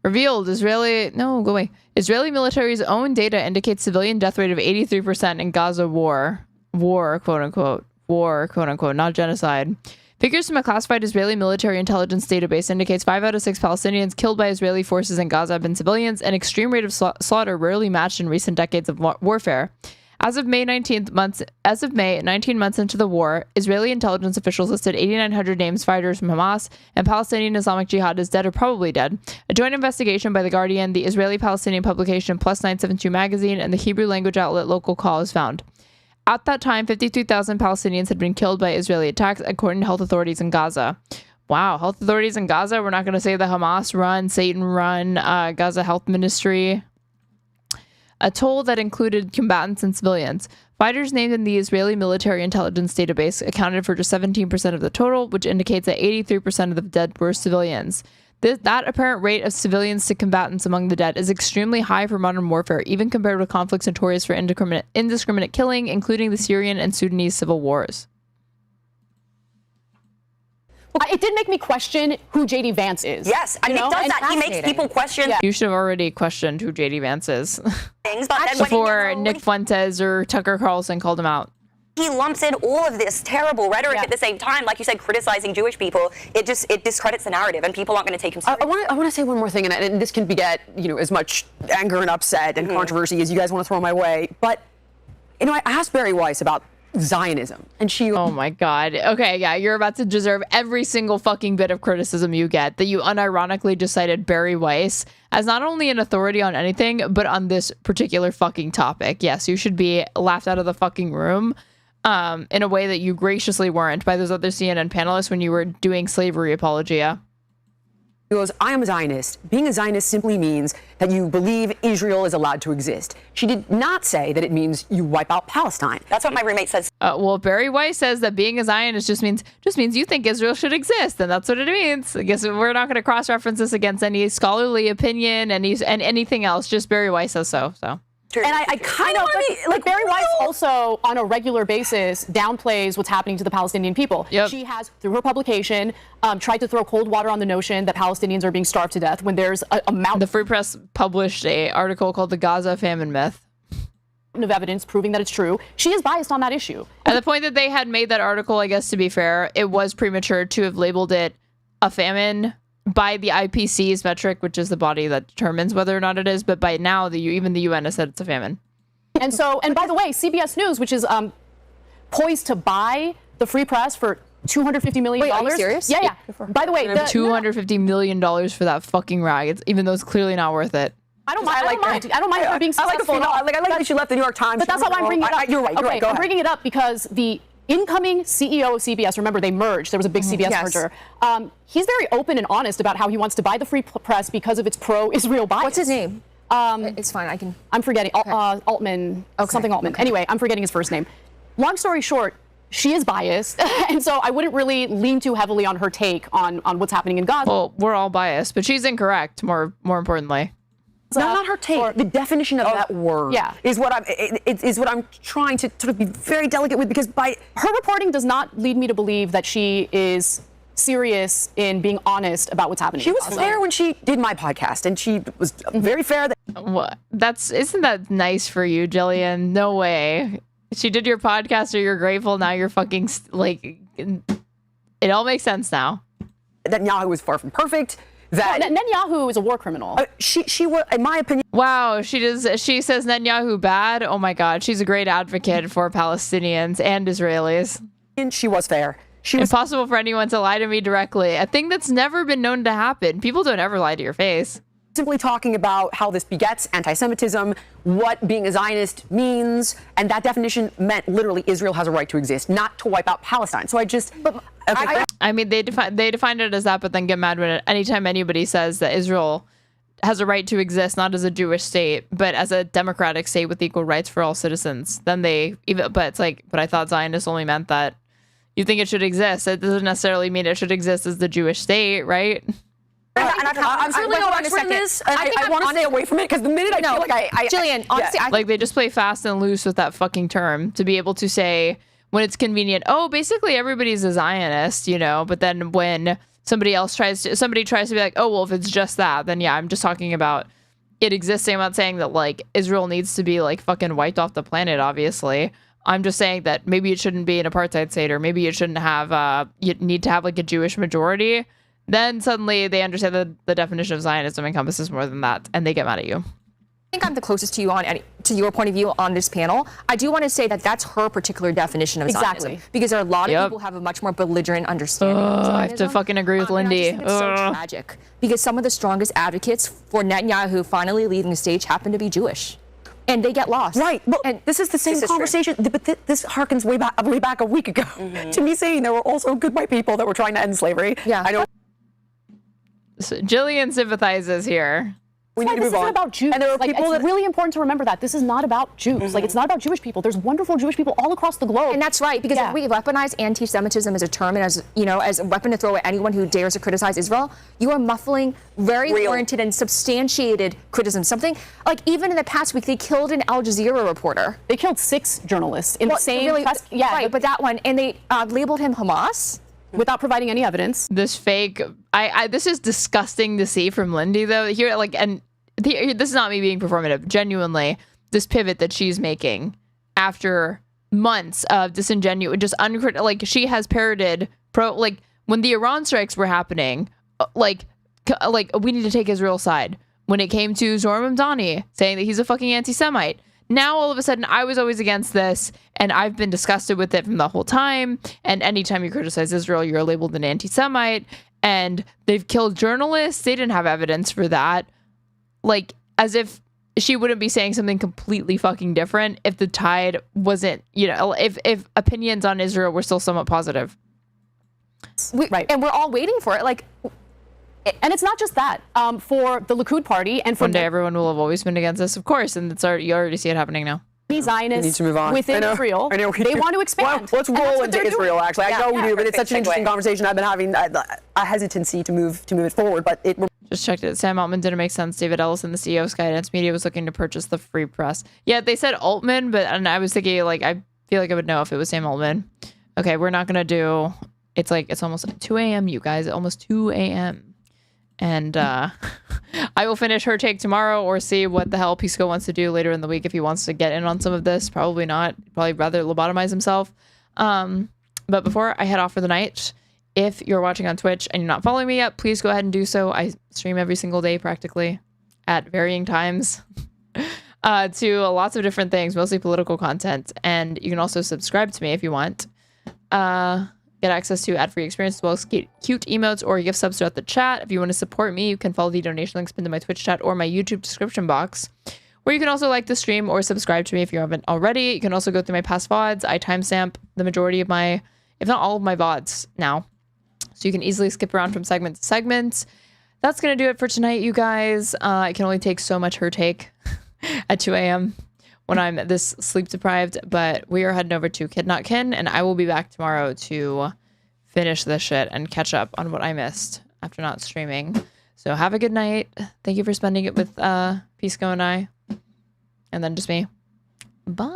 Revealed, Israeli military's own data indicates civilian death rate of 83% in Gaza war, quote unquote, not genocide. Figures from a classified Israeli military intelligence database indicates 5 out of 6 Palestinians killed by Israeli forces in Gaza have been civilians, an extreme rate of slaughter rarely matched in recent decades of warfare. As of May, 19 months into the war, Israeli intelligence officials listed 8,900 named fighters from Hamas and Palestinian Islamic Jihad as dead or probably dead. A joint investigation by The Guardian, the Israeli-Palestinian publication Plus 972 magazine, and the Hebrew language outlet Local Cause found. At that time, 52,000 Palestinians had been killed by Israeli attacks, according to health authorities in Gaza. Wow, health authorities in Gaza? We're not going to say the Hamas-run, Satan-run Gaza Health Ministry. A toll that included combatants and civilians. Fighters named in the Israeli military intelligence database accounted for just 17% of the total, which indicates that 83% of the dead were civilians. That apparent rate of civilians to combatants among the dead is extremely high for modern warfare, even compared with conflicts notorious for indiscriminate killing, including the Syrian and Sudanese civil wars. It did make me question who J.D. Vance is. Yes, and Nick does that. He makes people question. You should have already questioned who J.D. Vance is. Things, but then before Nick Fuentes or Tucker Carlson called him out. He lumps in all of this terrible rhetoric at the same time, like you said, criticizing Jewish people. It discredits the narrative, and people aren't going to take him seriously. I want to say one more thing, and this can beget as much anger and upset and controversy as you guys want to throw my way. But I asked Bari Weiss about Zionism, and she... Oh my God. Okay, yeah, you're about to deserve every single fucking bit of criticism you get, that you unironically just cited Bari Weiss as not only an authority on anything, but on this particular fucking topic. Yes, you should be laughed out of the fucking room in a way that you graciously weren't by those other CNN panelists when you were doing slavery apologia. He goes, I am a Zionist. Being a Zionist simply means that you believe Israel is allowed to exist. She did not say that it means you wipe out Palestine. That's what my roommate says. Well, Bari Weiss says that being a Zionist just means you think Israel should exist, and that's what it means. I guess we're not going to cross-reference this against any scholarly opinion and anything else. Just Bari Weiss says so. And I kind of like Bari Weiss also on a regular basis downplays what's happening to the Palestinian people. Yep. She has, through her publication, tried to throw cold water on the notion that Palestinians are being starved to death when there's a mountain. The Free Press published an article called "The Gaza Famine Myth" of evidence proving that it's true. She is biased on that issue. At the point that they had made that article, I guess to be fair, it was premature to have labeled it a famine by the IPC's metric, which is the body that determines whether or not it is. But by now, even the UN has said it's a famine. And by the way, CBS News, which is poised to buy the Free Press for $250 million. Wait, are you serious? Yeah. By the way, $250 million for that fucking rag, even though it's clearly not worth it. I don't mind her being successful. I like that she left the New York Times. But that's how I'm bringing it up. You're right. Okay, Go I'm ahead. bringing it up because the incoming CEO of CBS, remember they merged, there was a big CBS merger. He's very open and honest about how he wants to buy the free press because of its pro-Israel bias. What's his name? It's fine, I'm forgetting, Altman, something Altman. Okay. Anyway, I'm forgetting his first name. Long story short, she is biased, and so I wouldn't really lean too heavily on her take on what's happening in Gaza. Well, we're all biased, but she's incorrect, more importantly. No, not her take. The definition of that word is what I'm trying to sort of be very delicate with, because by her reporting does not lead me to believe that she is serious in being honest about what's happening. She was fair when she did my podcast, and she was very fair. What? Isn't that nice for you, Jillian? No way. She did your podcast, or you're grateful. Now you're fucking like. It all makes sense now. Netanyahu was far from perfect. Netanyahu is a war criminal. She was, in my opinion. Wow, she says Netanyahu bad. Oh my God, she's a great advocate for Palestinians and Israelis. And she was fair. Impossible for anyone to lie to me directly. A thing that's never been known to happen. People don't ever lie to your face. Simply talking about how this begets anti-Semitism, what being a Zionist means, and that definition meant literally Israel has a right to exist, not to wipe out Palestine. So I mean, they defined it as that, but then get mad when anytime anybody says that Israel has a right to exist, not as a Jewish state, but as a democratic state with equal rights for all citizens, then but it's like, but I thought Zionists only meant that you think it should exist. It doesn't necessarily mean it should exist as the Jewish state, right? I'm certainly no expert in this, and I want to stay away from it, because the minute I feel like Jillian, honestly, like they just play fast and loose with that fucking term to be able to say when it's convenient, oh, basically everybody's a Zionist, but then when somebody tries to be like, oh, well, if it's just that, then yeah, I'm just talking about it existing. I'm not saying that like Israel needs to be like fucking wiped off the planet, obviously. I'm just saying that maybe it shouldn't be an apartheid state, or maybe it shouldn't have you need to have like a Jewish majority. Then suddenly they understand that the definition of Zionism encompasses more than that, and they get mad at you. I think I'm the closest to you to your point of view on this panel. I do want to say that that's her particular definition of Zionism, because there are a lot of people who have a much more belligerent understanding of Zionism. I have to fucking agree with Lindy. It's so tragic, because some of the strongest advocates for Netanyahu finally leaving the stage happen to be Jewish. And they get lost. Right. Well, and this is the same conversation, but this harkens way back a week ago to me saying there were also good white people that were trying to end slavery. Yeah. I know. So Jillian sympathizes here. We need to move on. This isn't about Jews. And there are like, people it's really important to remember that. This is not about Jews. Like, it's not about Jewish people. There's wonderful Jewish people all across the globe. And that's right, because if we weaponize anti-Semitism as a term and as a weapon to throw at anyone who dares to criticize Israel, you are muffling very warranted and substantiated criticism. Something like even in the past week, they killed an Al Jazeera reporter. They killed 6 journalists in the same press. Yeah, right, but that one, and they labeled him Hamas. Without providing any evidence. This fake, this is disgusting to see from Lindy though. Here, like, and this is not me being performative. Genuinely, this pivot that she's making after months of disingenuous, just like she has parroted like when the Iran strikes were happening, like we need to take Israel's side. When it came to Zohar Mamdani saying that he's a fucking anti-Semite. Now, all of a sudden, I was always against this, and I've been disgusted with it from the whole time. And anytime you criticize Israel, you're labeled an anti-Semite. And they've killed journalists. They didn't have evidence for that. Like, as if she wouldn't be saying something completely fucking different if the tide wasn't, if opinions on Israel were still somewhat positive. Right. And we're all waiting for it. Like, and it's not just that. For the Likud party and for one day everyone will have always been against this, of course, and you already see it happening now. Zionists need to move on. Within Israel, they want to expand. Well, let's roll into Israel. Actually, I know we do, but it's such an interesting conversation. I've been having a hesitancy to move it forward, but it. Just checked it. Sam Altman didn't make sense. David Ellison, the CEO of Skydance Media, was looking to purchase the Free Press. Yeah, they said Altman, and I was thinking, like, I feel like I would know if it was Sam Altman. Okay, we're not gonna do. It's almost 2 a.m. You guys, almost 2 a.m. And I will finish her take tomorrow, or see what the hell Pisco wants to do later in the week if he wants to get in on some of this. Probably not. Probably rather lobotomize himself. But before I head off for the night, if you're watching on Twitch and you're not following me yet, please go ahead and do so. I stream every single day practically at varying times to lots of different things, mostly political content. And you can also subscribe to me if you want. Get access to ad-free experience as well as cute emotes or gift subs throughout the chat. If you want to support me, you can follow the donation links pinned to my Twitch chat or my YouTube description box, Where you can also like the stream or subscribe to me if you haven't already. You can also go through my past VODs. I timestamp the majority of my, if not all of my VODs now. So you can easily skip around from segment to segment. That's going to do it for tonight, you guys. I can only take so much her take at 2 a.m. when I'm this sleep deprived. But we are heading over to Kid Not Kin, and I will be back tomorrow to finish this shit and catch up on what I missed after not streaming. So have a good night. Thank you for spending it with Pisco and I. And then just me. Bye.